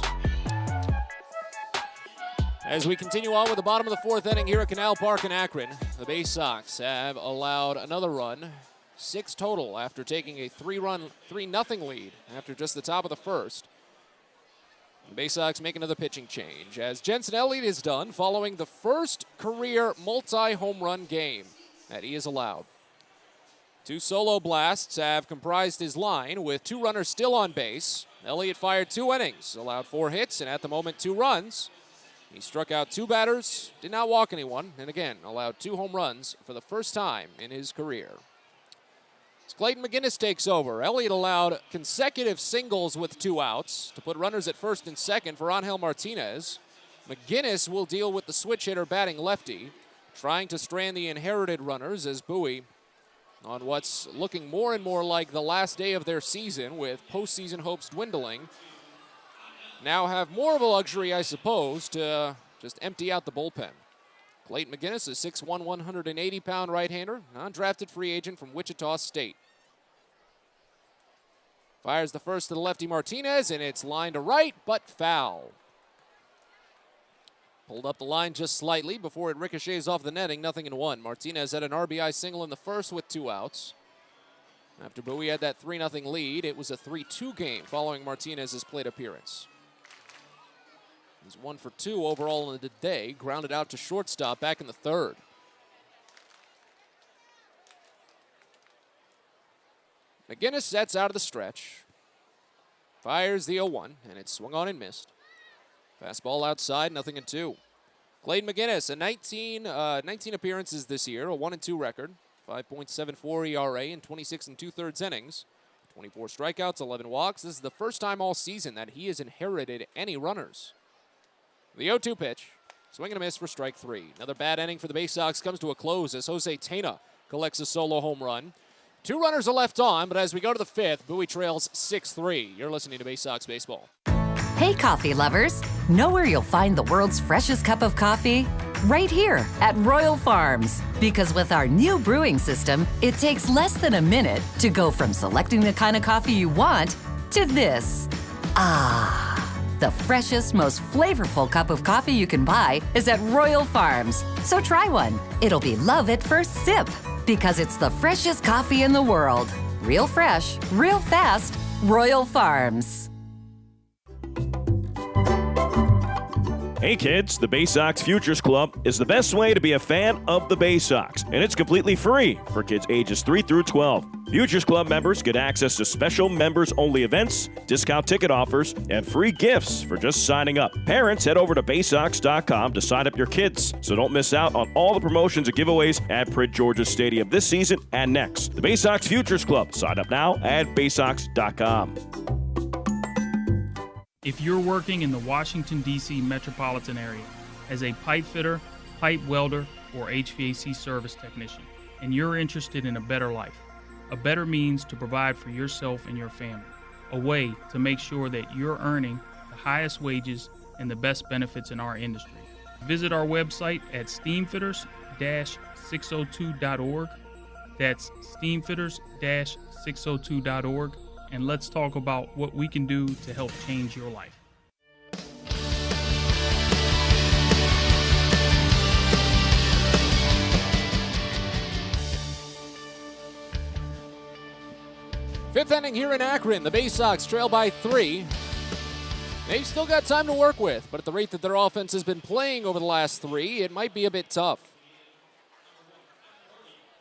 Speaker 3: As we continue on with the bottom of the 4th inning here at Canal Park in Akron, the Baysox have allowed another run, 6 total after taking a 3-0 lead after just the top of the first. The Baysox make another pitching change as Jensen Elliott is done following the first career multi-home run game that he has allowed. 2 solo blasts have comprised his line with 2 runners still on base. Elliott fired 2 innings, allowed 4 hits, and at the moment 2 runs. He struck out 2 batters, did not walk anyone, and again allowed 2 home runs for the first time in his career. As Clayton McGinnis takes over, Elliott allowed consecutive singles with 2 outs to put runners at first and second for Angel Martinez. McGinnis will deal with the switch hitter batting lefty, trying to strand the inherited runners as Bowie, on what's looking more and more like the last day of their season with postseason hopes dwindling, now have more of a luxury, I suppose, to just empty out the bullpen. Clayton McGinnis, a 6'1", 180-pound right-hander, non-drafted free agent from Wichita State. Fires the first to the lefty Martinez, and it's lined to right, but foul. Pulled up the line just slightly before it ricochets off the netting, 0-1. Martinez had an RBI single in the first with 2 outs. After Bowie had that 3-0 lead, it was a 3-2 game following Martinez's plate appearance. He's 1 for 2 overall in the day, grounded out to shortstop back in the 3rd. McGinnis sets out of the stretch. Fires the 0-1, and it's swung on and missed. Fastball outside, 0-2. Clayton McGinnis, 19 appearances this year, a 1-2 record, 5.74 ERA in 26 2/3 innings, 24 strikeouts, 11 walks. This is the first time all season that he has inherited any runners. The 0-2 pitch, swing and a miss for strike 3. Another bad inning for the Baysox comes to a close as Jose Tena collects a solo home run. 2 runners are left on, but as we go to the 5th, Bowie trails 6-3. You're listening to Baysox Baseball.
Speaker 4: Hey, coffee lovers. Know where you'll find the world's freshest cup of coffee? Right here at Royal Farms. Because with our new brewing system, it takes less than a minute to go from selecting the kind of coffee you want to this. The freshest, most flavorful cup of coffee you can buy is at Royal Farms. So try one. It'll be love at first sip. Because it's the freshest coffee in the world. Real fresh, real fast, Royal Farms.
Speaker 2: Hey kids, the Baysox Futures Club is the best way to be a fan of the Baysox, and it's completely free for kids ages 3 through 12. Futures Club members get access to special members-only events, discount ticket offers, and free gifts for just signing up. Parents, head over to Baysox.com to sign up your kids, so don't miss out on all the promotions and giveaways at Prince George's Stadium this season and next. The Baysox Futures Club. Sign up now at Baysox.com.
Speaker 19: If you're working in the Washington, D.C. metropolitan area as a pipe fitter, pipe welder, or HVAC service technician, and you're interested in a better life, a better means to provide for yourself and your family, a way to make sure that you're earning the highest wages and the best benefits in our industry. Visit our website at steamfitters-602.org. That's steamfitters-602.org. And let's talk about what we can do to help change your life.
Speaker 3: Fifth inning here in Akron. The Baysox trail by 3. They've still got time to work with, but at the rate that their offense has been playing over the last 3, it might be a bit tough.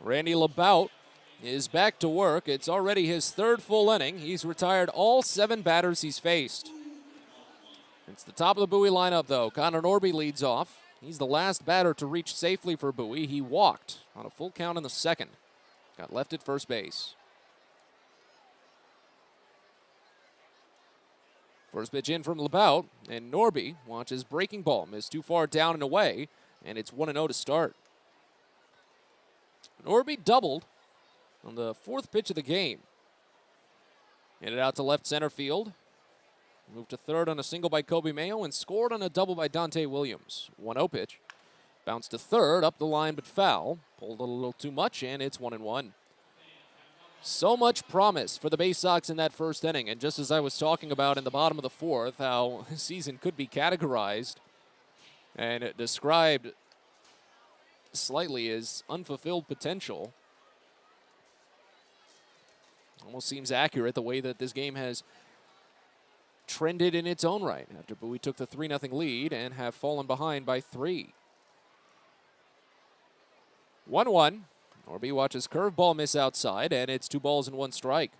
Speaker 3: Randy LeBout is back to work. It's already his 3rd full inning. He's retired all 7 batters he's faced. It's the top of the Bowie lineup, though. Connor Norby leads off. He's the last batter to reach safely for Bowie. He walked on a full count in the 2nd. Got left at first base. First pitch in from LeBout, and Norby watches breaking ball. Missed too far down and away, and it's 1-0 to start. Norby doubled on the 4th pitch of the game. Hit it out to left center field. Moved to 3rd on a single by Kobe Mayo and scored on a double by Dante Williams. 1-0 pitch. Bounced to 3rd, up the line but foul. Pulled a little too much, and it's 1-1. So much promise for the Baysox in that first inning. And just as I was talking about in the bottom of the 4th, how the season could be categorized and it described slightly as unfulfilled potential. Almost seems accurate the way that this game has trended in its own right after Bowie took the 3-0 lead and have fallen behind by 3. 1-1. Norby watches curveball miss outside, and it's 2 balls and 1 strike.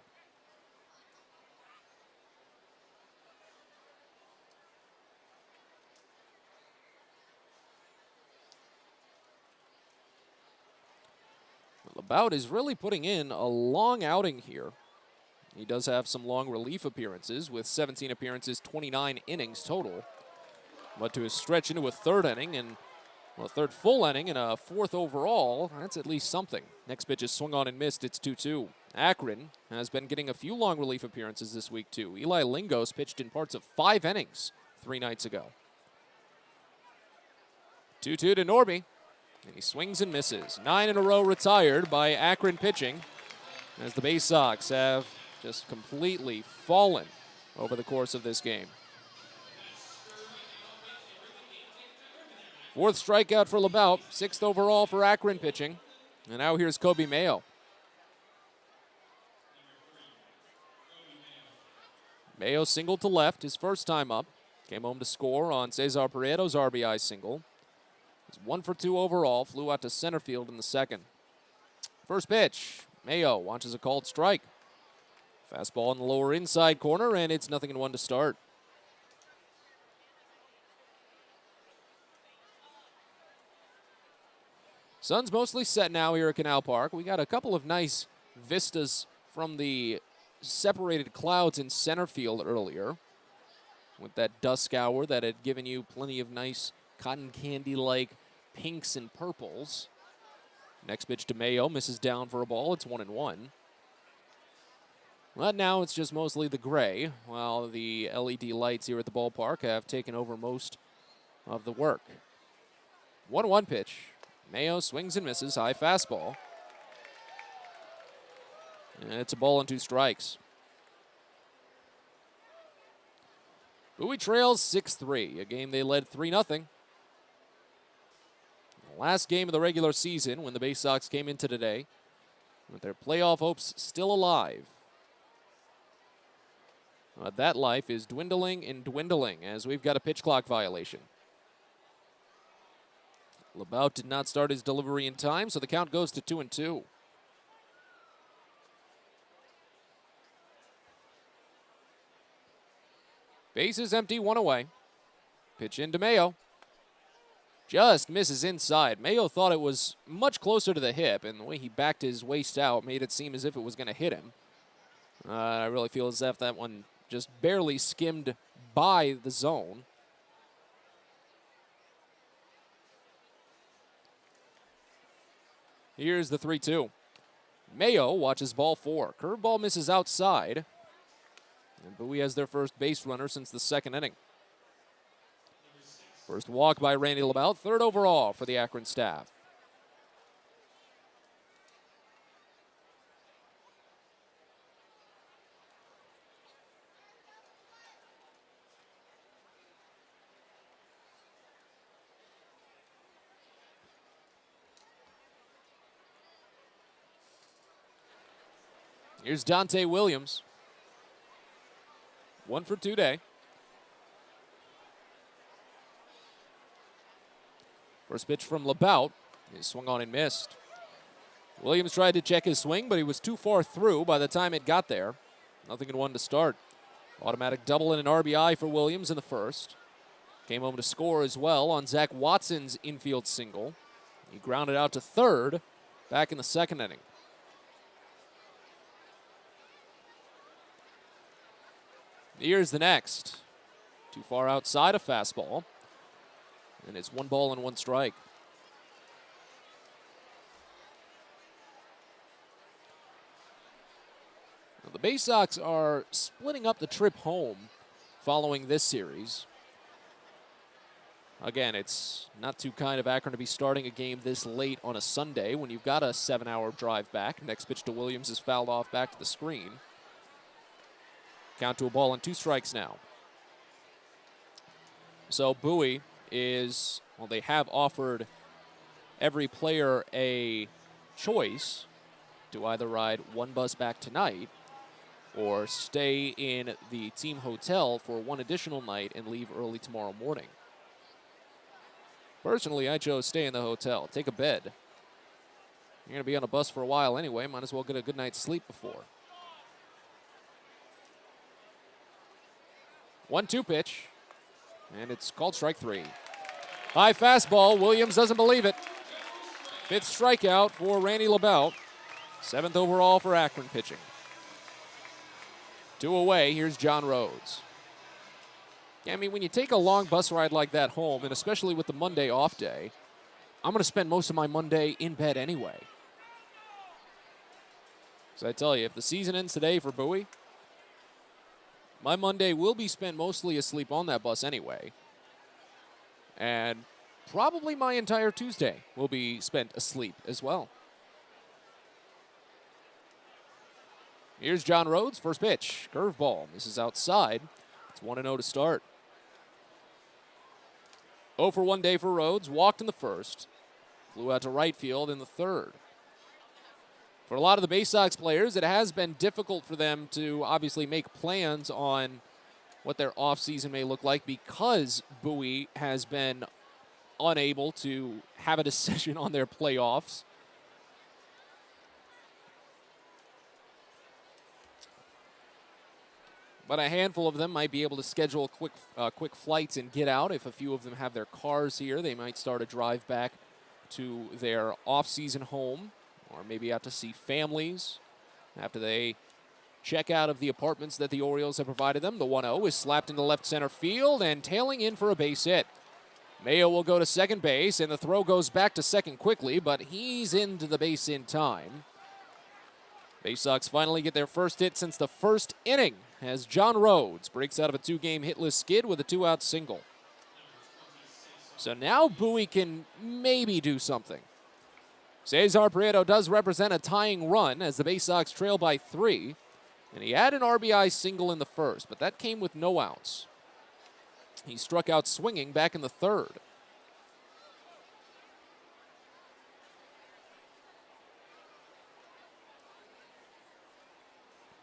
Speaker 3: LeBout is really putting in a long outing here. He does have some long relief appearances with 17 appearances, 29 innings total. But to stretch into a third inning and a third full inning and a fourth overall, that's at least something. Next pitch is swung on and missed. It's 2-2. Akron has been getting a few long relief appearances this week, too. Eli Lingos pitched in parts of 5 innings 3 nights ago. 2-2 to Norby, and he swings and misses. 9 in a row retired by Akron pitching, as the Baysox have just completely fallen over the course of this game. 4th strikeout for LeBout, 6th overall for Akron pitching. And now here's Kobe Mayo. Mayo singled to left his first time up. Came home to score on Cesar Prieto's RBI single. He's 1 for 2 overall, flew out to center field in the second. First pitch, Mayo watches a called strike. Fastball in the lower inside corner, and it's 0-1 to start. Sun's mostly set now here at Canal Park. We got a couple of nice vistas from the separated clouds in center field earlier, with that dusk hour that had given you plenty of nice cotton candy-like pinks and purples. Next pitch to Mayo, misses down for a ball. It's 1-1. But now it's just mostly the gray, while the LED lights here at the ballpark have taken over most of the work. 1-1 pitch. Mayo swings and misses, high fastball. And it's a ball and 2 strikes. Bowie trails 6-3, a game they led 3-0. The last game of the regular season when the Baysox came into today, with their playoff hopes still alive. That life is dwindling and dwindling as we've got a pitch clock violation. LeBout did not start his delivery in time, so the count goes to 2-2. Bases empty, 1 away. Pitch into Mayo. Just misses inside. Mayo thought it was much closer to the hip, and the way he backed his waist out made it seem as if it was going to hit him. I really feel as if that one just barely skimmed by the zone. Here's the 3-2. Mayo watches ball 4. Curveball misses outside. And Bowie has their first base runner since the second inning. First walk by Randy LeBout, 3rd overall for the Akron staff. Here's Dante Williams. 1 for 2 day. First pitch from LeBout is swung on and missed. Williams tried to check his swing, but he was too far through by the time it got there. 0-1 to start. Automatic double and an RBI for Williams in the first. Came home to score as well on Zach Watson's infield single. He grounded out to third back in the second inning. Here's the next. Too far outside a fastball. And it's 1 ball and 1 strike. Now, the Baysox are splitting up the trip home following this series. Again, it's not too kind of Akron to be starting a game this late on a Sunday when you've got a 7-hour drive back. Next pitch to Williams is fouled off back to the screen. Count to a ball and 2 strikes now. So Bowie is, well, they have offered every player a choice to either ride one bus back tonight or stay in the team hotel for 1 additional night and leave early tomorrow morning. Personally, I chose stay in the hotel, take a bed. You're going to be on a bus for a while anyway, might as well get a good night's sleep before. 1-2 pitch, and it's called strike 3. High fastball, Williams doesn't believe it. 5th strikeout for Randy LeBout. 7th overall for Akron pitching. 2 away, here's John Rhodes. Yeah, I mean, when you take a long bus ride like that home, and especially with the Monday off day, I'm going to spend most of my Monday in bed anyway. So I tell you, if the season ends today for Bowie, my Monday will be spent mostly asleep on that bus anyway. And probably my entire Tuesday will be spent asleep as well. Here's John Rhodes, first pitch. Curveball, misses outside. It's 1-0 to start. 0 for 1 day for Rhodes, walked in the first. Flew out to right field in the third. For a lot of the Baysox players, it has been difficult for them to obviously make plans on what their offseason may look like because Bowie has been unable to have a decision on their playoffs. But a handful of them might be able to schedule quick flights and get out. If a few of them have their cars here, they might start a drive back to their off-season home or maybe out to see families after they check out of the apartments that the Orioles have provided them. The 1-0 is slapped into left center field and tailing in for a base hit. Mayo will go to second base, and the throw goes back to second quickly, but he's into the base in time. Baysox finally get their first hit since the first inning as John Rhodes breaks out of a 2-game hitless skid with a 2-out single. So now Bowie can maybe do something. Cesar Prieto does represent a tying run as the Baysox trail by 3, and he had an RBI single in the first, but that came with no outs. He struck out swinging back in the third.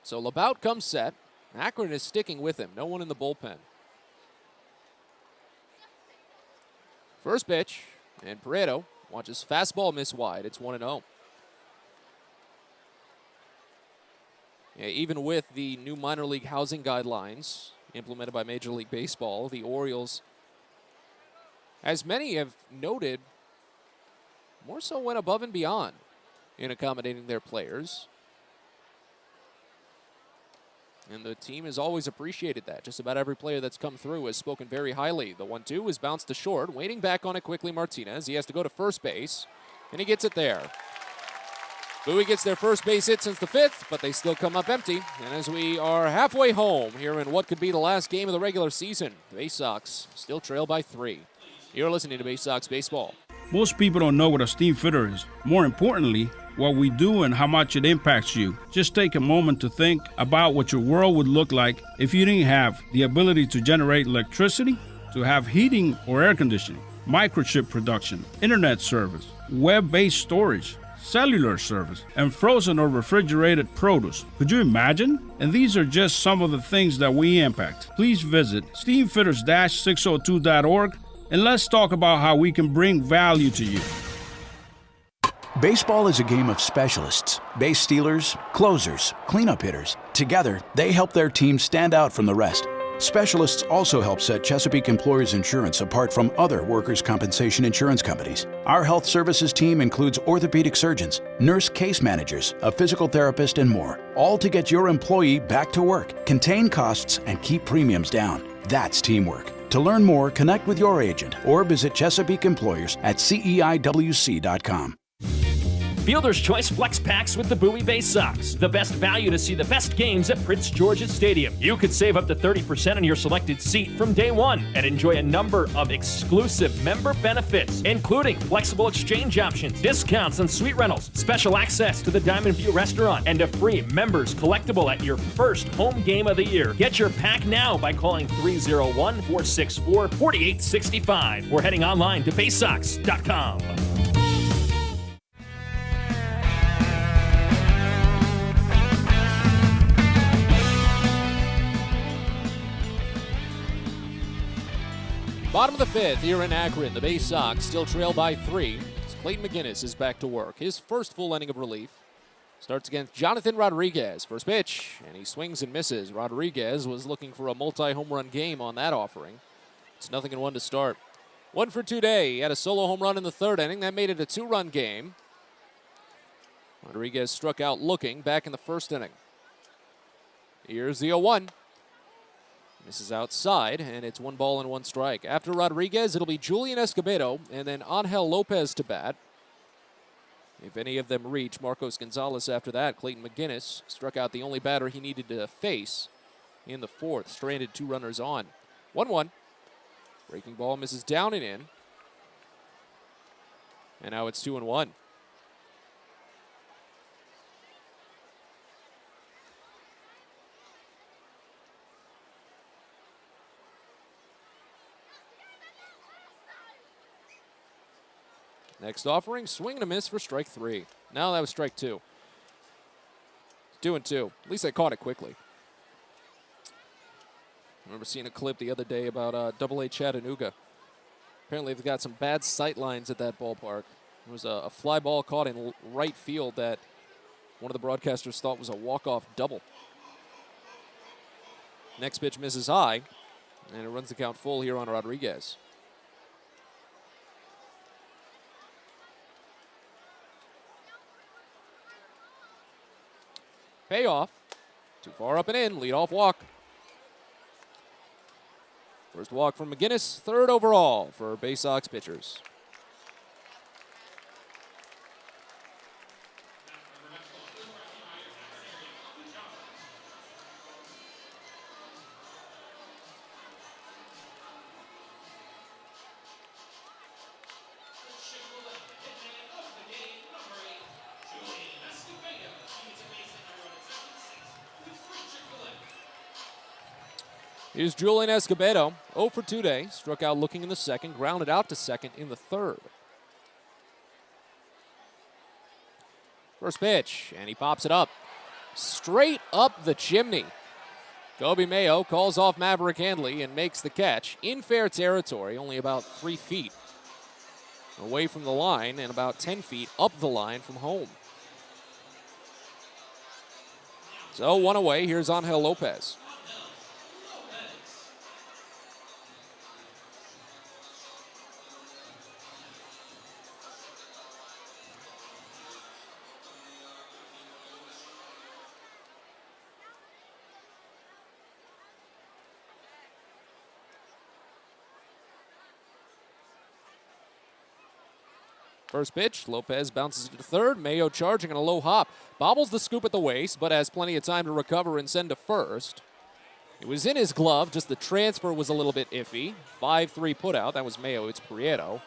Speaker 3: So Labout comes set. Akron is sticking with him. No one in the bullpen. First pitch, and Prieto watches fastball miss wide. It's 1-0. Yeah, even with the new minor league housing guidelines implemented by Major League Baseball, the Orioles, as many have noted, more so went above and beyond in accommodating their players. And the team has always appreciated that. Just about every player that's come through has spoken very highly. The 1-2 is bounced to short. Waiting back on it quickly, Martinez. He has to go to first base, and he gets it there. Bowie gets their first base hit since the 5th, but they still come up empty. And as we are halfway home here in what could be the last game of the regular season, the Baysox still trail by 3. You're listening to Baysox Baseball.
Speaker 18: Most people don't know what a steam fitter is. More importantly, what we do and how much it impacts you. Just take a moment to think about what your world would look like if you didn't have the ability to generate electricity, to have heating or air conditioning, microchip production, internet service, web-based storage, cellular service, and frozen or refrigerated produce. Could you imagine? And these are just some of the things that we impact. Please visit steamfitters-602.org and let's talk about how we can bring value to you.
Speaker 13: Baseball is a game of specialists. Base stealers, closers, cleanup hitters. Together, they help their team stand out from the rest. Specialists also help set Chesapeake Employers Insurance apart from other workers' compensation insurance companies. Our health services team includes orthopedic surgeons, nurse case managers, a physical therapist, and more, all to get your employee back to work, contain costs, and keep premiums down. That's teamwork. To learn more, connect with your agent or visit Chesapeake Employers at CEIWC.com.
Speaker 9: Fielder's Choice Flex Packs with the Bowie Baysox. The best value to see the best games at Prince George's Stadium. You could save up to 30% on your selected seat from day one and enjoy a number of exclusive member benefits, including flexible exchange options, discounts on suite rentals, special access to the Diamond View restaurant, and a free members collectible at your first home game of the year. Get your pack now by calling 301-464-4865 or heading online to Baysox.com.
Speaker 3: Bottom of the 5th here in Akron. The Baysox still trail by 3. Clayton McGinnis is back to work. His first full inning of relief starts against Jonathan Rodriguez. First pitch, and he swings and misses. Rodriguez was looking for a multi-home run game on that offering. It's 0-1 to start. 1 for today. He had a solo home run in the 3rd inning. That made it a 2-run game. Rodriguez struck out looking back in the first inning. Here's the 0-1. Misses outside, and it's 1 strike. After Rodriguez, it'll be Julian Escobedo and then Angel Lopez to bat. If any of them reach, Marcos Gonzalez after that. Clayton McGinnis struck out the only batter he needed to face in the fourth. Stranded 2 runners on. 1-1. Breaking ball misses down and in. And now it's 2-1. Next offering, swing and a miss for strike 3. No, that was strike 2. 2-2. At least I caught it quickly. I remember seeing a clip the other day about Double-A Chattanooga. Apparently they've got some bad sight lines at that ballpark. There was a fly ball caught in right field that one of the broadcasters thought was a walk-off double. Next pitch misses high, and it runs the count full here on Rodriguez. Payoff. Too far up and in. Leadoff walk. First walk from McGinnis. 3rd overall for Baysox pitchers. Here's Julian Escobedo, 0 for 2 today. Struck out looking in the second, grounded out to second in the third. First pitch, and he pops it up. Straight up the chimney. Kobe Mayo calls off Maverick Handley and makes the catch in fair territory, only about 3 feet away from the line and about 10 feet up the line from home. So 1 away, here's Angel Lopez. First pitch, Lopez bounces it to third. Mayo charging on a low hop. Bobbles the scoop at the waist, but has plenty of time to recover and send to first. It was in his glove, just the transfer was a little bit iffy. 5-3 putout, that was Mayo, it's Prieto.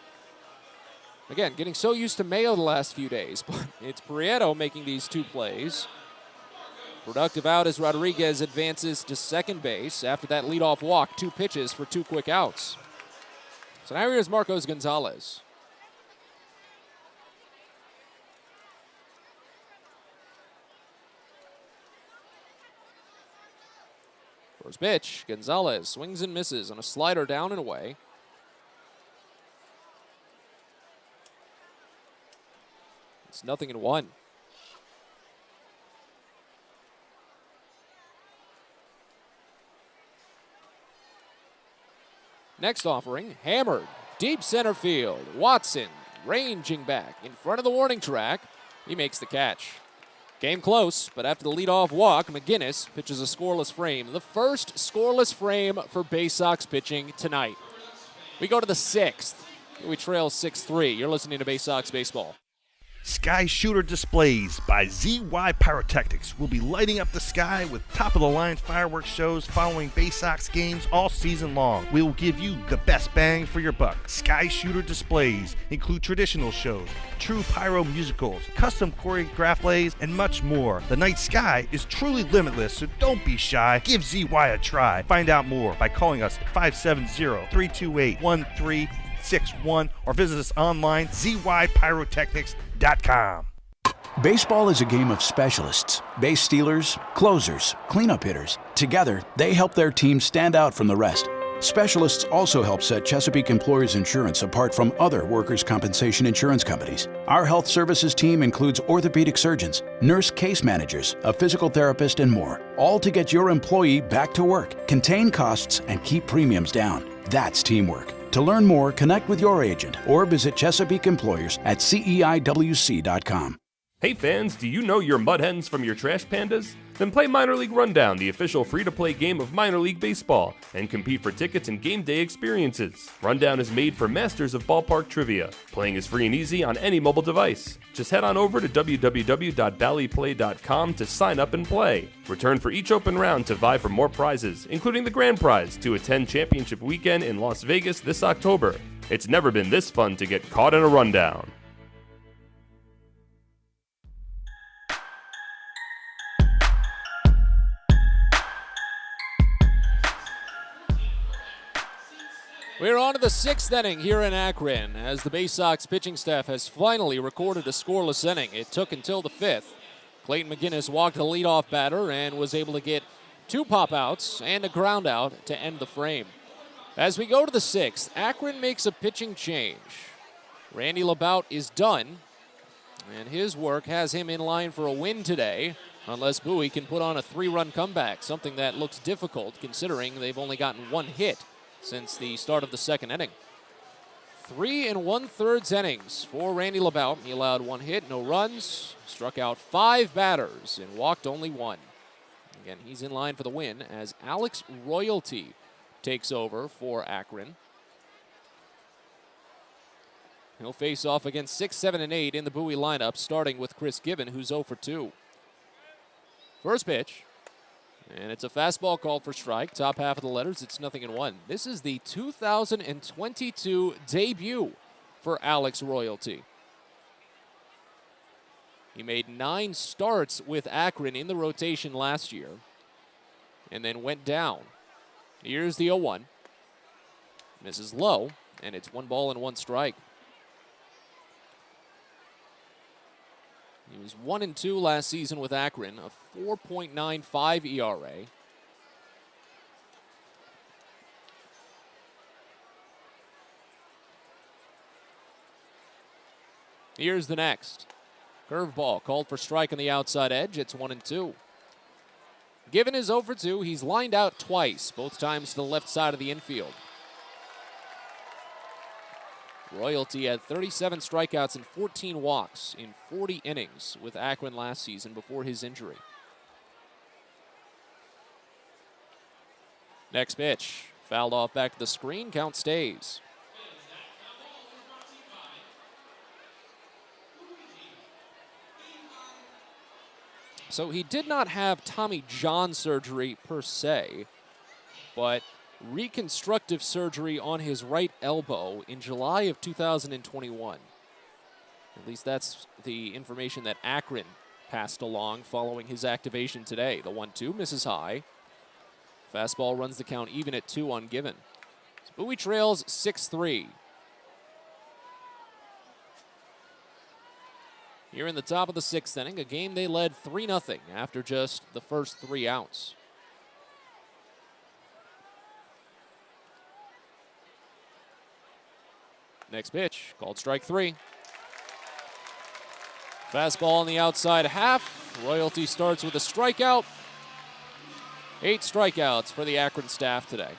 Speaker 3: Again, getting so used to Mayo the last few days, but it's Prieto making these 2 plays. Productive out as Rodriguez advances to second base. After that leadoff walk, 2 pitches for 2 quick outs. So now here's Marcos Gonzalez. First pitch, Gonzalez swings and misses on a slider down and away. It's 0-1. Next offering, hammered, deep center field. Watson ranging back in front of the warning track. He makes the catch. Game close, but after the leadoff walk, McGinnis pitches a scoreless frame. The first scoreless frame for Baysox pitching tonight. We go to the 6th. We trail 6-3. You're listening to Baysox Baseball.
Speaker 10: Sky Shooter Displays by ZY Pyrotechnics will be lighting up the sky with top-of-the-line fireworks shows following Baysox games all season long. We will give you the best bang for your buck. Sky Shooter Displays include traditional shows, true pyro musicals, custom choreographed plays, and much more. The night sky is truly limitless, so don't be shy. Give ZY a try. Find out more by calling us at 570-328-1361 or visit us online, zypyrotechnics.com.
Speaker 13: Baseball is a game of specialists. Base stealers, closers, cleanup hitters. Together, they help their team stand out from the rest. Specialists also help set Chesapeake Employers Insurance apart from other workers' compensation insurance companies. Our health services team includes orthopedic surgeons, nurse case managers, a physical therapist, and more, all to get your employee back to work, contain costs, and keep premiums down. That's teamwork. To learn more, connect with your agent or visit Chesapeake Employers at CEIWC.com.
Speaker 7: Hey fans, do you know your mud hens from your trash pandas? Then play Minor League Rundown, the official free-to-play game of minor league baseball, and compete for tickets and game day experiences. Rundown is made for masters of ballpark trivia. Playing is free and easy on any mobile device. Just head on over to www.ballyplay.com to sign up and play. Return for each open round to vie for more prizes, including the grand prize to attend championship weekend in Las Vegas this October. It's never been this fun to get caught in a rundown.
Speaker 3: We're on to the 6th inning here in Akron as the Baysox pitching staff has finally recorded a scoreless inning. It took until the 5th. Clayton McGinnis walked the leadoff batter and was able to get 2 pop-outs and a ground out to end the frame. As we go to the 6th, Akron makes a pitching change. Randy LeBout is done, and his work has him in line for a win today, unless Bowie can put on a 3-run comeback, something that looks difficult considering they've only gotten 1 hit since the start of the 2nd inning. 3 1/3 innings for Randy LeBout. He allowed 1 hit, no runs, struck out 5 batters, and walked only 1. Again, he's in line for the win as Alex Royalty takes over for Akron. He'll face off against 6, 7, and 8 in the Bowie lineup, starting with Chris Given, who's 0 for 2. First pitch. And it's a fastball called for strike. Top half of the letters, it's 0-1. This is the 2022 debut for Alex Royalty. He made 9 starts with Akron in the rotation last year and then went down. Here's the 0-1. Misses low, and it's 1 ball and 1 strike. He was 1-2 last season with Akron, a 4.95 ERA. Here's the next. Curveball called for strike on the outside edge. It's 1-2. Given his 0 for 2, he's lined out twice, both times to the left side of the infield. Royalty had 37 strikeouts and 14 walks in 40 innings with Akron last season before his injury. Next pitch, fouled off back to the screen, count stays. So he did not have Tommy John surgery per se, but reconstructive surgery on his right elbow in July of 2021. At least that's the information that Akron passed along following his activation today. The 1-2 misses high. Fastball runs the count even at 2 on Given. So Bowie trails 6-3. Here in the top of the 6th inning, a game they led 3-0 after just the first 3 outs. Next pitch, called strike 3. Fastball on the outside half. Royalty starts with a strikeout. 8 strikeouts for the Akron staff today.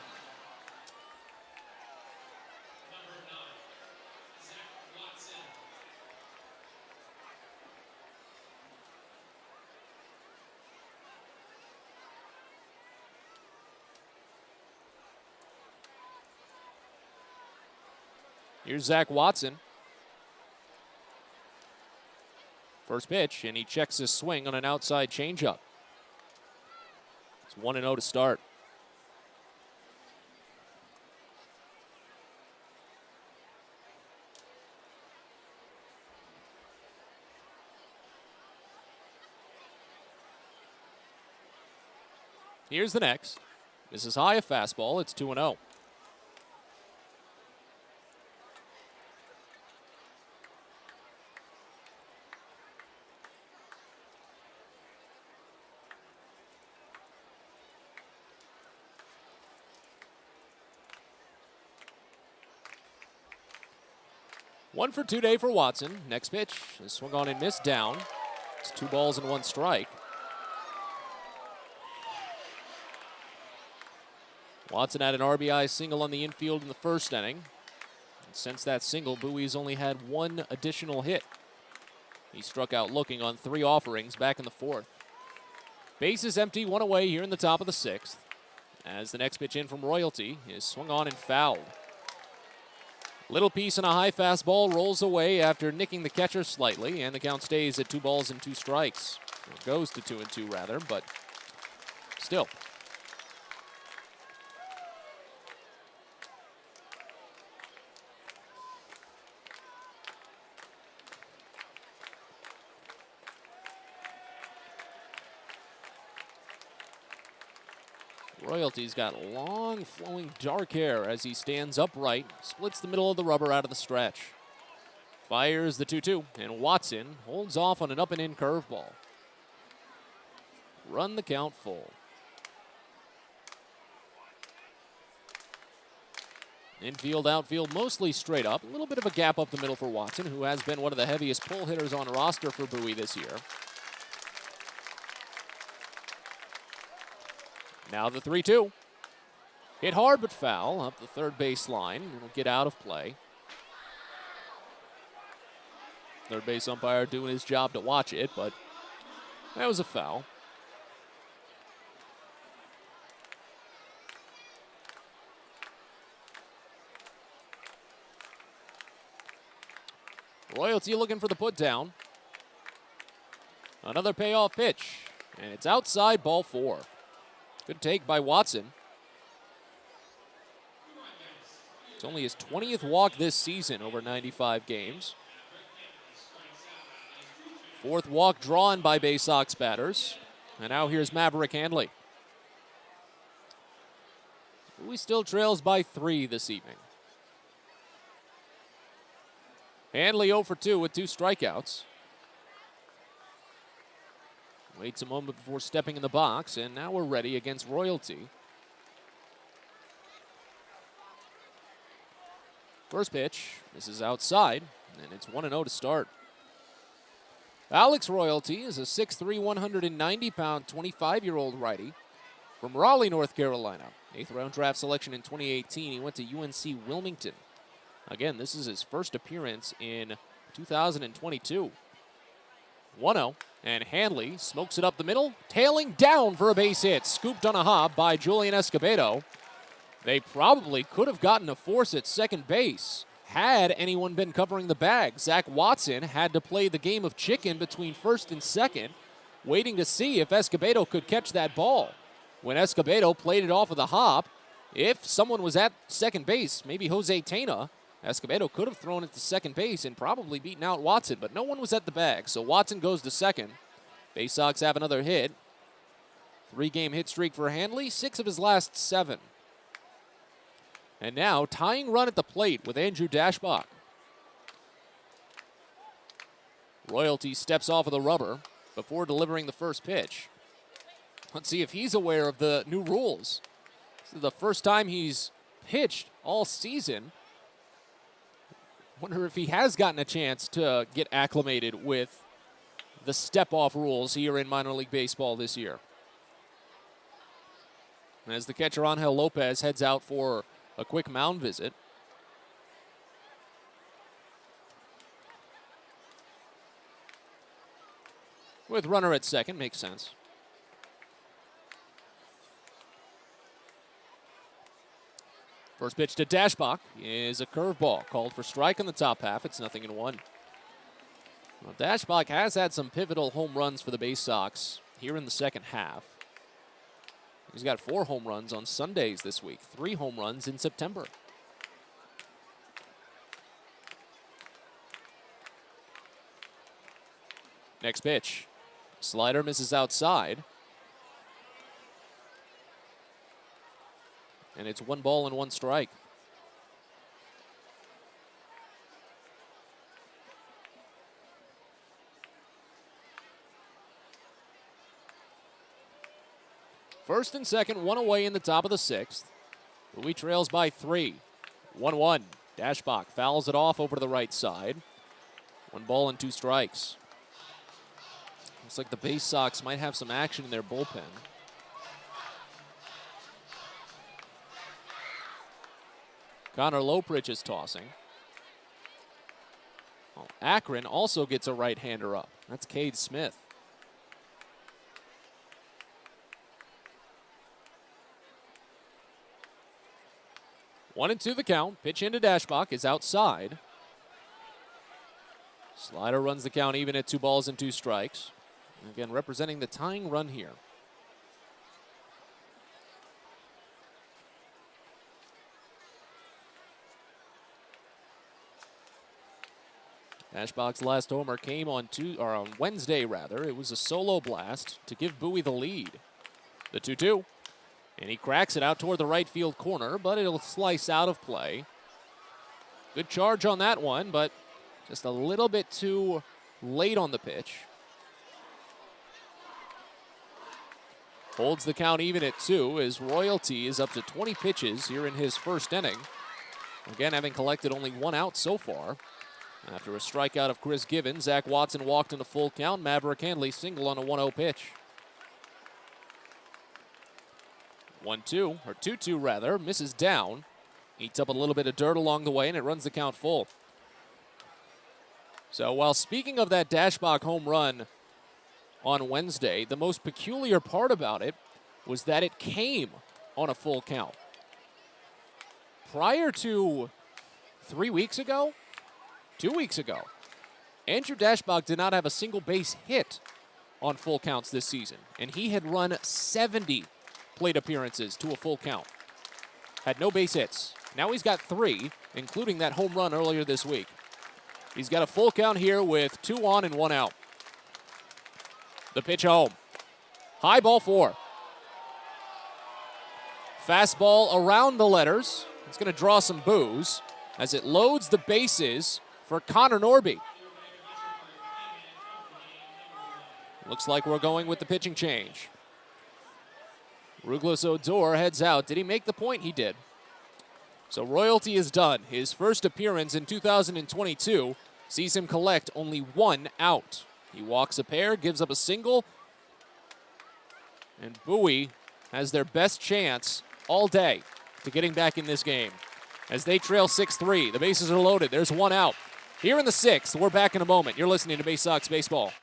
Speaker 3: Here's Zach Watson. First pitch, and he checks his swing on an outside changeup. It's 1-0 to start. Here's the next. This is high, a fastball. It's 2-0. One for 2 day for Watson. Next pitch, a swung on and missed down. It's 2 balls and 1 strike. Watson had an RBI single on the infield in the first inning. And since that single, Bowie's only had 1 additional hit. He struck out looking on 3 offerings back in the 4th. Base is empty, 1 away here in the top of the 6th. As the next pitch in from Royalty is swung on and fouled. Little piece and a high fastball rolls away after nicking the catcher slightly, and the count stays at 2 balls and 2 strikes. It goes to 2-2 rather, but still. Royalty's got long, flowing dark hair as he stands upright, splits the middle of the rubber out of the stretch. Fires the 2-2, and Watson holds off on an up-and-in curveball. Run the count full. Infield, outfield, mostly straight up. A little bit of a gap up the middle for Watson, who has been one of the heaviest pull hitters on roster for Bowie this year. Now the 3-2. Hit hard but foul up the third base line. It'll get out of play. Third base umpire doing his job to watch it, but that was a foul. Royalty looking for the put down. Another payoff pitch, and it's outside, ball 4. Good take by Watson. It's only his 20th walk this season over 95 games. 4th walk drawn by Baysox batters. And now here's Maverick Handley. Bowie still trails by 3 this evening. Handley 0 for 2 with 2 strikeouts. Waits a moment before stepping in the box, and now we're ready against Royalty. First pitch, this is outside, and it's 1-0 to start. Alex Royalty is a 6'3", 190-pound, 25-year-old righty from Raleigh, North Carolina. 8th round draft selection in 2018. He went to UNC Wilmington. Again, this is his first appearance in 2022. 1-0, and Handley smokes it up the middle, tailing down for a base hit, scooped on a hop by Julian Escobedo. They probably could have gotten a force at second base had anyone been covering the bag. Zach Watson had to play the game of chicken between first and second, waiting to see if Escobedo could catch that ball. When Escobedo played it off of the hop, if someone was at second base, maybe Jose Tena, Escobedo could have thrown it to second base and probably beaten out Watson, but no one was at the bag, so Watson goes to second. Baysox have another hit. 3-game hit streak for Handley, 6 of his last 7. And now, tying run at the plate with Andrew Dashbach. Royalty steps off of the rubber before delivering the first pitch. Let's see if he's aware of the new rules. This is the first time he's pitched all season. Wonder if he has gotten a chance to get acclimated with the step-off rules here in minor league baseball this year. As the catcher Angel Lopez heads out for a quick mound visit. With runner at second, makes sense. First pitch to Dashbach is a curveball called for strike in the top half. It's 0-1. Well, Dashbach has had some pivotal home runs for the Baysox here in the second half. He's got 4 home runs on Sundays this week, 3 home runs in September. Next pitch. Slider misses outside. And it's 1 ball and 1 strike. First and second, 1 away in the top of the 6th. Bowie trails by 3. 1-1. Dashbach fouls it off over to the right side. 1 ball and 2 strikes. Looks like the Baysox might have some action in their bullpen. Connor Lopridge is tossing. Well, Akron also gets a right-hander up. That's Cade Smith. One and two the count. Pitch into Dashbach is outside. Slider runs the count even at 2 balls and 2 strikes. Again, representing the tying run here. Dashbach's last homer came on Wednesday, rather. It was a solo blast to give Bowie the lead. The 2-2. And he cracks it out toward the right field corner, but it'll slice out of play. Good charge on that one, but just a little bit too late on the pitch. Holds the count even at 2 as Royalty is up to 20 pitches here in his first inning. Again, having collected only 1 out so far. After a strikeout of Chris Gibbons, Zach Watson walked in a full count. Maverick Handley single on a 1-0 pitch. 1-2, or 2-2 rather, misses down. Eats up a little bit of dirt along the way, and it runs the count full. So while speaking of that Dashbach home run on Wednesday, the most peculiar part about it was that it came on a full count. Prior to 3 weeks ago, 2 weeks ago, Andrew Dashbach did not have a single base hit on full counts this season, and he had run 70 plate appearances to a full count. Had no base hits. Now he's got 3, including that home run earlier this week. He's got a full count here with 2 on and 1 out. The pitch home. High ball 4. Fastball around the letters. It's going to draw some boos as it loads the bases for Connor Norby. Looks like we're going with the pitching change. Ruglos Odor heads out. Did he make the point? He did. So Royalty is done. His first appearance in 2022 sees him collect only 1 out. He walks a pair, gives up a single, and Bowie has their best chance all day to getting back in this game. As they trail 6-3, the bases are loaded. There's 1 out. Here in the 6th, we're back in a moment. You're listening to Baysox Baseball.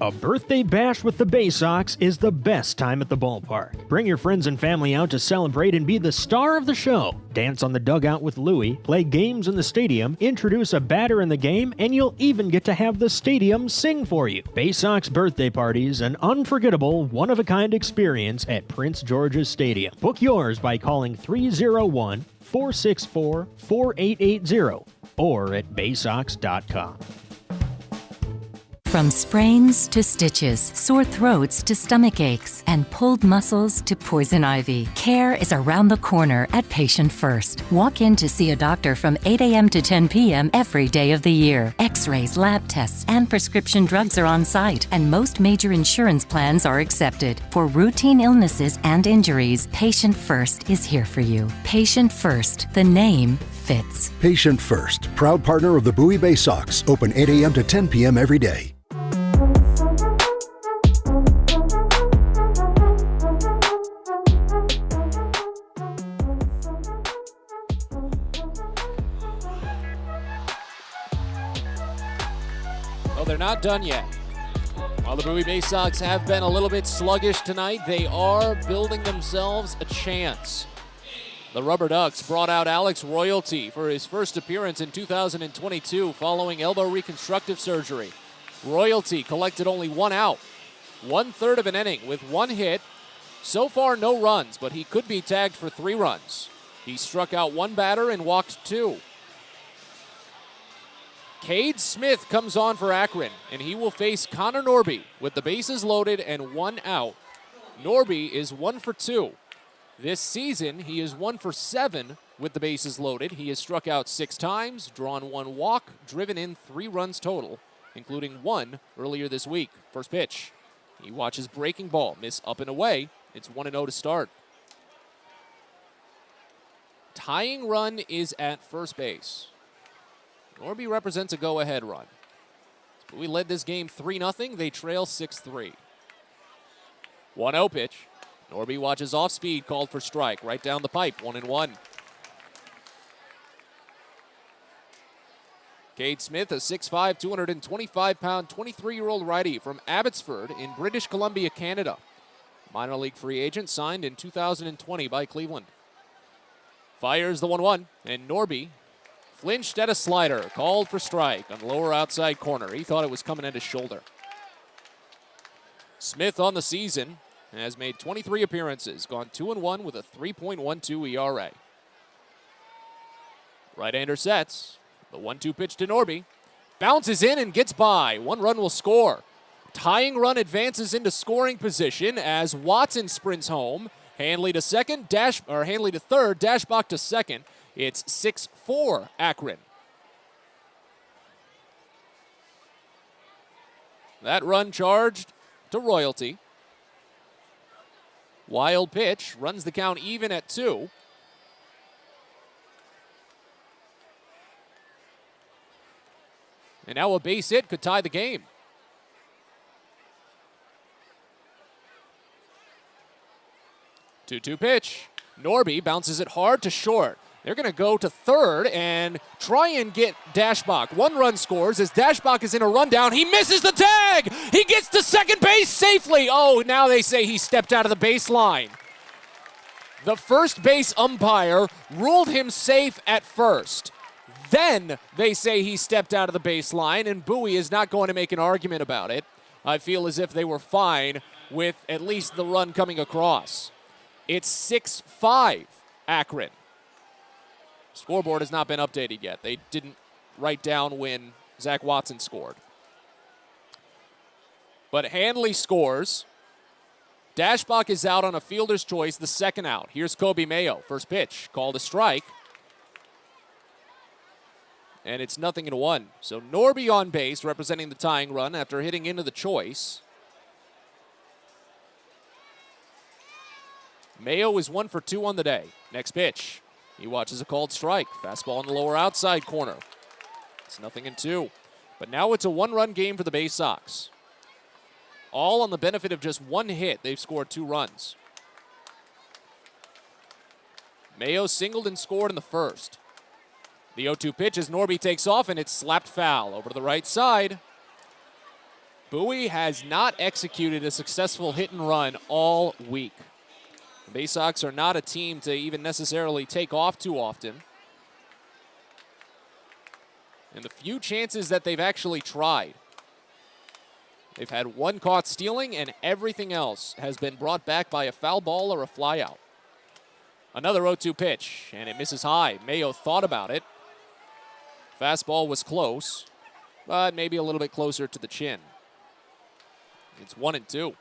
Speaker 14: A birthday bash with the Baysox is the best time at the ballpark. Bring your friends and family out to celebrate and be the star of the show. Dance on the dugout with Louie, play games in the stadium, introduce a batter in the game, and you'll even get to have the stadium sing for you. Baysox birthday parties, an unforgettable, one-of-a-kind experience at Prince George's Stadium. Book yours by calling 301-464-4880 or at baysox.com.
Speaker 4: From sprains to stitches, sore throats to stomach aches, and pulled muscles to poison ivy, care is around the corner at Patient First. Walk in to see a doctor from 8 a.m. to 10 p.m. every day of the year. X-rays, lab tests, and prescription drugs are on site, and most major insurance plans are accepted. For routine illnesses and injuries, Patient First is here for you. Patient First, the name fits.
Speaker 5: Patient First, proud partner of the Bowie Baysox, open 8 a.m. to 10 p.m. every day.
Speaker 3: They're not done yet. While the Bowie Baysox have been a little bit sluggish tonight, they are building themselves a chance. The Rubber Ducks brought out Alex Royalty for his first appearance in 2022 following elbow reconstructive surgery. Royalty collected only 1 out, 1/3 of an inning with 1 hit. So far, no runs, but he could be tagged for 3 runs. He struck out 1 batter and walked 2. Cade Smith comes on for Akron, and he will face Connor Norby with the bases loaded and 1 out. Norby is 1 for 2. This season, he is 1 for 7 with the bases loaded. He has struck out 6 times, drawn 1 walk, driven in 3 runs total, including 1 earlier this week. First pitch. He watches breaking ball, miss up and away. It's 1-0 to start. Tying run is at first base. Norby represents a go-ahead run. We led this game 3-0. They trail 6-3. 1-0 pitch. Norby watches off speed, called for strike. Right down the pipe, 1-1. Cade Smith, a 6'5", 225-pound, 23-year-old righty from Abbotsford in British Columbia, Canada. Minor league free agent, signed in 2020 by Cleveland. Fires the 1-1, and Norby flinched at a slider, called for strike on the lower outside corner. He thought it was coming at his shoulder. Smith on the season has made 23 appearances, gone 2-1 with a 3.12 ERA. Right-hander sets. The 1-2 pitch to Norby. Bounces in and gets by. 1 run will score. Tying run advances into scoring position as Watson sprints home. Hanley to second, Hanley to third, Dashbach to second. It's 6-4 Akron. That run charged to Royalty. Wild pitch runs the count even at 2. And now a base hit could tie the game. Two-two pitch. Norby bounces it hard to short. They're going to go to third and try and get Dashbach. 1 run scores as Dashbach is in a rundown. He misses the tag. He gets to second base safely. Oh, now they say he stepped out of the baseline. The first base umpire ruled him safe at first. Then they say he stepped out of the baseline, and Bowie is not going to make an argument about it. I feel as if they were fine with at least the run coming across. It's 6-5 Akron. Scoreboard has not been updated yet. They didn't write down when Zach Watson scored. But Hanley scores. Dashbach is out on a fielder's choice, the second out. Here's Kobe Mayo. First pitch, called a strike. And it's 0-1. So Norby on base, representing the tying run after hitting into the choice. Mayo is 1 for 2 on the day. Next pitch. He watches a called strike. Fastball in the lower outside corner. It's 0-2. But now it's a 1-run game for the Baysox. All on the benefit of just 1 hit. They've scored 2 runs. Mayo singled and scored in the first. The 0-2 pitch as Norby takes off, and it's slapped foul over to the right side. Bowie has not executed a successful hit and run all week. The Baysox are not a team to even necessarily take off too often. And the few chances that they've actually tried, they've had 1 caught stealing, and everything else has been brought back by a foul ball or a flyout. Another 0-2 pitch, and it misses high. Mayo thought about it. Fastball was close, but maybe a little bit closer to the chin. It's 1-2.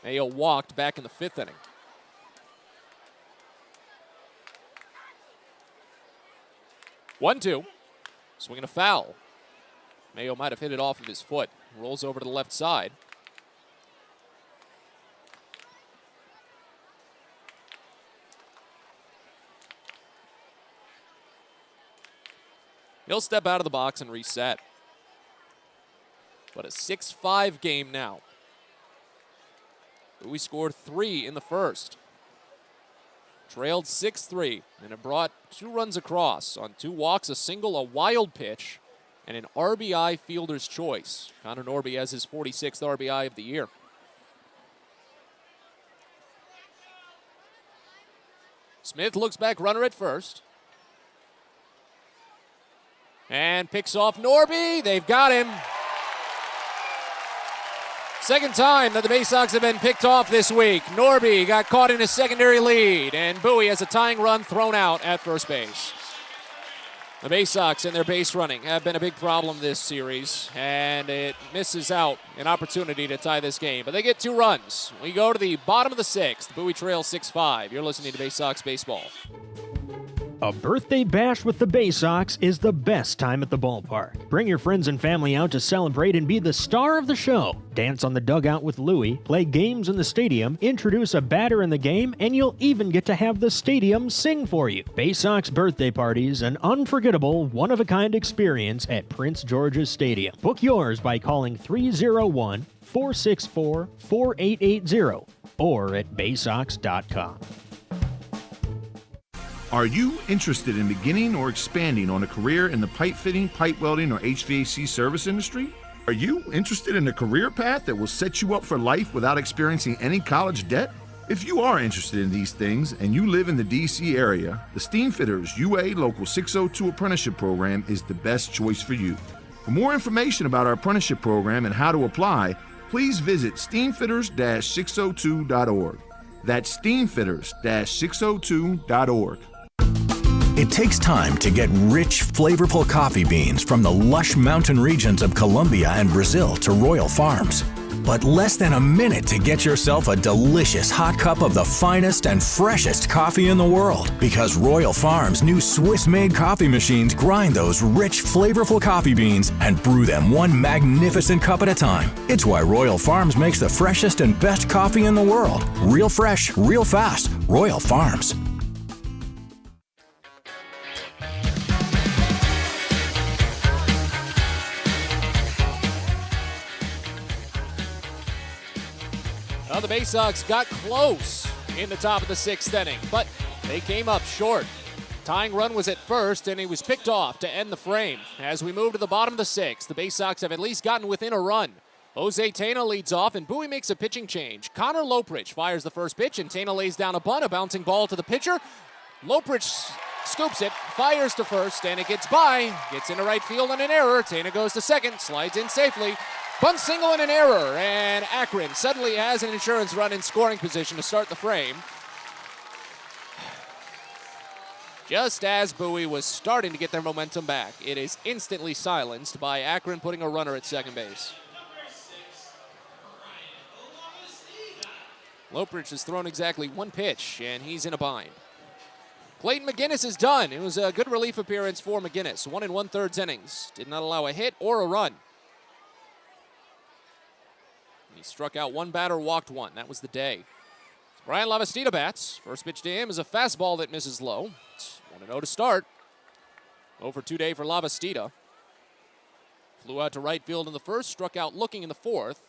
Speaker 3: Mayo walked back in the 5th inning. One-two. Swinging a foul. Mayo might have hit it off of his foot. Rolls over to the left side. He'll step out of the box and reset. But a 6-5 game now. We scored 3 in the first. Trailed 6-3, and it brought 2 runs across on 2 walks, a single, a wild pitch, and an RBI fielder's choice. Connor Norby has his 46th RBI of the year. Smith looks back, runner at first. And picks off Norby. They've got him. Second time that the Baysox have been picked off this week. Norby got caught in a secondary lead, and Bowie has a tying run thrown out at first base. The Baysox and their base running have been a big problem this series, and it misses out an opportunity to tie this game. But they get 2 runs. We go to the bottom of the 6th. Bowie trails 6-5. You're listening to Baysox Baseball.
Speaker 14: A birthday bash with the Baysox is the best time at the ballpark. Bring your friends and family out to celebrate and be the star of the show. Dance on the dugout with Louie, play games in the stadium, introduce a batter in the game, and you'll even get to have the stadium sing for you. Baysox birthday parties, an unforgettable, one-of-a-kind experience at Prince George's Stadium. Book yours by calling 301-464-4880 or at baysox.com.
Speaker 8: Are you interested in beginning or expanding on a career in the pipe fitting, pipe welding, or HVAC service industry? Are you interested in a career path that will set you up for life without experiencing any college debt? If you are interested in these things and you live in the DC area, the Steamfitters UA Local 602 Apprenticeship Program is the best choice for you. For more information about our apprenticeship program and how to apply, please visit steamfitters-602.org. That's steamfitters-602.org.
Speaker 17: It takes time to get rich, flavorful coffee beans from the lush mountain regions of Colombia and Brazil to Royal Farms. But less than a minute to get yourself a delicious hot cup of the finest and freshest coffee in the world. Because Royal Farms' new Swiss-made coffee machines grind those rich, flavorful coffee beans and brew them one magnificent cup at a time. It's why Royal Farms makes the freshest and best coffee in the world. Real fresh, real fast. Royal Farms.
Speaker 3: Well, the Baysox got close in the top of the 6th inning, but they came up short. Tying run was at first, and he was picked off to end the frame. As we move to the bottom of the 6th, the Baysox have at least gotten within a run. Jose Tena leads off, and Bowie makes a pitching change. Connor Lopridge fires the first pitch, and Tena lays down a bunt, a bouncing ball to the pitcher. Lopridge scoops it, fires to first, and it gets by. Gets into right field on an error. Tena goes to second, slides in safely. Bunt single and an error, and Akron suddenly has an insurance run in scoring position to start the frame. Just as Bowie was starting to get their momentum back, it is instantly silenced by Akron putting a runner at second base. Lopridge has thrown exactly one pitch, and he's in a bind. Clayton McGinnis is done. It was a good relief appearance for McGinnis. 1 1/3 innings. Did not allow a hit or a run. He struck out one batter, walked one. That was the day. Brian Lavastida bats. First pitch to him is a fastball that misses low. It's 1-0 to start. 0 for 2 day for Lavastida. Flew out to right field in the first, struck out looking in the fourth.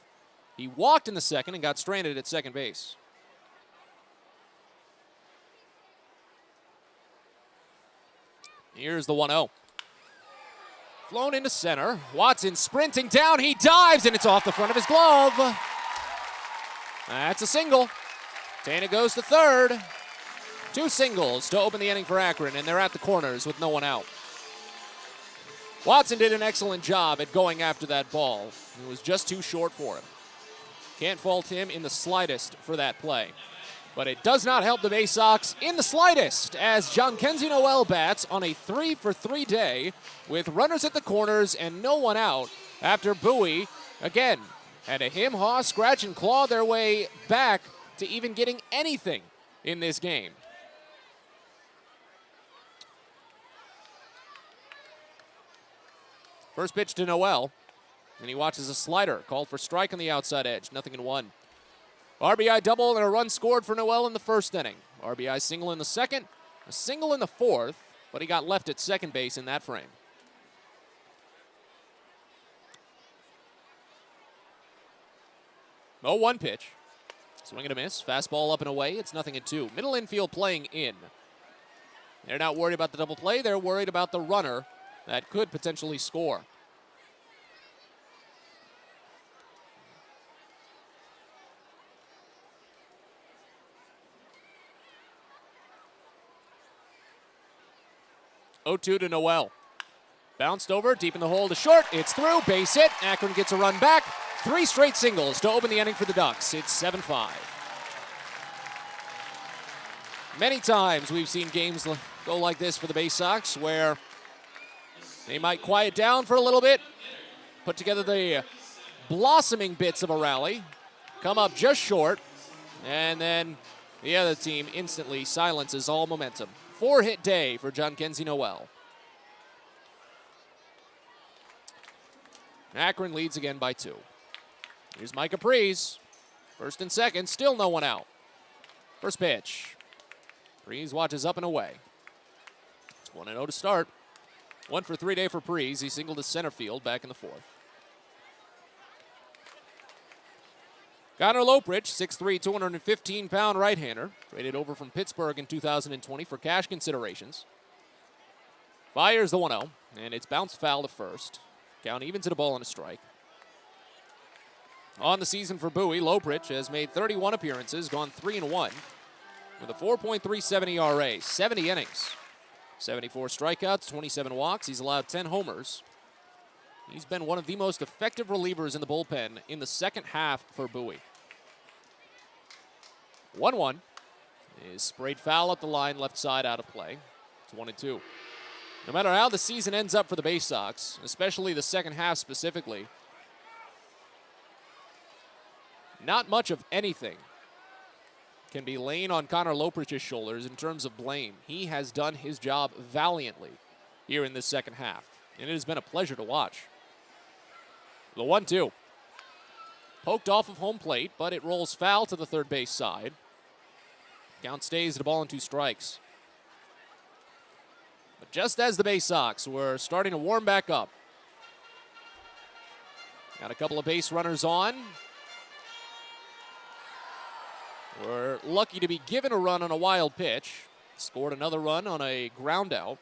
Speaker 3: He walked in the second and got stranded at second base. Here's the 1-0. Flown into center. Watson sprinting down. He dives, and it's off the front of his glove. That's a single. Tena goes to third. 2 singles to open the inning for Akron, and they're at the corners with no one out. Watson did an excellent job at going after that ball. It was just too short for him. Can't fault him in the slightest for that play. But it does not help the Baysox in the slightest as John-Kenzie Noel bats on a 3 for 3 day with runners at the corners and no one out after Bowie, again, had a him-haw, scratch, and claw their way back to even getting anything in this game. First pitch to Noel, and he watches a slider called for strike on the outside edge, 0-1. RBI double and a run scored for Noel in the first inning. RBI single in the second, a single in the fourth, but he got left at second base in that frame. Oh, 1 pitch. Swing and a miss. Fastball up and away. It's 0-2. Middle infield playing in. They're not worried about the double play. They're worried about the runner that could potentially score. Oh-2 to Noel. Bounced over, deep in the hole to short. It's through, base hit. Akron gets a run back. 3 straight singles to open the inning for the Ducks. It's 7-5. Many times we've seen games go like this for the Baysox where they might quiet down for a little bit, put together the blossoming bits of a rally, come up just short, and then the other team instantly silences all momentum. 4-hit day for John-Kenzie Noel. Akron leads again by 2. Here's Mike Capriz. First and second, still no one out. First pitch. Capriz watches up and away. It's 1-0 to start. 1 for 3 day for Capriz. He singled to center field back in the fourth. Connor Loprich, 6'3", 215-pound right-hander, traded over from Pittsburgh in 2020 for cash considerations. Fires the 1-0, and it's bounced foul to first. Count evens it a ball and a strike. On the season for Bowie, Loprich has made 31 appearances, gone 3-1, with a 4.37 ERA, 70 innings, 74 strikeouts, 27 walks. He's allowed 10 homers. He's been one of the most effective relievers in the bullpen in the second half for Bowie. 1-1 is sprayed foul up the line, left side out of play. It's 1-2. No matter how the season ends up for the Baysox, especially the second half specifically, not much of anything can be laying on Connor Loprich's shoulders in terms of blame. He has done his job valiantly here in this second half, and it has been a pleasure to watch. The 1-2. Poked off of home plate, but it rolls foul to the third base side. Count stays at a ball and 2 strikes. But just as the Baysox were starting to warm back up, got a couple of base runners on. We're lucky to be given a run on a wild pitch. Scored another run on a ground out.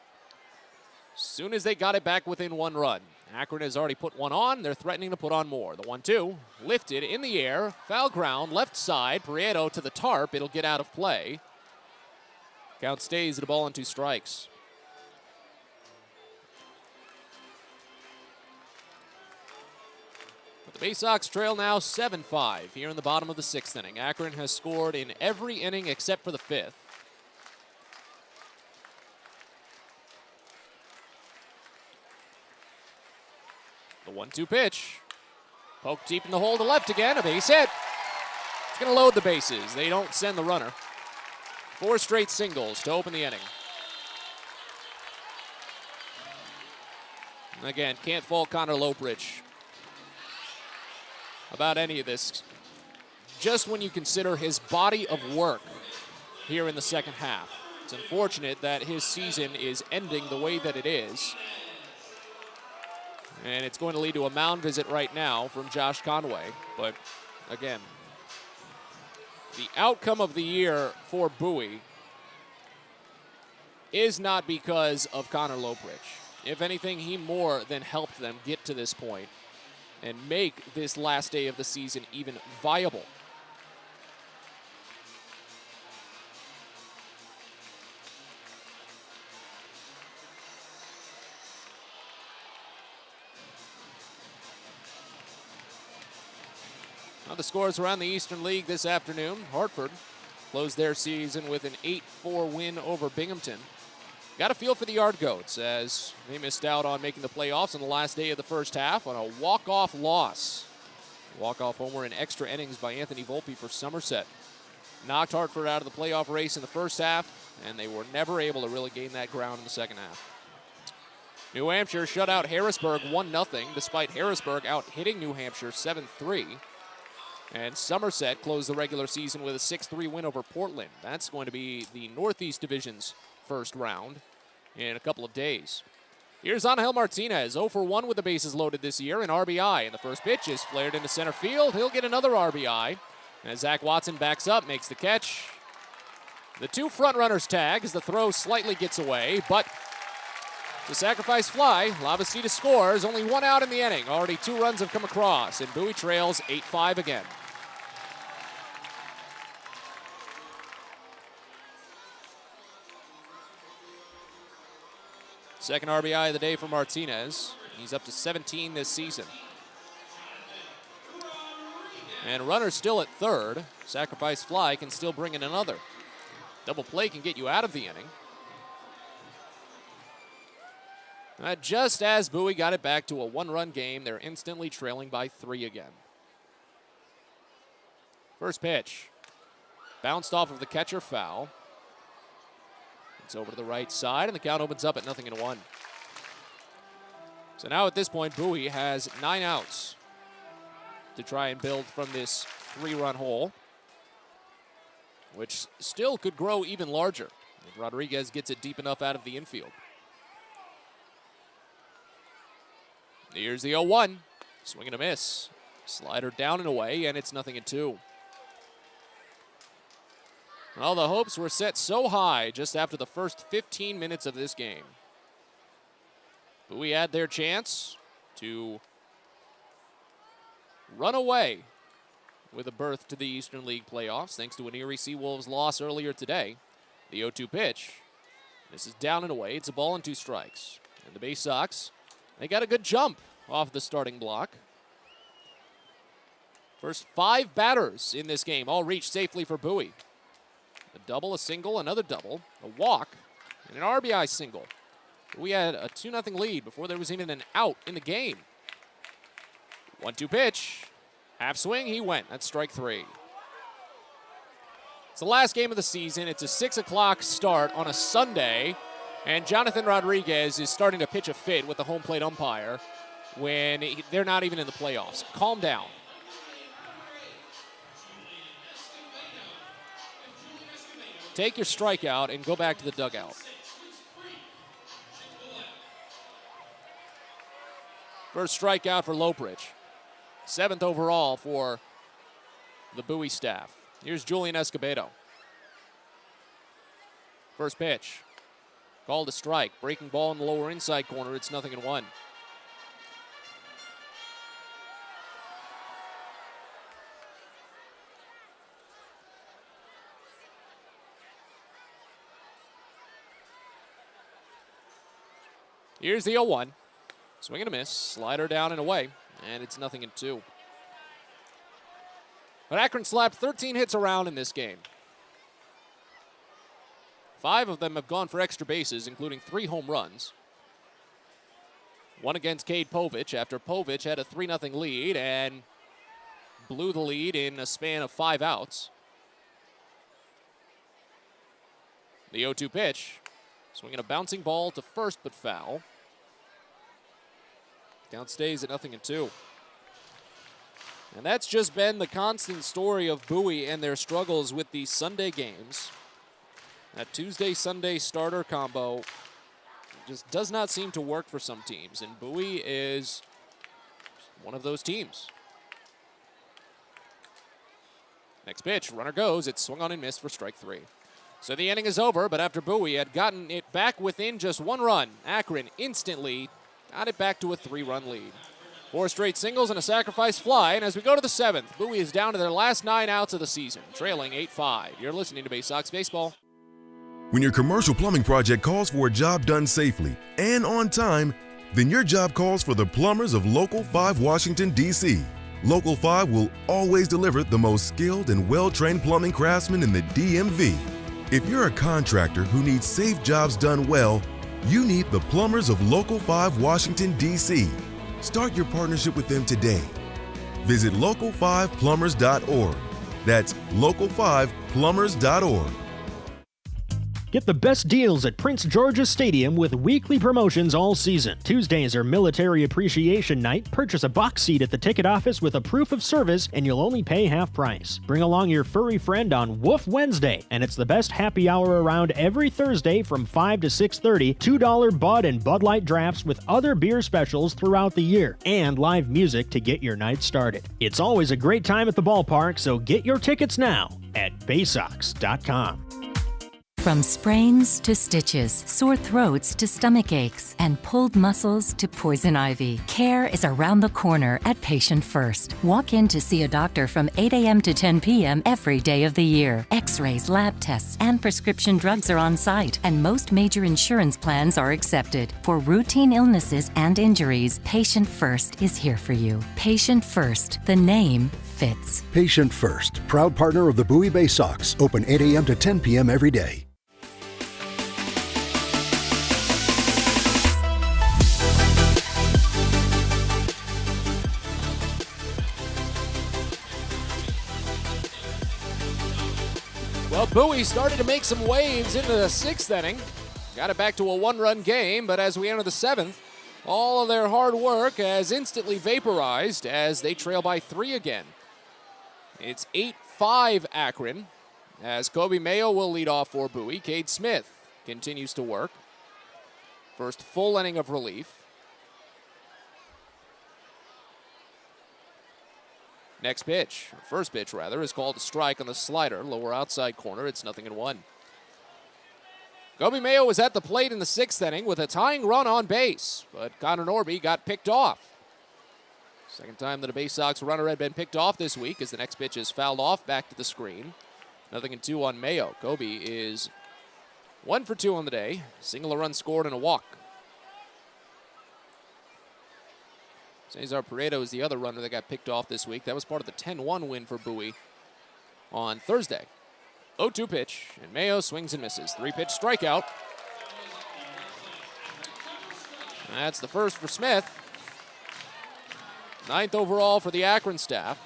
Speaker 3: As soon as they got it back within 1 run, Akron has already put one on. They're threatening to put on more. The 1-2, lifted in the air, foul ground, left side. Prieto to the tarp. It'll get out of play. Count stays at a ball and 2 strikes. But the Baysox trail now 7-5 here in the bottom of the 6th inning. Akron has scored in every inning except for the 5th. The 1-2 pitch. Poked deep in the hole to left again. A base hit. It's going to load the bases. They don't send the runner. 4 straight singles to open the inning. Again, can't fault Connor Loprich about any of this. Just when you consider his body of work here in the second half. It's unfortunate that his season is ending the way that it is. And it's going to lead to a mound visit right now from Josh Conway. But again, the outcome of the year for Bowie is not because of Connor Loprich. If anything, he more than helped them get to this point and make this last day of the season even viable. Now the scores around the Eastern League this afternoon. Hartford closed their season with an 8-4 win over Binghamton. Got a feel for the Yard Goats as they missed out on making the playoffs on the last day of the first half on a walk-off loss. Walk-off homer in extra innings by Anthony Volpe for Somerset. Knocked Hartford out of the playoff race in the first half, and they were never able to really gain that ground in the second half. New Hampshire shut out Harrisburg 1-0, despite Harrisburg out-hitting New Hampshire 7-3. And Somerset closed the regular season with a 6-3 win over Portland. That's going to be the Northeast Division's first round in a couple of days. Here's Angel Martinez, 0-for-1 with the bases loaded this year, an RBI. And the first pitch is flared into center field. He'll get another RBI. And as Zach Watson backs up, makes the catch. The 2 front runners tag as the throw slightly gets away, but to sacrifice fly, Lavacita scores. Only 1 out in the inning. Already 2 runs have come across, and Bowie trails 8-5 again. Second RBI of the day for Martinez. He's up to 17 this season. And runner still at third. Sacrifice fly can still bring in another. Double play can get you out of the inning. Just as Bowie got it back to a 1-run game, they're instantly trailing by 3 again. First pitch. Bounced off of the catcher, foul. It's over to the right side, and the count opens up at 0-1. So now at this point, Bowie has 9 outs to try and build from this 3-run hole, which still could grow even larger if Rodriguez gets it deep enough out of the infield. Here's the 0-1. Swing and a miss. Slider down and away, and it's 0-2. Well, the hopes were set so high just after the first 15 minutes of this game. Bowie had their chance to run away with a berth to the Eastern League playoffs thanks to an Erie Seawolves loss earlier today. The 0-2 pitch. This is down and away. It's a ball and 2 strikes. And the Baysox, they got a good jump off the starting block. First 5 batters in this game all reached safely for Bowie. A double, a single, another double, a walk, and an RBI single. We had a 2-0 lead before there was even an out in the game. 1-2 pitch. Half swing, he went. That's strike 3. It's the last game of the season. It's a 6 o'clock start on a Sunday, and Jonathan Rodriguez is starting to pitch a fit with the home plate umpire when they're not even in the playoffs. Calm down. Take your strikeout and go back to the dugout. First strikeout for Lopridge. 7th overall for the Bowie staff. Here's Julian Escobedo. First pitch. Called a strike. Breaking ball in the lower inside corner. It's 0-1. Here's the 0-1. Swing and a miss. Slider down and away. And it's 0-2. But Akron slapped 13 hits around in this game. 5 of them have gone for extra bases, including 3 home runs. One against Cade Povich after Povich had a 3-0 lead and blew the lead in a span of 5 outs. The 0-2 pitch. Swinging a bouncing ball to first, but foul. Count stays at 0-2. And that's just been the constant story of Bowie and their struggles with these Sunday games. That Tuesday-Sunday starter combo just does not seem to work for some teams, and Bowie is one of those teams. Next pitch, runner goes. It's swung on and missed for strike 3. So the inning is over, but after Bowie had gotten it back within just 1 run, Akron instantly got it back to a 3-run lead. 4 straight singles and a sacrifice fly, and as we go to the 7th, Bowie is down to their last 9 outs of the season, trailing 8-5. You're listening to Baysox Baseball.
Speaker 11: When your commercial plumbing project calls for a job done safely and on time, then your job calls for the plumbers of Local 5 Washington, D.C. Local 5 will always deliver the most skilled and well-trained plumbing craftsmen in the DMV. If you're a contractor who needs safe jobs done well, you need the plumbers of Local 5 Washington, D.C. Start your partnership with them today. Visit local5plumbers.org. That's local5plumbers.org.
Speaker 14: Get the best deals at Prince George's Stadium with weekly promotions all season. Tuesdays are Military Appreciation Night. Purchase a box seat at the ticket office with a proof of service and you'll only pay half price. Bring along your furry friend on Woof Wednesday, and it's the best happy hour around every Thursday from 5 to 6:30. $2 Bud and Bud Light drafts with other beer specials throughout the year, and live music to get your night started. It's always a great time at the ballpark, so get your tickets now at Baysox.com.
Speaker 4: From sprains to stitches, sore throats to stomach aches, and pulled muscles to poison ivy, care is around the corner at Patient First. Walk in to see a doctor from 8 a.m. to 10 p.m. every day of the year. X-rays, lab tests, and prescription drugs are on site, and most major insurance plans are accepted. For routine illnesses and injuries, Patient First is here for you. Patient First, the name fits.
Speaker 5: Patient First, proud partner of the Bowie Baysox, open 8 a.m. to 10 p.m. every day.
Speaker 3: Well, Bowie started to make some waves into the 6th inning. Got it back to a 1-run game, but as we enter the 7th, all of their hard work has instantly vaporized as they trail by 3 again. It's 8-5 Akron, as Kobe Mayo will lead off for Bowie. Cade Smith continues to work. First full inning of relief. Next pitch, first pitch rather, is called a strike on the slider. Lower outside corner, it's 0-1. Kobe Mayo was at the plate in the 6th inning with a tying run on base, but Connor Norby got picked off. Second time that a Baysox runner had been picked off this week as the next pitch is fouled off back to the screen. 0-2 on Mayo. Kobe is 1 for 2 on the day. Single, a run scored, and a walk. Cesar Pareto is the other runner that got picked off this week. That was part of the 10-1 win for Bowie on Thursday. 0-2 pitch, and Mayo swings and misses. 3-pitch strikeout. That's the first for Smith. 9th overall for the Akron staff.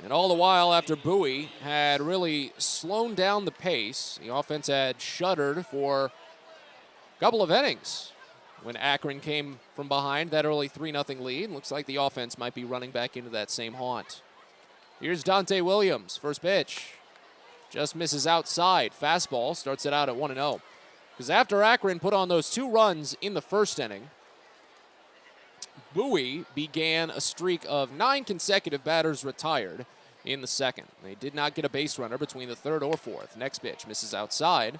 Speaker 3: And all the while, after Bowie had really slowed down the pace, the offense had shuddered for a couple of innings. When Akron came from behind that early 3-0 lead, looks like the offense might be running back into that same haunt. Here's Dante Williams, first pitch. Just misses outside. Fastball starts it out at 1-0. Because after Akron put on those 2 runs in the first inning, Bowie began a streak of 9 consecutive batters retired in the second. They did not get a base runner between the 3rd or 4th. Next pitch misses outside.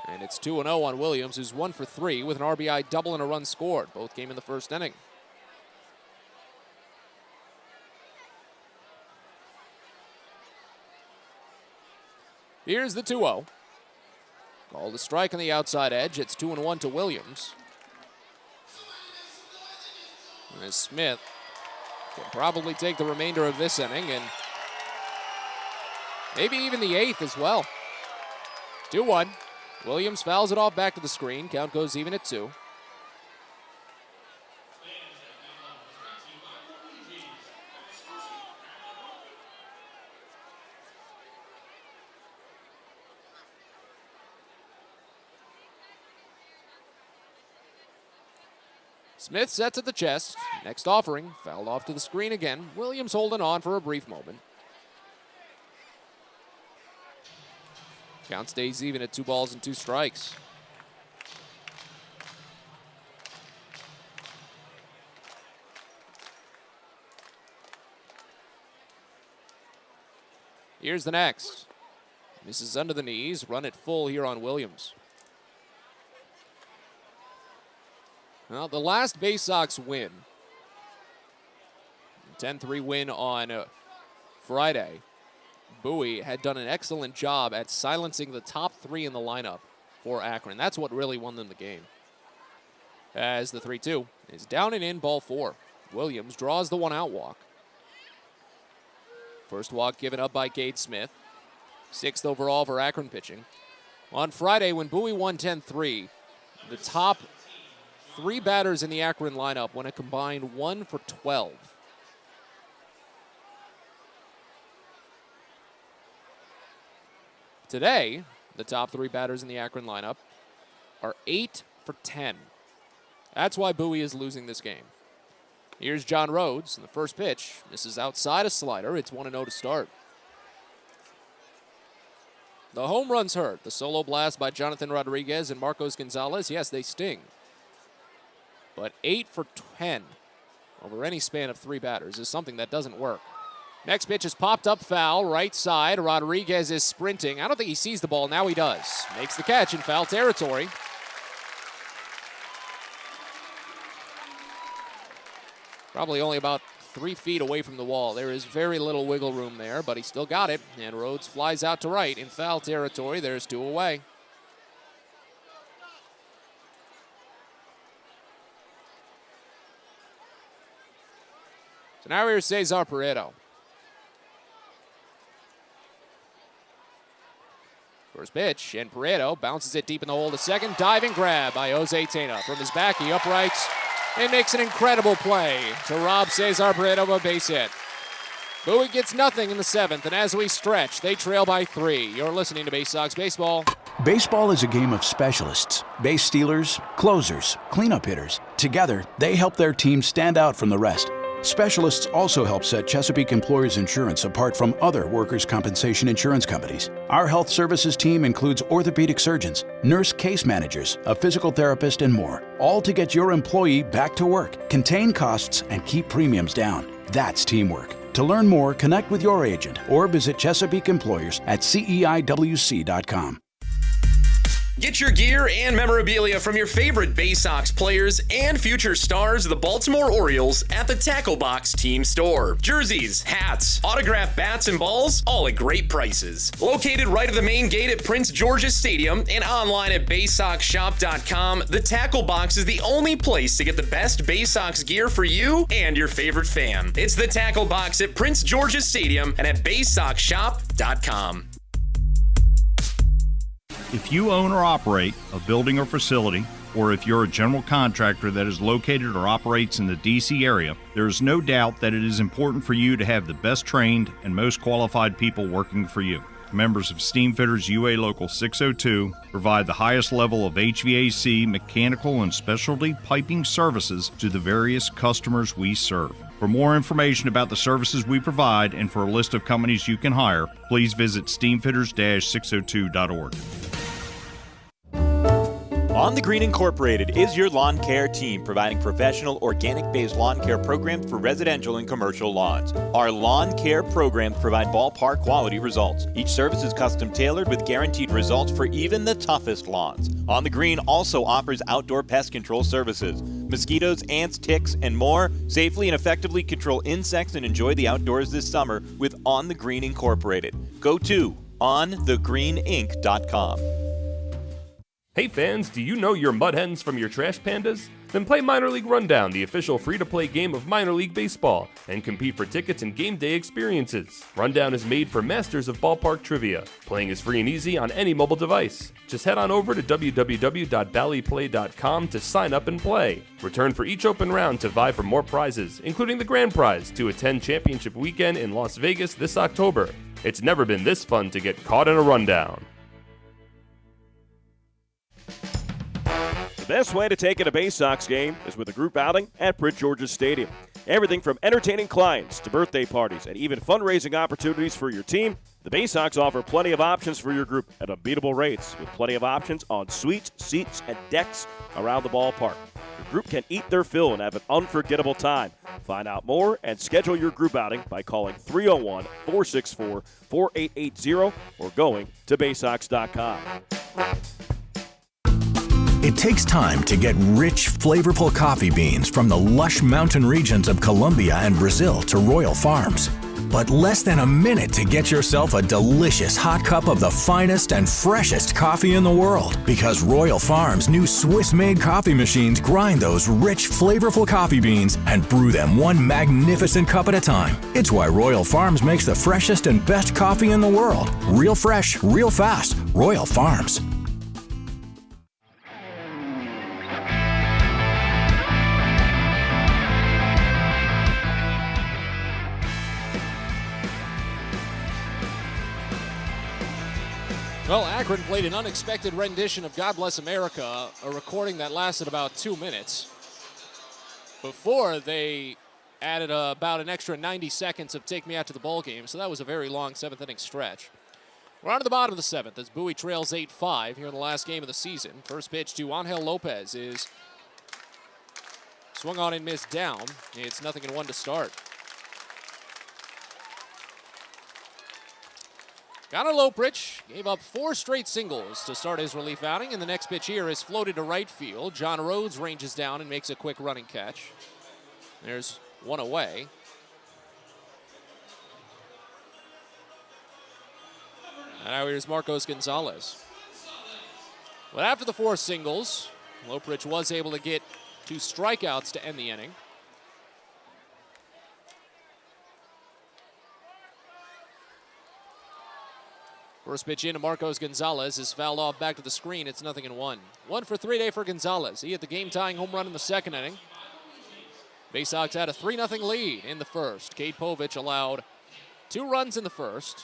Speaker 3: And it's 2-0 on Williams, who's 1 for 3 with an RBI double and a run scored. Both came in the first inning. Here's the 2-0. Called a strike on the outside edge. It's 2-1 to Williams. As Smith can probably take the remainder of this inning and maybe even the 8th as well. 2-1. Williams fouls it off back to the screen. Count goes even at 2. Smith sets at the chest. Next offering, fouled off to the screen again. Williams holding on for a brief moment. Count stays even at 2 balls and 2 strikes. Here's the next. Misses under the knees. Run it full here on Williams. Well, the last Baysox win, 10-3 win on Friday, Bowie had done an excellent job at silencing the top 3 in the lineup for Akron. That's what really won them the game. As the 3-2 is down and in, ball 4. Williams draws the 1-out walk. First walk given up by Cade Smith. 6th overall for Akron pitching. On Friday, when Bowie won 10-3, the top 3 batters in the Akron lineup went a combined 1 for 12. Today, the top 3 batters in the Akron lineup are 8 for 10. That's why Bowie is losing this game. Here's John Rhodes, and the first pitch misses outside a slider. It's 1-0 to start. The home runs hurt. The solo blast by Jonathan Rodriguez and Marcos Gonzalez, yes, they sting. But 8 for 10 over any span of 3 batters is something that doesn't work. Next pitch is popped up foul, right side. Rodriguez is sprinting. I don't think he sees the ball. Now he does. Makes the catch in foul territory. Probably only about 3 feet away from the wall. There is very little wiggle room there, but he still got it. And Rhodes flies out to right in foul territory. There's 2 away. So now here's Cesar Pareto. First pitch, and Pareto bounces it deep in the hole to second. Diving grab by Jose Tena. From his back, he uprights and makes an incredible play to rob Cesar Pareto of a base hit. Bowie gets nothing in the 7th, and as we stretch, they trail by 3. You're listening to Baysox Baseball.
Speaker 13: Baseball is a game of specialists. Base stealers, closers, cleanup hitters. Together, they help their team stand out from the rest. Specialists also help set Chesapeake Employers Insurance apart from other workers' compensation insurance companies. Our health services team includes orthopedic surgeons, nurse case managers, a physical therapist, and more, all to get your employee back to work, contain costs, and keep premiums down. That's teamwork. To learn more, connect with your agent or visit Chesapeake Employers at CEIWC.com.
Speaker 16: Get your gear and memorabilia from your favorite Baysox players and future stars of the Baltimore Orioles at the Tackle Box Team Store. Jerseys, hats, autographed bats and balls, all at great prices. Located right at the main gate at Prince George's Stadium and online at BaysoxShop.com, the Tackle Box is the only place to get the best Baysox gear for you and your favorite fan. It's the Tackle Box at Prince George's Stadium and at BaysoxShop.com.
Speaker 12: If you own or operate a building or facility, or if you're a general contractor that is located or operates in the D.C. area, there is no doubt that it is important for you to have the best trained and most qualified people working for you. Members of Steamfitters UA Local 602 provide the highest level of HVAC, mechanical, and specialty piping services to the various customers we serve. For more information about the services we provide and for a list of companies you can hire, please visit steamfitters-602.org.
Speaker 15: On the Green Incorporated is your lawn care team providing professional organic-based lawn care programs for residential and commercial lawns. Our lawn care programs provide ballpark quality results. Each service is custom tailored with guaranteed results for even the toughest lawns. On the Green also offers outdoor pest control services. Mosquitoes, ants, ticks, and more. Safely and effectively control insects and enjoy the outdoors this summer with On the Green Incorporated. Go to onthegreeninc.com.
Speaker 7: Hey fans, do you know your mud hens from your trash pandas? Then play Minor League Rundown, the official free-to-play game of minor league baseball, and compete for tickets and game day experiences. Rundown is made for masters of ballpark trivia. Playing is free and easy on any mobile device. Just head on over to www.valleyplay.com to sign up and play. Return for each open round to vie for more prizes, including the grand prize to attend championship weekend in Las Vegas this October. It's never been this fun to get caught in a rundown.
Speaker 2: The best way to take in a Baysox game is with a group outing at Prince George's Stadium. Everything from entertaining clients to birthday parties and even fundraising opportunities for your team, the Baysox offer plenty of options for your group at unbeatable rates with plenty of options on suites, seats, and decks around the ballpark. Your group can eat their fill and have an unforgettable time. Find out more and schedule your group outing by calling 301-464-4880 or going to Baysox.com.
Speaker 17: It takes time to get rich, flavorful coffee beans from the lush mountain regions of Colombia and Brazil to Royal Farms. But less than a minute to get yourself a delicious hot cup of the finest and freshest coffee in the world. Because Royal Farms' new Swiss-made coffee machines grind those rich, flavorful coffee beans and brew them one magnificent cup at a time. It's why Royal Farms makes the freshest and best coffee in the world. Real fresh, real fast. Royal Farms.
Speaker 3: Well, Akron played an unexpected rendition of God Bless America, a recording that lasted about 2 minutes. Before they added about an extra 90 seconds of Take Me Out to the Bowl Game, so that was a very long seventh inning stretch. We're on to the bottom of the seventh as Bowie trails 8-5 here in the last game of the season. First pitch to Angel Lopez is swung on and missed down. It's 0-1 to start. Connor Loprich gave up 4 straight singles to start his relief outing, and the next pitch here is floated to right field. John Rhodes ranges down and makes a quick running catch. There's one away. And now here's Marcos Gonzalez. But after the 4 singles, Loprich was able to get 2 strikeouts to end the inning. First pitch into Marcos Gonzalez is fouled off back to the screen. It's 0-1. 1 for 3 day for Gonzalez. He hit the game-tying home run in the second inning. Baysox had a 3-0 lead in the first. Cade Povich allowed 2 runs in the first,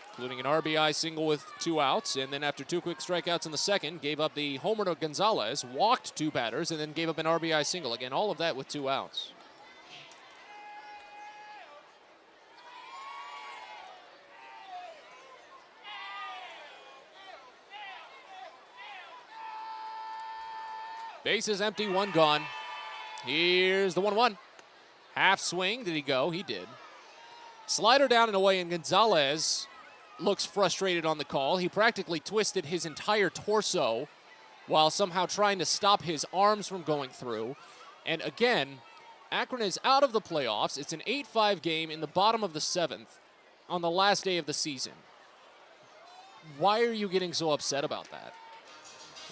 Speaker 3: including an RBI single with 2 outs, and then after 2 quick strikeouts in the second, gave up the homer to Gonzalez, walked 2 batters, and then gave up an RBI single. Again, all of that with 2 outs. Base is empty, one gone. Here's the 1-1. Half swing, did he go? He did. Slider down and away, and Gonzalez looks frustrated on the call. He practically twisted his entire torso while somehow trying to stop his arms from going through. And again, Akron is out of the playoffs. It's an 8-5 game in the bottom of the 7th on the last day of the season. Why are you getting so upset about that?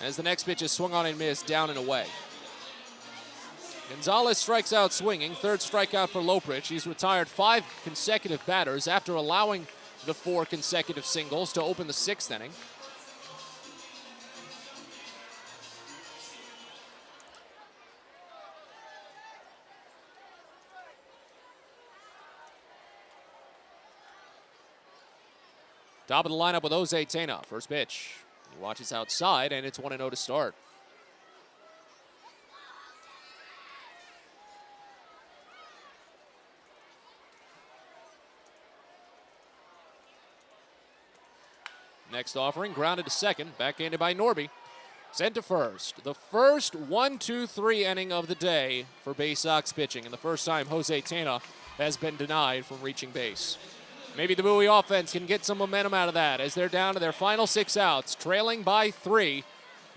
Speaker 3: As the next pitch is swung on and missed, down and away. Gonzalez strikes out swinging, third strikeout for Loprich. He's retired 5 consecutive batters after allowing the 4 consecutive singles to open the 6th inning. Top of the lineup with Jose Tena. First pitch. He watches outside, and it's 1-0 to start. Next offering, grounded to second, backhanded by Norby. Sent to first. The first 1-2-3 inning of the day for Baysox pitching, and the first time Jose Tena has been denied from reaching base. Maybe the Bowie offense can get some momentum out of that as they're down to their final 6 outs, trailing by 3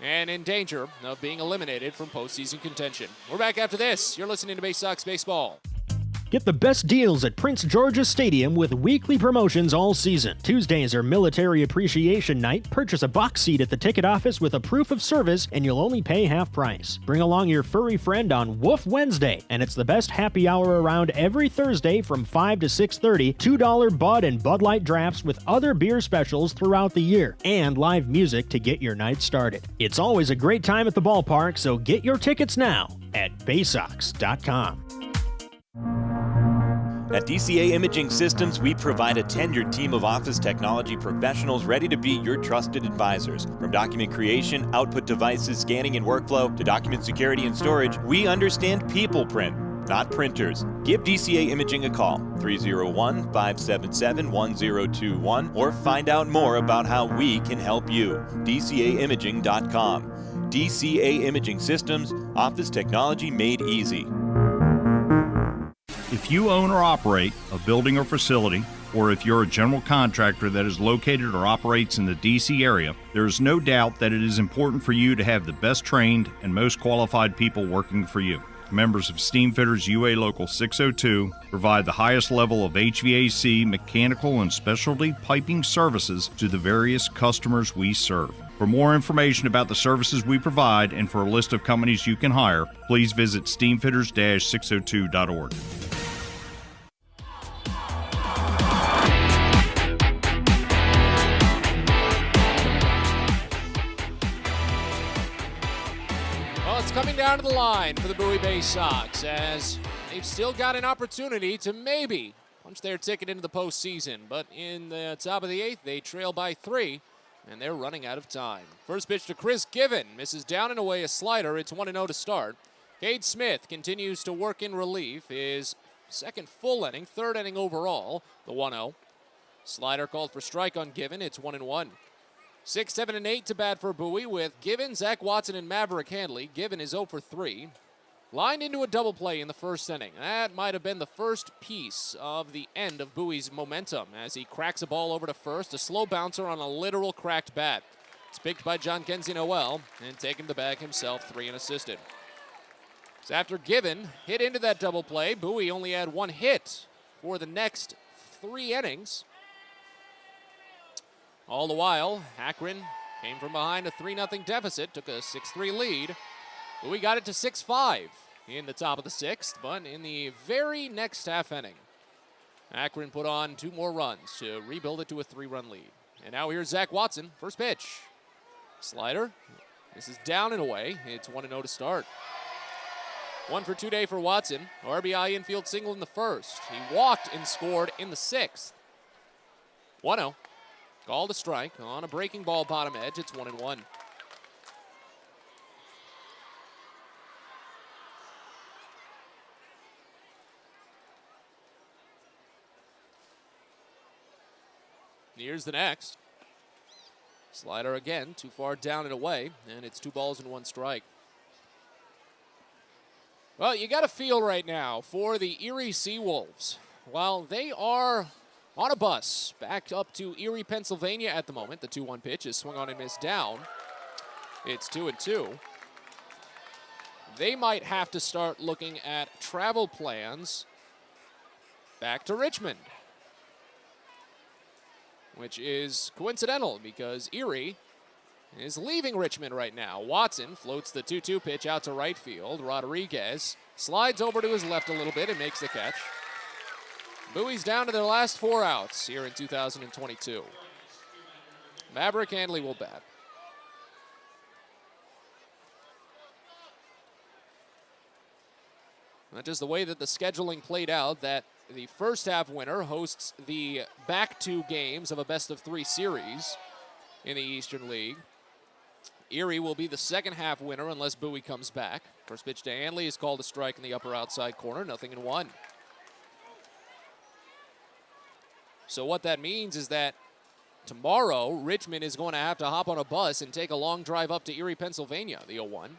Speaker 3: and in danger of being eliminated from postseason contention. We're back after this. You're listening to Baysox Baseball.
Speaker 14: Get the best deals at Prince George's Stadium with weekly promotions all season. Tuesdays are Military Appreciation Night. Purchase a box seat at the ticket office with a proof of service, and you'll only pay half price. Bring along your furry friend on Woof Wednesday, and it's the best happy hour around every Thursday from 5 to 6:30. $2 Bud and Bud Light drafts with other beer specials throughout the year, and live music to get your night started. It's always a great time at the ballpark, so get your tickets now at Baysox.com.
Speaker 15: At DCA Imaging Systems, we provide a tenured team of office technology professionals ready to be your trusted advisors. From document creation, output devices, scanning and workflow, to document security and storage, we understand people print, not printers. Give DCA Imaging a call, 301-577-1021, or find out more about how we can help you. DCAimaging.com. DCA Imaging Systems, office technology made easy.
Speaker 12: If you own or operate a building or facility, or if you're a general contractor that is located or operates in the D.C. area, there is no doubt that it is important for you to have the best trained and most qualified people working for you. Members of Steamfitters UA Local 602 provide the highest level of HVAC, mechanical, and specialty piping services to the various customers we serve. For more information about the services we provide and for a list of companies you can hire, please visit steamfitters-602.org.
Speaker 3: Coming down to the line for the Bowie Baysox as they've still got an opportunity to maybe punch their ticket into the postseason. But in the top of the 8th, they trail by 3, and they're running out of time. First pitch to Chris Given. Misses down and away a slider. It's 1-0 to start. Cade Smith continues to work in relief. His second full inning, third inning overall, the 1-0. Slider called for strike on Given. It's 1-1. 6, 7, and 8 to bat for Bowie with Given, Zach Watson, and Maverick Handley. Given is 0 for 3. Lined into a double play in the first inning. That might have been the first piece of the end of Bowie's momentum as he cracks a ball over to first. A slow bouncer on a literal cracked bat. It's picked by John Kenzie Noel and taken to bag himself, 3 and assisted. So after Given hit into that double play, Bowie only had 1 hit for the next 3 innings. All the while, Akron came from behind a 3-0 deficit, took a 6-3 lead. Bowie got it to 6-5 in the top of the 6th, but in the very next half inning, Akron put on 2 more runs to rebuild it to a 3-run lead. And now here's Zach Watson, first pitch. Slider, this is down and away. It's 1-0 to start. 1 for 2 day for Watson. RBI infield single in the first. He walked and scored in the 6th. 1-0. Called a strike on a breaking ball bottom edge. It's 1-1. Here's the next. Slider again, too far down and away, and it's 2 balls and 1 strike. Well, you got a feel right now for the Erie Seawolves. While they are on a bus back up to Erie, Pennsylvania at the moment, the 2-1 pitch is swung on and missed down. It's 2-2. They might have to start looking at travel plans back to Richmond, which is coincidental because Erie is leaving Richmond right now. Watson floats the 2-2 pitch out to right field. Rodriguez slides over to his left a little bit and makes the catch. Bowie's down to their last 4 outs here in 2022. Maverick Handley will bat. Not just the way that the scheduling played out, that the first half winner hosts the back 2 games of a best-of-3 series in the Eastern League. Erie will be the second half winner unless Bowie comes back. First pitch to Handley is called a strike in the upper outside corner, 0-1. So what that means is that tomorrow, Richmond is going to have to hop on a bus and take a long drive up to Erie, Pennsylvania, the 0-1.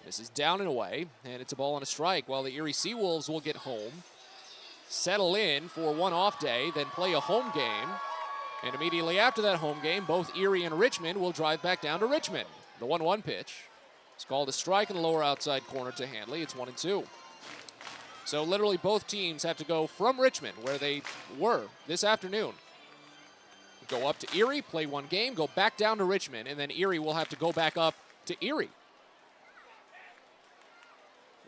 Speaker 3: This is down and away, and it's a ball and a strike, while the Erie Seawolves will get home, settle in for one off day, then play a home game. And immediately after that home game, both Erie and Richmond will drive back down to Richmond. The 1-1 pitch is called a strike in the lower outside corner to Handley. It's 1-2. So literally both teams have to go from Richmond, where they were this afternoon, go up to Erie, play one game, go back down to Richmond, and then Erie will have to go back up to Erie.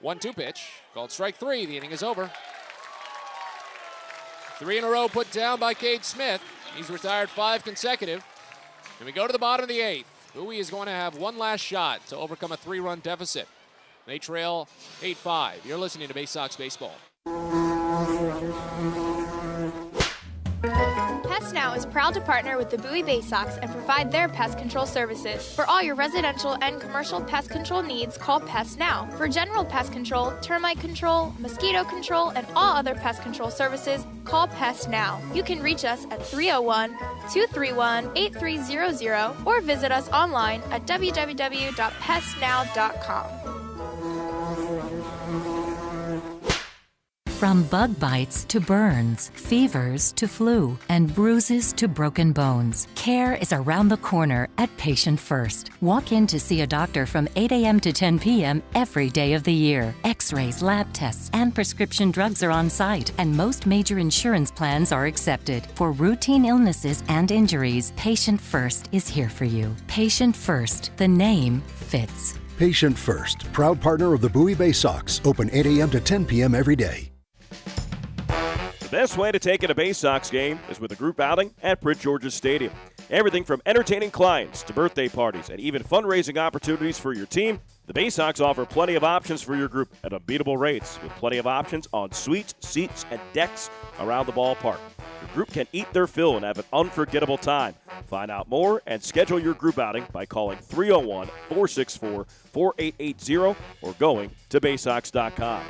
Speaker 3: 1-2 pitch, called strike 3. The inning is over. 3 in a row put down by Cade Smith. He's retired 5 consecutive. And we go to the bottom of the 8th. Bowie is going to have one last shot to overcome a 3-run deficit. They trail 8-5. You're listening to Baysox Baseball.
Speaker 6: Pest Now is proud to partner with the Bowie Baysox and provide their pest control services. For all your residential and commercial pest control needs, call Pest Now. For general pest control, termite control, mosquito control, and all other pest control services, call Pest Now. You can reach us at 301-231-8300 or visit us online at www.pestnow.com.
Speaker 4: From bug bites to burns, fevers to flu, and bruises to broken bones, care is around the corner at Patient First. Walk in to see a doctor from 8 a.m. to 10 p.m. every day of the year. X-rays, lab tests, and prescription drugs are on site, and most major insurance plans are accepted. For routine illnesses and injuries, Patient First is here for you. Patient First, the name fits.
Speaker 5: Patient First, proud partner of the Bowie Baysox, open 8 a.m. to 10 p.m. every day.
Speaker 2: The best way to take in a Baysox game is with a group outing at Prince George's Stadium. Everything from entertaining clients to birthday parties and even fundraising opportunities for your team, the Baysox offer plenty of options for your group at unbeatable rates with plenty of options on suites, seats, and decks around the ballpark. Your group can eat their fill and have an unforgettable time. Find out more and schedule your group outing by calling 301-464-4880 or going to Baysox.com.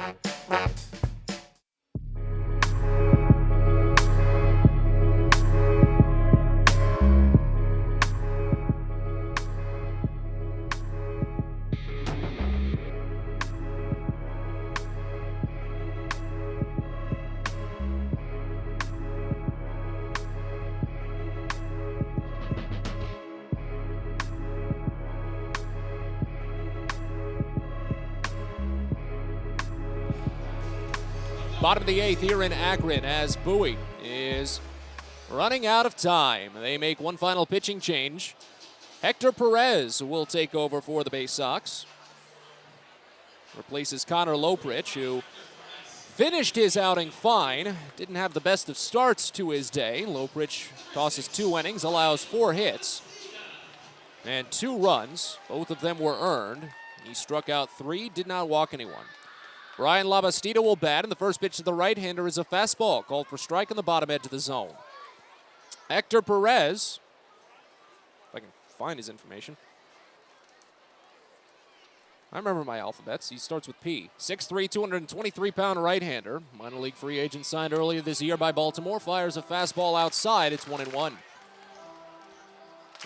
Speaker 3: Bottom of the 8th here in Akron as Bowie is running out of time. They make one final pitching change. Hector Perez will take over for the Baysox. Replaces Connor Loprich, who finished his outing fine. Didn't have the best of starts to his day. Loprich tosses 2 innings, allows 4 hits and 2 runs. Both of them were earned. He struck out 3, did not walk anyone. Brian Labastida will bat, and the first pitch to the right-hander is a fastball, called for strike on the bottom edge of the zone. Hector Perez, if I can find his information. I remember my alphabets. He starts with P. 6'3", 223-pound right-hander. Minor league free agent signed earlier this year by Baltimore. Fires a fastball outside. It's 1-1.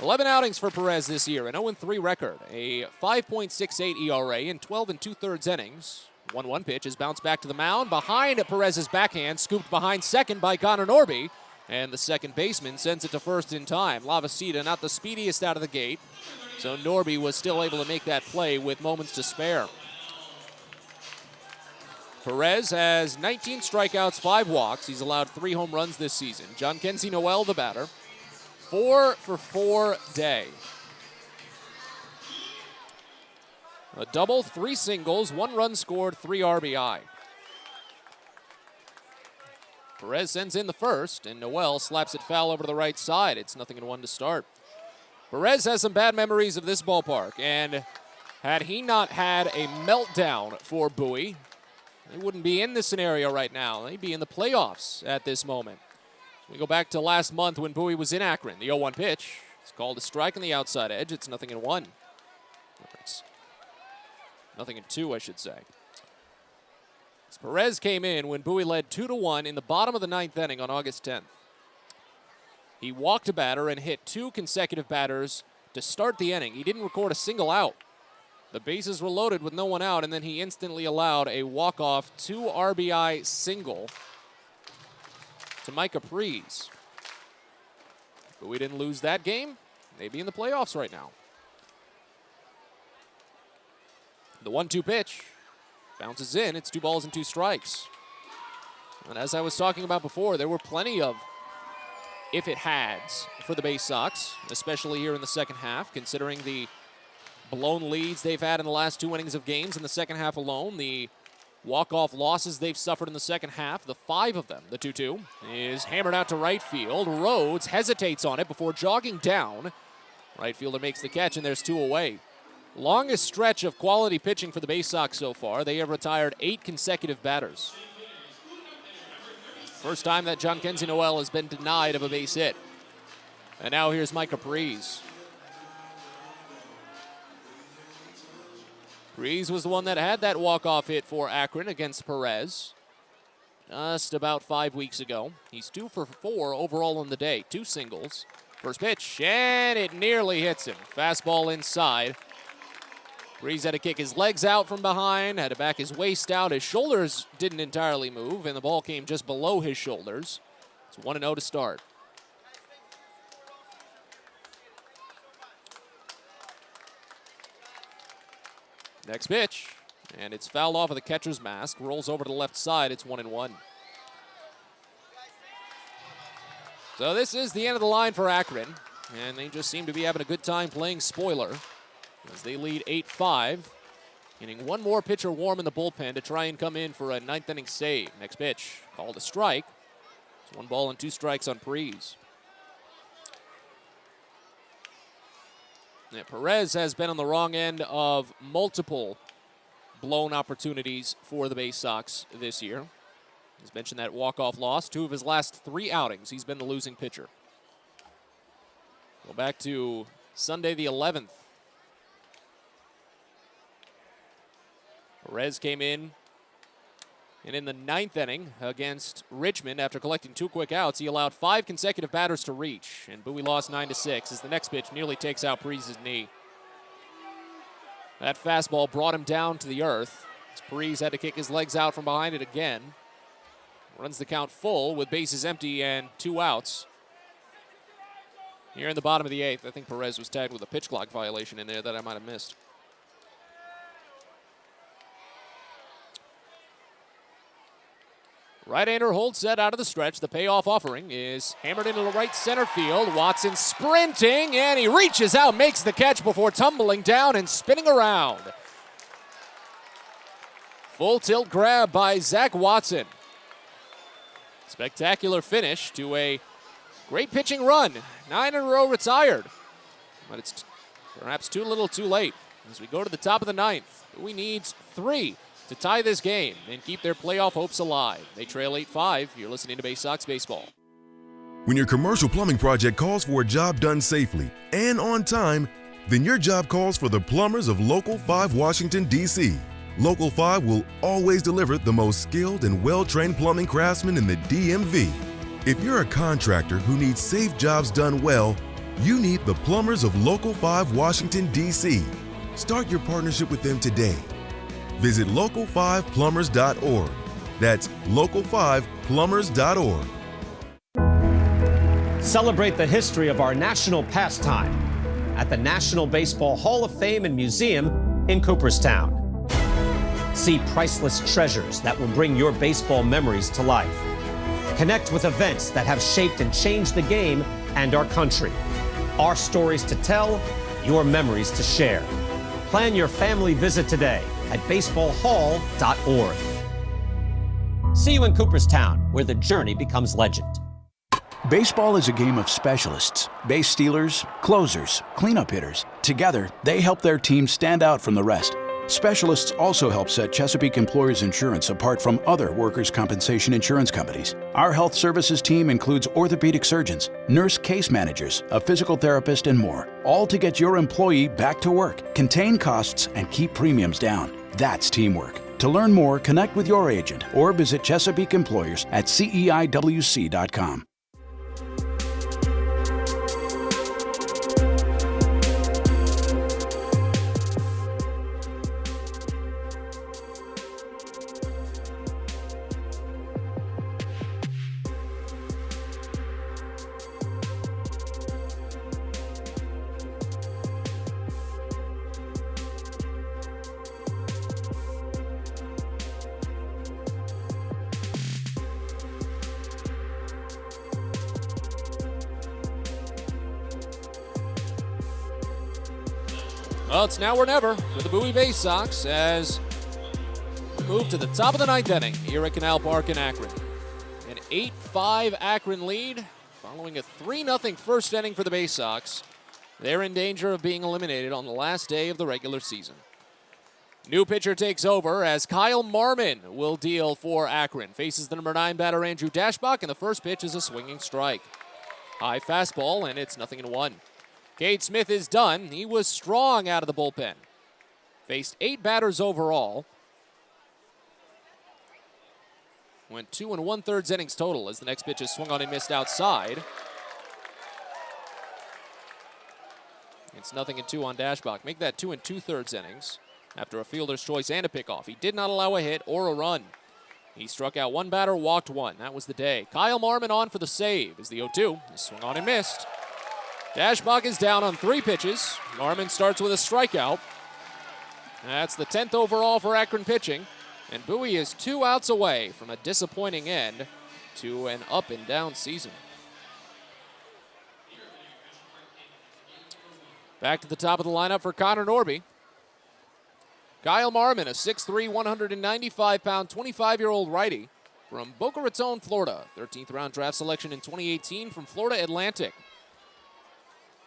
Speaker 3: 11 outings for Perez this year, an 0-3 record, a 5.68 ERA in 12 2/3 innings. 1-1 pitch is bounced back to the mound behind Perez's backhand, scooped behind second by Connor Norby, and the second baseman sends it to first in time. Lavacita not the speediest out of the gate, so Norby was still able to make that play with moments to spare. Perez has 19 strikeouts, 5 walks. He's allowed 3 home runs this season. John Kenzie Noel, the batter. 4 for 4 day. A double, 3 singles, 1 run scored, 3 RBI. Perez sends in the first, and Noel slaps it foul over to the right side. It's 0-1 to start. Perez has some bad memories of this ballpark, and had he not had a meltdown for Bowie, they wouldn't be in this scenario right now. They'd be in the playoffs at this moment. We go back to last month when Bowie was in Akron. The 0-1 pitch. It's called a strike on the outside edge. It's 0-1. It's 0-2, I should say. As Perez came in when Bowie led 2-1 in the bottom of the 9th inning on August 10th. He walked a batter and hit 2 consecutive batters to start the inning. He didn't record a single out. The bases were loaded with no one out, and then he instantly allowed a walk-off 2 RBI single to Mike Capriz. But we didn't lose that game. Maybe in the playoffs right now. The 1-2 pitch bounces in. It's 2 balls and 2 strikes. And as I was talking about before, there were plenty of if-it-hads for the Baysox, especially here in the second half, considering the blown leads they've had in the last 2 innings of games in the second half alone, the walk-off losses they've suffered in the second half, the 5 of them. The 2-2 is hammered out to right field. Rhodes hesitates on it before jogging down. Right fielder makes the catch, and there's 2 away. Longest stretch of quality pitching for the Baysox so far. They have retired 8 consecutive batters. First time that John Kenzie Noel has been denied of a base hit. And now here's Mike Capriz. Capriz was the one that had that walk-off hit for Akron against Perez just about 5 weeks ago. He's 2 for 4 overall on the day. 2 singles. First pitch, and it nearly hits him. Fastball inside. Capriz had to kick his legs out from behind, had to back his waist out. His shoulders didn't entirely move, and the ball came just below his shoulders. It's 1-0 to start. Next pitch, and it's fouled off of the catcher's mask. Rolls over to the left side. It's 1-1. So this is the end of the line for Akron, and they just seem to be having a good time playing spoiler as they lead 8-5. Getting one more pitcher warm in the bullpen to try and come in for a 9th inning save. Next pitch, called a strike. It's 1 ball and 2 strikes on Prees. Yeah, Perez has been on the wrong end of multiple blown opportunities for the Baysox this year. He's mentioned that walk-off loss. 2 of his last 3 outings, he's been the losing pitcher. Go back to Sunday the 11th. Perez came in, and in the 9th inning against Richmond, after collecting 2 quick outs, he allowed 5 consecutive batters to reach, and Bowie lost 9-6 as the next pitch nearly takes out Prees' knee. That fastball brought him down to the earth. Prees had to kick his legs out from behind it again. Runs the count full with bases empty and 2 outs. Here in the bottom of the 8th, I think Perez was tagged with a pitch clock violation in there that I might have missed. Right-hander holds set out of the stretch. The payoff offering is hammered into the right center field. Watson sprinting, and he reaches out, makes the catch before tumbling down and spinning around. Full tilt grab by Zach Watson. Spectacular finish to a great pitching run. 9 in a row retired. But it's perhaps too little too late. As we go to the top of the 9th, Bowie needs 3 to tie this game and keep their playoff hopes alive. They trail 8-5. You're listening to Baysox Baseball.
Speaker 11: When your commercial plumbing project calls for a job done safely and on time, then your job calls for the plumbers of Local 5 Washington, D.C. Local 5 will always deliver the most skilled and well-trained plumbing craftsmen in the DMV. If you're a contractor who needs safe jobs done well, you need the plumbers of Local 5 Washington, D.C. Start your partnership with them today. Visit local5plumbers.org. That's local5plumbers.org.
Speaker 20: Celebrate the history of our national pastime at the National Baseball Hall of Fame and Museum in Cooperstown. See priceless treasures that will bring your baseball memories to life. Connect with events that have shaped and changed the game and our country. Our stories to tell, your memories to share. Plan your family visit today at baseballhall.org. See you in Cooperstown, where the journey becomes legend.
Speaker 13: Baseball is a game of specialists. Base stealers, closers, cleanup hitters. Together, they help their team stand out from the rest. Specialists also help set Chesapeake Employers Insurance apart from other workers' compensation insurance companies. Our health services team includes orthopedic surgeons, nurse case managers, a physical therapist, and more, all to get your employee back to work, contain costs, and keep premiums down. That's teamwork. To learn more, connect with your agent or visit Chesapeake Employers at CEIWC.com.
Speaker 3: Well, it's now or never for the Bowie Baysox as we move to the top of the ninth inning here at Canal Park in Akron. An 8-5 Akron lead following a 3-0 first inning for the Baysox. They're in danger of being eliminated on the last day of the regular season. New pitcher takes over as Kyle Marmon will deal for Akron. Faces the number 9 batter Andrew Dashbach, and the first pitch is a swinging strike. High fastball, and it's 0-1. Cade Smith is done. He was strong out of the bullpen. Faced 8 batters overall. Went 2 1/3 innings total as the next pitch is swung on and missed outside. It's 0-2 on Dashbach. Make that 2 2/3 innings after a fielder's choice and a pickoff. He did not allow a hit or a run. He struck out 1 batter, walked 1. That was the day. Kyle Marmon on for the save as the 0-2 is swung on and missed. Dashbach is down on 3 pitches. Marmon starts with a strikeout. That's the 10th overall for Akron pitching. And Bowie is 2 outs away from a disappointing end to an up and down season. Back to the top of the lineup for Connor Norby. Kyle Marmon, a 6'3", 195-pound, 25-year-old righty from Boca Raton, Florida. 13th round draft selection in 2018 from Florida Atlantic.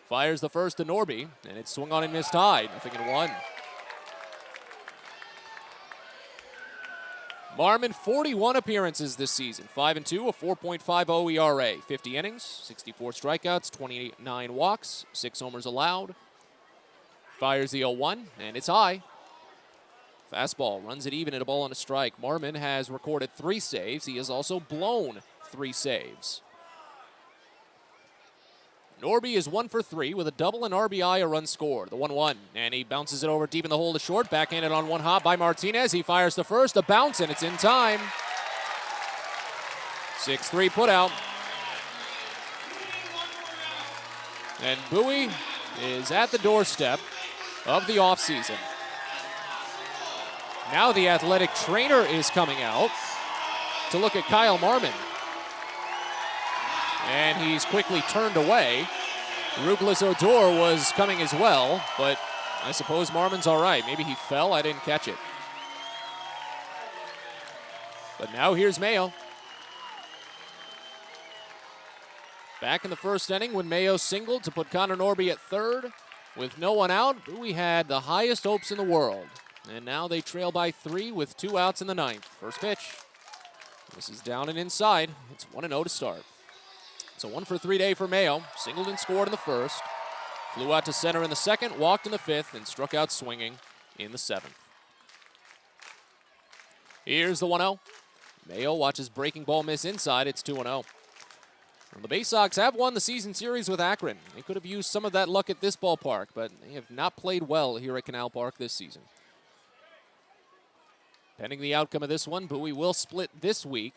Speaker 3: Fires the first to Norby, and it's swung on and missed high, 0-1. Marmon, 41 appearances this season, 5-2, a 4.50 ERA, 50 innings, 64 strikeouts, 29 walks, 6 homers allowed. Fires the 0-1, and it's high. Fastball runs it even at a ball and a strike. Marmon has recorded 3 saves. He has also blown 3 saves. Norby is 1 for 3 with a double and RBI, a run scored. The 1-1, and he bounces it over deep in the hole to short. Backhanded on one hop by Martinez. He fires the first, a bounce, and it's in time. 6-3 put out. And Bowie is at the doorstep of the offseason. Now the athletic trainer is coming out to look at Kyle Marmon. And he's quickly turned away. Douglas Odor was coming as well, but I suppose Marmon's all right. Maybe he fell, I didn't catch it. But now here's Mayo. Back in the first inning when Mayo singled to put Connor Norby at third. With no one out, Bowie had the highest hopes in the world. And now they trail by 3 with 2 outs in the 9th. First pitch. This is down and inside. It's 1-0 to start. It's a 1 for 3 day for Mayo. Singled and scored in the first. Flew out to center in the second, walked in the 5th, and struck out swinging in the 7th. Here's the 1-0. Mayo watches breaking ball miss inside. It's 2-0. Well, the Baysox have won the season series with Akron. They could have used some of that luck at this ballpark, but they have not played well here at Canal Park this season. Pending the outcome of this one, Bowie will split this week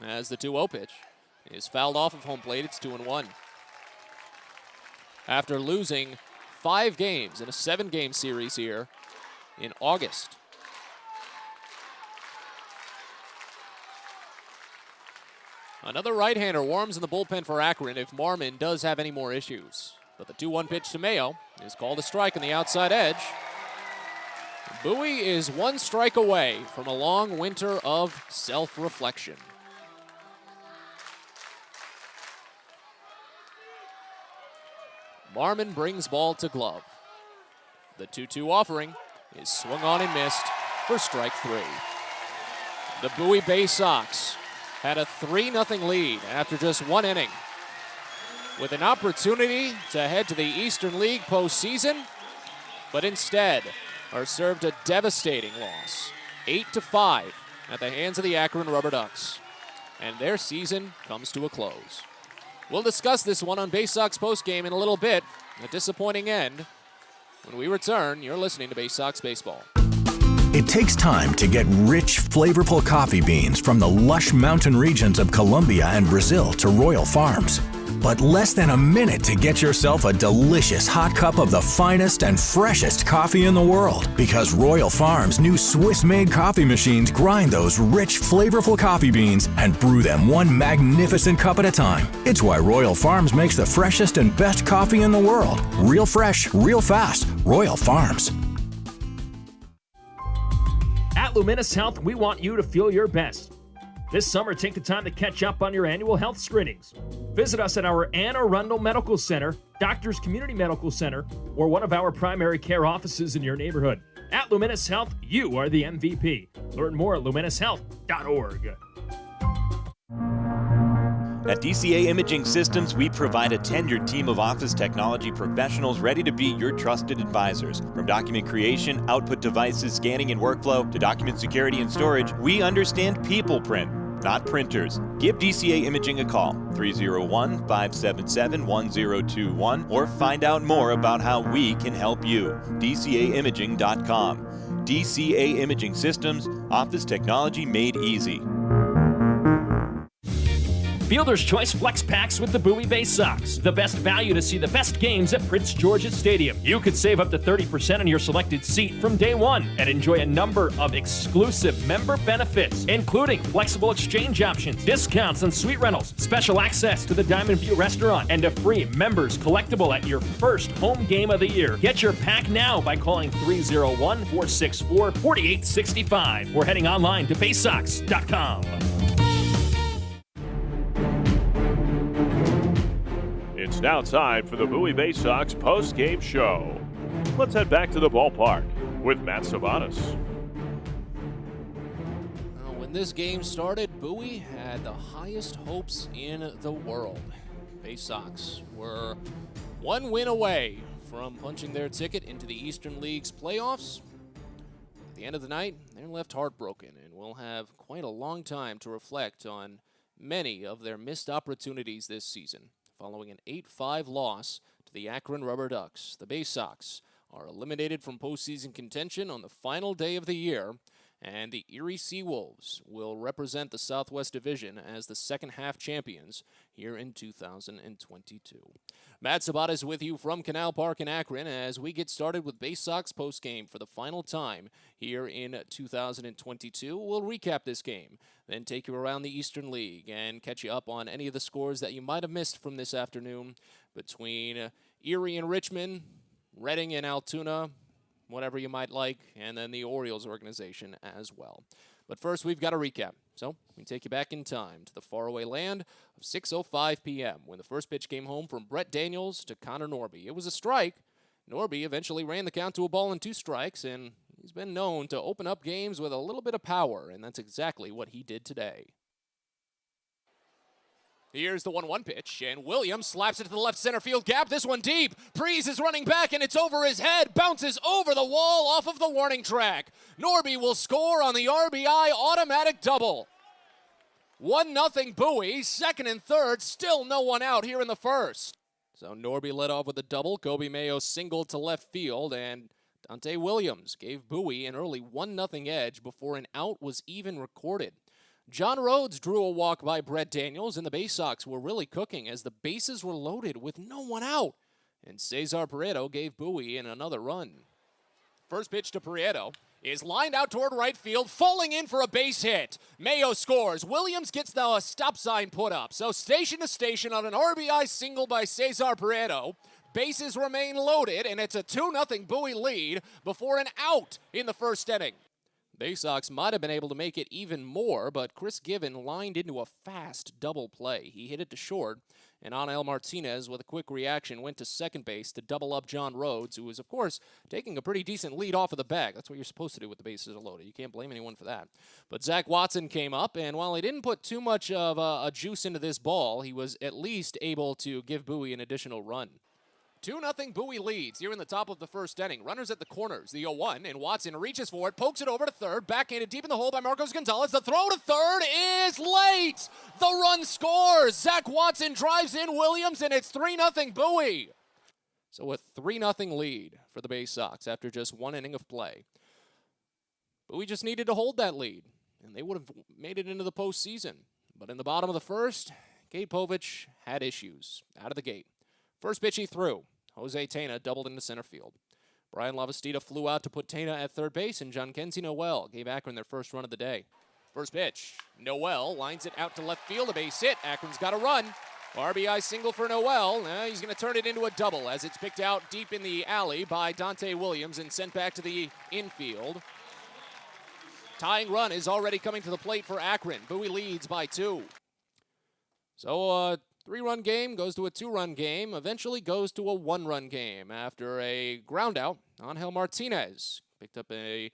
Speaker 3: as the 2-0 pitch is fouled off of home plate. It's 2-1. After losing 5 games in a 7-game series here in August. Another right-hander warms in the bullpen for Akron if Marmon does have any more issues. But the 2-1 pitch to Mayo is called a strike on the outside edge. Bowie is 1 strike away from a long winter of self-reflection. Marmon brings ball to glove. The 2-2 offering is swung on and missed for strike 3. The Bowie Baysox had a 3-0 lead after just 1 inning. With an opportunity to head to the Eastern League postseason, but instead are served a devastating loss, 8-5 at the hands of the Akron Rubber Ducks. And their season comes to a close. We'll discuss this one on Baysox postgame in a little bit. A disappointing end. When we return, you're listening to Baysox Baseball.
Speaker 17: It takes time to get rich, flavorful coffee beans from the lush mountain regions of Colombia and Brazil to Royal Farms. But less than a minute to get yourself a delicious hot cup of the finest and freshest coffee in the world. Because Royal Farms' new Swiss-made coffee machines grind those rich, flavorful coffee beans and brew them one magnificent cup at a time. It's why Royal Farms makes the freshest and best coffee in the world. Real fresh, real fast. Royal Farms.
Speaker 9: At Luminous Health, we want you to feel your best. This summer, take the time to catch up on your annual health screenings. Visit us at our Anne Arundel Medical Center, Doctors Community Medical Center, or one of our primary care offices in your neighborhood. At Luminous Health, you are the MVP. Learn more at luminoushealth.org.
Speaker 15: At DCA Imaging Systems, we provide a tenured team of office technology professionals ready to be your trusted advisors. From document creation, output devices, scanning and workflow, to document security and storage, we understand people print, not printers. Give DCA Imaging a call, 301-577-1021, or find out more about how we can help you. DCAimaging.com. DCA Imaging Systems, office technology made easy.
Speaker 9: Fielder's Choice Flex Packs with the Bowie Baysox. The best value to see the best games at Prince George's Stadium. You could save up to 30% on your selected seat from day one and enjoy a number of exclusive member benefits, including flexible exchange options, discounts on suite rentals, special access to the Diamond View restaurant, and a free members collectible at your first home game of the year. Get your pack now by calling 301-464-4865 or heading online to baysox.com.
Speaker 2: It's now time for the Bowie Baysox post-game show. Let's head back to the ballpark with Matt Sabanas.
Speaker 3: When this game started, Bowie had the highest hopes in the world. Baysox were 1 win away from punching their ticket into the Eastern League's playoffs. At the end of the night, they're left heartbroken and will have quite a long time to reflect on many of their missed opportunities this season. Following an 8-5 loss to the Akron Rubber Ducks, the Baysox are eliminated from postseason contention on the final day of the year, and the Erie Seawolves will represent the Southwest Division as the second-half champions here in 2022. Matt Sabat is with you from Canal Park in Akron as we get started with Baysox postgame for the final time here in 2022. We'll recap this game, then take you around the Eastern League and catch you up on any of the scores that you might have missed from this afternoon between Erie and Richmond, Reading and Altoona, whatever you might like, and then the Orioles organization as well. But first, we've got a recap. So we take you back in time to the faraway land of 6:05 p.m. when the first pitch came home from Brett Daniels to Connor Norby. It was a strike. Norby eventually ran the count to a ball and 2 strikes, and he's been known to open up games with a little bit of power, and that's exactly what he did today. Here's the 1-1 pitch, and Williams slaps it to the left center field gap. This one deep. Prees is running back, and it's over his head. Bounces over the wall off of the warning track. Norby will score on the RBI automatic double. 1-0 Bowie. Second and third, still no one out here in the first. So Norby led off with a double. Kobe Mayo singled to left field, and Dante Williams gave Bowie an early 1-0 edge before an out was even recorded. John Rhodes drew a walk by Brett Daniels, and the Baysox were really cooking as the bases were loaded with no one out. And Cesar Prieto gave Bowie another run. First pitch to Prieto is lined out toward right field, falling in for a base hit. Mayo scores. Williams gets the stop sign put up. So station to station on an RBI single by Cesar Prieto. Bases remain loaded, and it's a 2-0 Bowie lead before an out in the first inning. Baysox might have been able to make it even more, but Chris Given lined into a fast double play. He hit it to short, and Angel Martinez, with a quick reaction, went to second base to double up John Rhodes, who was, of course, taking a pretty decent lead off of the bag. That's what you're supposed to do with the bases are loaded. You can't blame anyone for that. But Zach Watson came up, and while he didn't put too much of a juice into this ball, he was at least able to give Bowie an additional run. 2-0 Bowie leads here in the top of the first inning. Runners at the corners. The 0-1, and Watson reaches for it, pokes it over to third, backhanded deep in the hole by Marcos Gonzalez. The throw to third is late. The run scores. Zach Watson drives in Williams, and it's 3-0 Bowie. So a 3-0 lead for the Baysox after just one inning of play. Bowie just needed to hold that lead, and they would have made it into the postseason. But in the bottom of the first, Cade Povich had issues out of the gate. First pitch he threw. Jose Tena doubled into center field. Brian Lavastida flew out to put Tena at third base, and Jhonkensy Noel gave Akron their first run of the day. First pitch. Noel lines it out to left field, a base hit. Akron's got a run. RBI single for Noel. He's going to turn it into a double as it's picked out deep in the alley by Dante Williams and sent back to the infield. Tying run is already coming to the plate for Akron. Bowie leads by 2. So, 3-run game goes to a 2-run game, eventually goes to a 1-run game after a ground out. Angel Martinez picked up a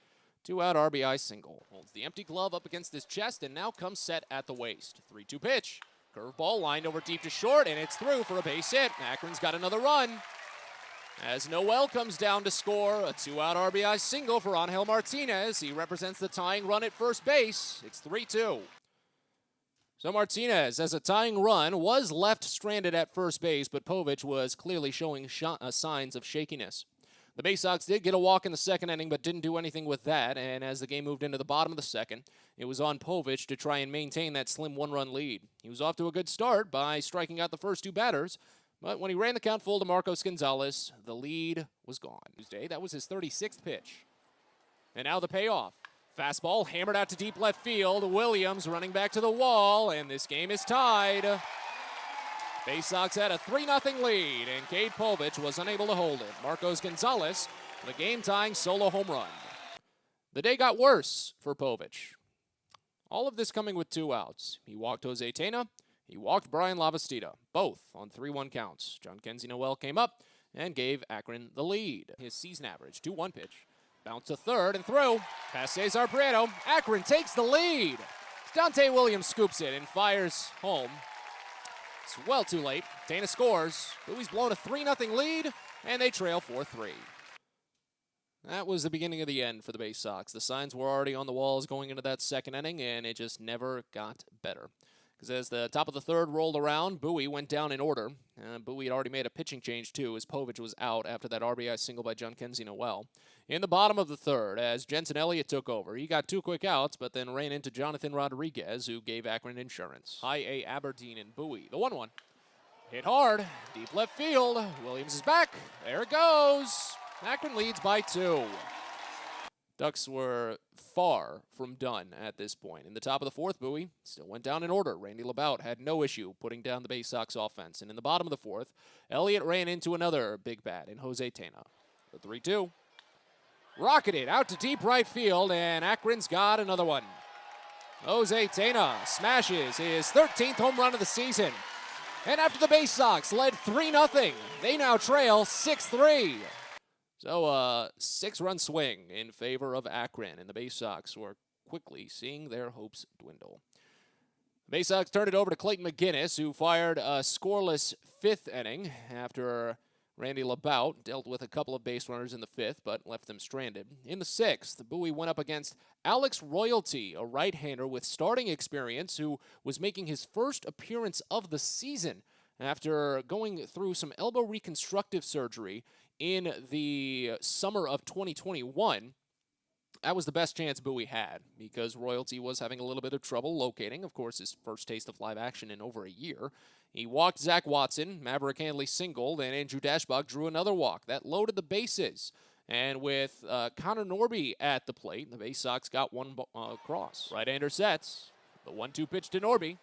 Speaker 3: 2-out RBI single. Holds the empty glove up against his chest and now comes set at the waist. 3-2 pitch. Curveball lined over deep to short, and it's through for a base hit. Akron's got another run. As Noel comes down to score a 2-out RBI single for Angel Martinez. He represents the tying run at first base. It's 3-2. So Martinez, as a tying run, was left stranded at first base, but Povich was clearly showing signs of shakiness. The Baysox did get a walk in the second inning, but didn't do anything with that, and as the game moved into the bottom of the second, it was on Povich to try and maintain that slim 1-run lead. He was off to a good start by striking out the first 2 batters, but when he ran the count full to Marcos Gonzalez, the lead was gone. Tuesday, that was his 36th pitch. And now the payoff. Fastball hammered out to deep left field. Williams running back to the wall, and this game is tied. Baysox had a 3-0 lead, and Cade Povich was unable to hold it. Marcos Gonzalez, the game-tying solo home run. The day got worse for Povich. All of this coming with 2 outs. He walked Jose Tena. He walked Brian Lavastida, both on 3-1 counts. Jhonkensy Noel came up and gave Akron the lead. His season average, 2-1 pitch. Bounce to third and through. Past Cesar Prieto. Akron takes the lead. Dante Williams scoops it and fires home. It's well too late. Tena scores. Bowie's blown a 3-0 lead, and they trail 4-3. That was the beginning of the end for the Baysox. The signs were already on the walls going into that second inning, and it just never got better. Because as the top of the third rolled around, Bowie went down in order. Bowie had already made a pitching change, too, as Povich was out after that RBI single by Jhonkensy Noel. In the bottom of the third, as Jensen Elliott took over, he got 2 quick outs, but then ran into Jonathan Rodriguez, who gave Akron insurance. High A Aberdeen and Bowie. The 1-1. Hit hard. Deep left field. Williams is back. There it goes. Akron leads by 2. Ducks were far from done at this point. In the top of the fourth, Bowie still went down in order. Randy LeBout had no issue putting down the Baysox offense. And in the bottom of the fourth, Elliott ran into another big bat in Jose Tena. The 3-2. Rocketed out to deep right field, and Akron's got another one. Jose Tena smashes his 13th home run of the season. And after the Baysox led 3-0, they now trail 6-3. So a 6-run swing in favor of Akron, and the Baysox were quickly seeing their hopes dwindle. The Baysox turned it over to Clayton McGinnis, who fired a scoreless 5th inning after Randy LeBout dealt with a couple of base runners in the 5th, but left them stranded. In the 6th, Bowie went up against Alex Royalty, a right-hander with starting experience who was making his first appearance of the season after going through some elbow reconstructive surgery in the summer of 2021, that was the best chance Bowie had because Royalty was having a little bit of trouble locating. Of course, his first taste of live action in over a year. He walked Zach Watson, Maverick Handley singled, and Andrew Dashbach drew another walk. That loaded the bases. And with Connor Norby at the plate, the Baysox got one cross. Right-hander sets. The 1-2 pitch to Norby.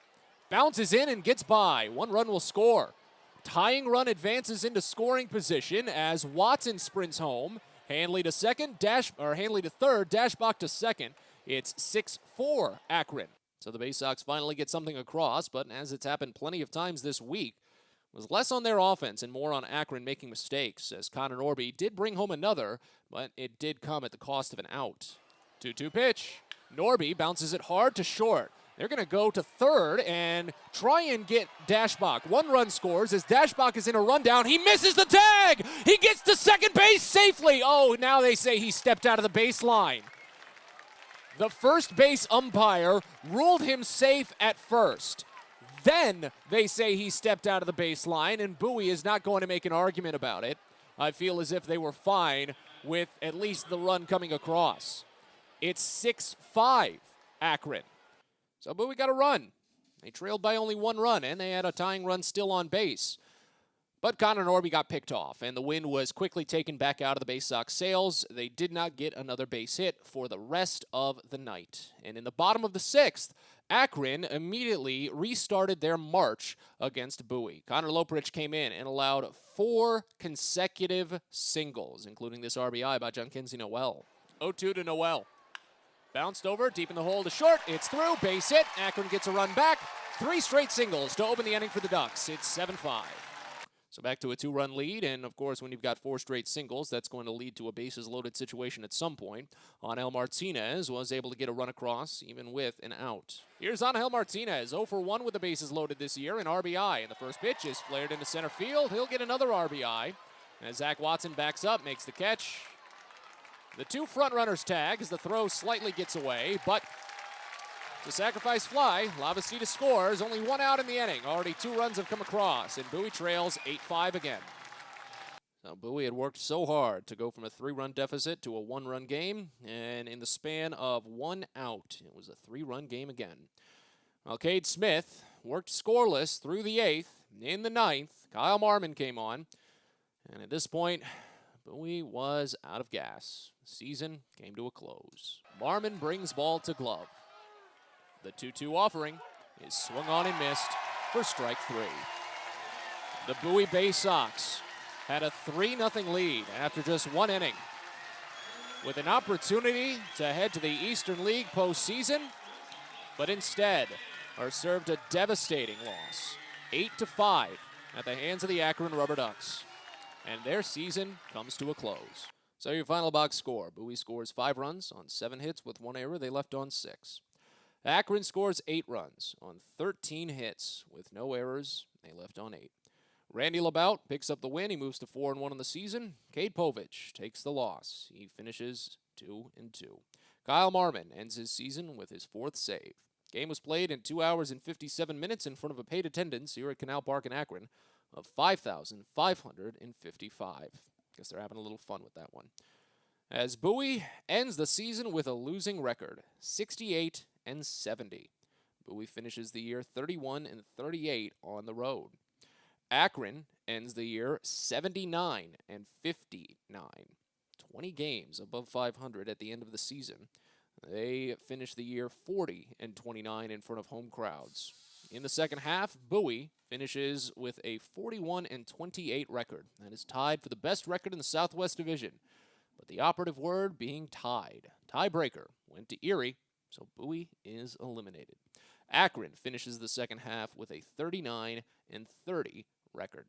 Speaker 3: Bounces in and gets by. 1 run will score. Tying run advances into scoring position as Watson sprints home. Handley to second, Handley to third, Dashbach to second. It's 6-4 Akron. So the Baysox finally get something across, but as it's happened plenty of times this week, it was less on their offense and more on Akron making mistakes, as Connor Norby did bring home another, but it did come at the cost of an out. 2-2 pitch. Norby bounces it hard to short. They're going to go to third and try and get Dashbach. 1 run scores as Dashbach is in a rundown. He misses the tag. He gets to second base safely. Oh, now they say he stepped out of the baseline. The first base umpire ruled him safe at first. Then they say he stepped out of the baseline, and Bowie is not going to make an argument about it. I feel as if they were fine with at least the run coming across. It's 6-5 Akron. So Bowie got a run. They trailed by only 1 run, and they had a tying run still on base. But Connor Norby got picked off, and the win was quickly taken back out of the Baysox sails. They did not get another base hit for the rest of the night. And in the bottom of the 6th, Akron immediately restarted their march against Bowie. Connor Loprich came in and allowed 4 consecutive singles, including this RBI by Junkinsey Noel. 0-2 to Noel. Bounced over, deep in the hole to short. It's through, base hit. Akron gets a run back. 3 straight singles to open the inning for the Ducks. It's 7-5. So back to a 2-run lead, and of course when you've got 4 straight singles, that's going to lead to a bases-loaded situation at some point. Angel Martinez was able to get a run across, even with an out. Here's Angel Martinez, 0 for 1 with the bases loaded this year, an RBI. And the first pitch is flared into center field. He'll get another RBI. And as Zach Watson backs up, makes the catch. The 2 front runners tag as the throw slightly gets away, but to sacrifice fly, Lavasita scores. Only 1 out in the inning. Already 2 runs have come across, and Bowie trails 8-5 again. Now, Bowie had worked so hard to go from a 3-run deficit to a 1-run game, and in the span of 1 out, it was a 3-run game again. Well, Cade Smith worked scoreless through the 8th. In the 9th, Kyle Marmon came on, and at this point, Bowie was out of gas. The season came to a close. Marmon brings ball to glove. The 2-2 offering is swung on and missed for strike 3. The Bowie Baysox had a 3-0 lead after just 1 inning, with an opportunity to head to the Eastern League postseason, but instead are served a devastating loss, 8-5 at the hands of the Akron Rubber Ducks, and their season comes to a close. So your final box score: Bowie scores 5 runs on 7 hits with 1 error. They left on 6. Akron scores 8 runs on 13 hits with no errors. They left on 8. Randy Labout picks up the win. He moves to 4-1 on the season. Cade Povich takes the loss. He finishes 2-2. Kyle Marmon ends his season with his 4th save. Game was played in 2 hours and 57 minutes in front of a paid attendance here at Canal Park in Akron of 5,555. Guess they're having a little fun with that one. As Bowie ends the season with a losing record, 68-70. Bowie finishes the year 31-38 on the road. Akron ends the year 79-59. 20 games above 500 at the end of the season. They finish the year 40-29 in front of home crowds. In the second half, Bowie finishes with a 41-28 record. That is tied for the best record in the Southwest Division. But the operative word being tied. Tiebreaker went to Erie, so Bowie is eliminated. Akron finishes the second half with a 39-30 record.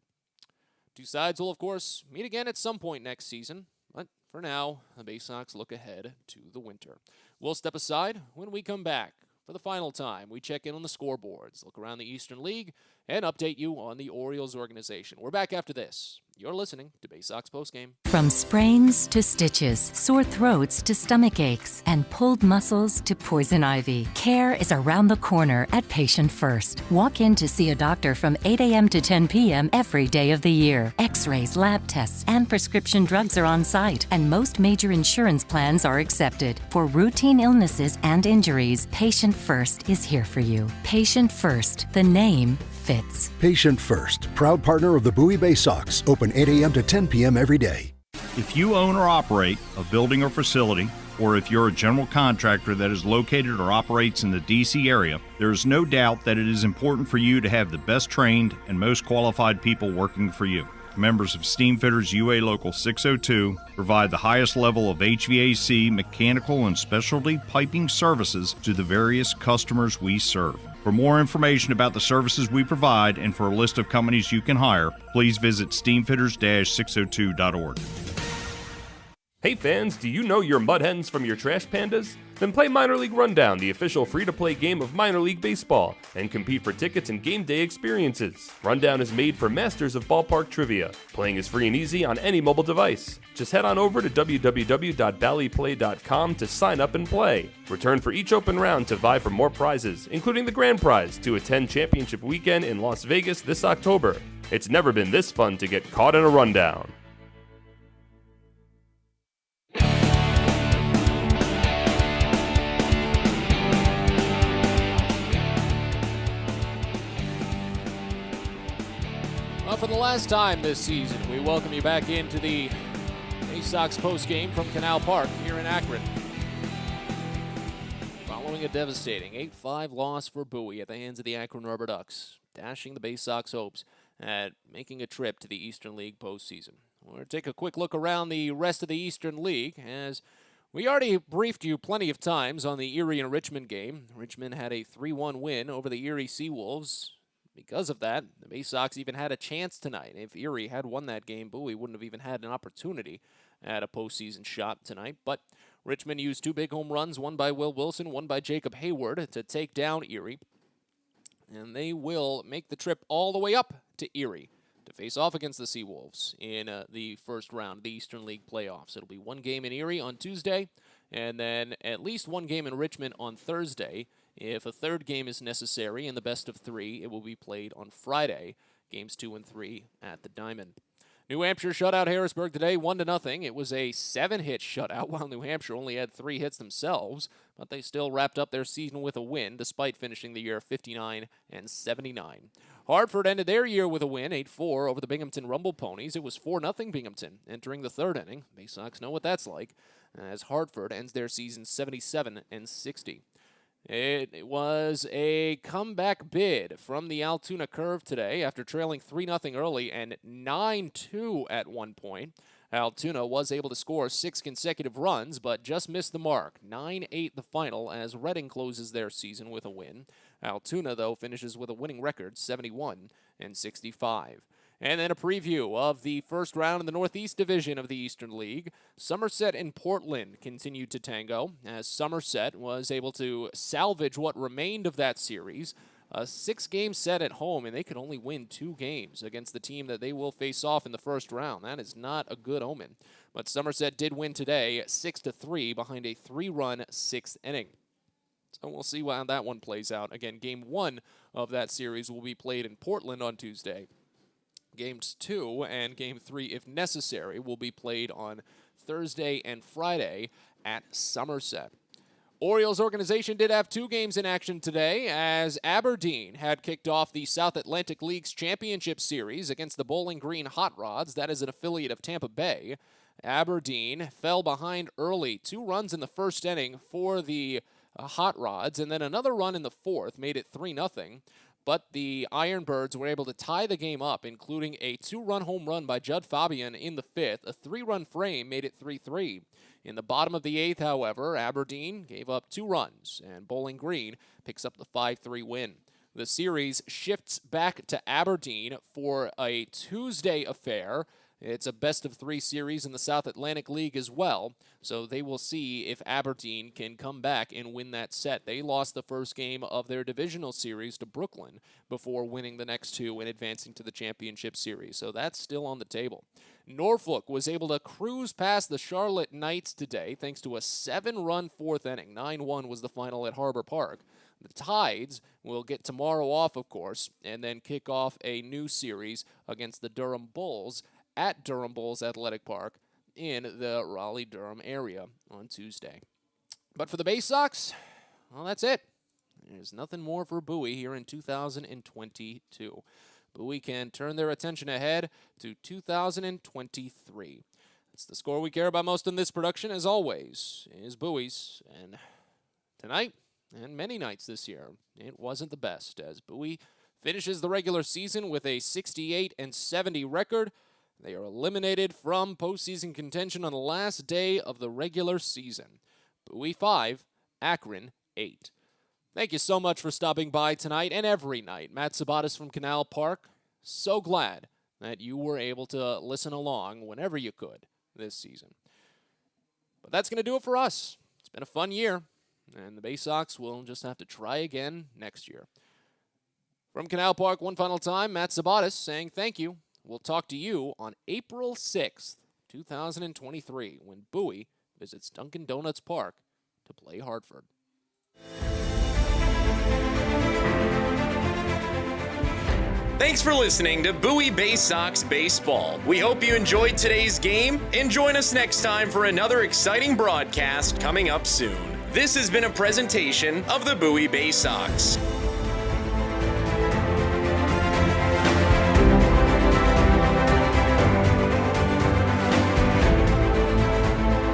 Speaker 3: Two sides will, of course, meet again at some point next season, but for now, the Baysox look ahead to the winter. We'll step aside when we come back. For the final time, we check in on the scoreboards, look around the Eastern League, and update you on the Orioles organization. We're back after this. You're listening to Baysox Postgame.
Speaker 4: From sprains to stitches, sore throats to stomach aches, and pulled muscles to poison ivy, care is around the corner at Patient First. Walk in to see a doctor from 8 a.m. to 10 p.m. every day of the year. X-rays, lab tests, and prescription drugs are on site, and most major insurance plans are accepted. For routine illnesses and injuries, Patient First is here for you. Patient First, the name fits.
Speaker 5: Patient First, proud partner of the Bowie Baysox, open 8 a.m. to 10 p.m. every day.
Speaker 12: If you own or operate a building or facility, or if you're a general contractor that is located or operates in the D.C. area, there is no doubt that it is important for you to have the best trained and most qualified people working for you. Members of Steamfitters UA Local 602 provide the highest level of HVAC, mechanical, and specialty piping services to the various customers we serve. For more information about the services we provide and for a list of companies you can hire, please visit steamfitters-602.org.
Speaker 7: Hey fans, do you know your mud hens from your trash pandas? Then play Minor League Rundown, the official free-to-play game of minor league baseball, and compete for tickets and game day experiences. Rundown is made for masters of ballpark trivia. Playing is free and easy on any mobile device. Just head on over to www.ballyplay.com to sign up and play. Return for each open round to vie for more prizes, including the grand prize to attend championship weekend in Las Vegas this October. It's never been this fun to get caught in a rundown.
Speaker 3: For the last time this season, we welcome you back into the Baysox postgame from Canal Park here in Akron. Following a devastating 8-5 loss for Bowie at the hands of the Akron Rubber Ducks, dashing the Baysox hopes at making a trip to the Eastern League postseason. We're going to take a quick look around the rest of the Eastern League, as we already briefed you plenty of times on the Erie and Richmond game. Richmond had a 3-1 win over the Erie Seawolves. Because of that, the Baysox even had a chance tonight. If Erie had won that game, Bowie wouldn't have even had an opportunity at a postseason shot tonight. But Richmond used 2 big home runs, one by Will Wilson, one by Jacob Hayward, to take down Erie. And they will make the trip all the way up to Erie to face off against the Seawolves in the first round of the Eastern League playoffs. It'll be 1 game in Erie on Tuesday, and then at least 1 game in Richmond on Thursday. If a third game is necessary in the best of 3, it will be played on Friday, games 2 and 3 at the Diamond. New Hampshire shut out Harrisburg today, 1-0. It was a 7-hit shutout, while New Hampshire only had 3 hits themselves, but they still wrapped up their season with a win, despite finishing the year 59-79. Hartford ended their year with a win, 8-4 over the Binghamton Rumble Ponies. It was 4-0 Binghamton entering the 3rd inning. Baysox know what that's like, as Hartford ends their season 77-60. It was a comeback bid from the Altoona Curve today after trailing 3-0 early and 9-2 at one point. Altoona was able to score 6 consecutive runs, but just missed the mark. 9-8 the final as Reading closes their season with a win. Altoona, though, finishes with a winning record, 71-65. And then a preview of the first round in the Northeast Division of the Eastern League. Somerset and Portland continued to tango, as Somerset was able to salvage what remained of that series. A 6-game set at home, and they could only win 2 games against the team that they will face off in the first round. That is not a good omen. But Somerset did win today, 6-3, behind a 3-run 6th inning. So we'll see how that one plays out. Again, Game 1 of that series will be played in Portland on Tuesday. Games 2 and Game 3, if necessary, will be played on Thursday and Friday at Somerset. Orioles organization did have 2 games in action today, as Aberdeen had kicked off the South Atlantic League's championship series against the Bowling Green Hot Rods. That is an affiliate of Tampa Bay. Aberdeen fell behind early, 2 runs in the first inning for the Hot Rods, and then another run in the 4th made it 3-0. But the Ironbirds were able to tie the game up, including a 2-run home run by Judd Fabian in the 5th. A 3-run frame made it 3-3. In the bottom of the 8th, however, Aberdeen gave up 2 runs, and Bowling Green picks up the 5-3 win. The series shifts back to Aberdeen for a Tuesday affair. It's a best-of-3 series in the South Atlantic League as well, so they will see if Aberdeen can come back and win that set. They lost the first game of their divisional series to Brooklyn before winning the next two and advancing to the championship series, so that's still on the table. Norfolk was able to cruise past the Charlotte Knights today thanks to a 7-run fourth inning. 9-1 was the final at Harbor Park. The Tides will get tomorrow off, of course, and then kick off a new series against the Durham Bulls at Durham Bulls Athletic Park in the Raleigh-Durham area on Tuesday. But for the Baysox, well, that's it. There's nothing more for Bowie here in 2022. Bowie can turn their attention ahead to 2023. It's the score we care about most in this production, as always, is Bowie's. And tonight, and many nights this year, it wasn't the best, as Bowie finishes the regular season with a 68-70 record. They are eliminated from postseason contention on the last day of the regular season. Bowie 5, Akron 8. Thank you so much for stopping by tonight and every night. Matt Sabatis from Canal Park. So glad that you were able to listen along whenever you could this season. But that's going to do it for us. It's been a fun year, and the Baysox will just have to try again next year. From Canal Park, one final time, Matt Sabatis saying thank you. We'll talk to you on April 6th, 2023, when Bowie visits Dunkin' Donuts Park to play Hartford.
Speaker 16: Thanks for listening to Bowie Baysox Baseball. We hope you enjoyed today's game, and join us next time for another exciting broadcast coming up soon. This has been a presentation of the Bowie Baysox.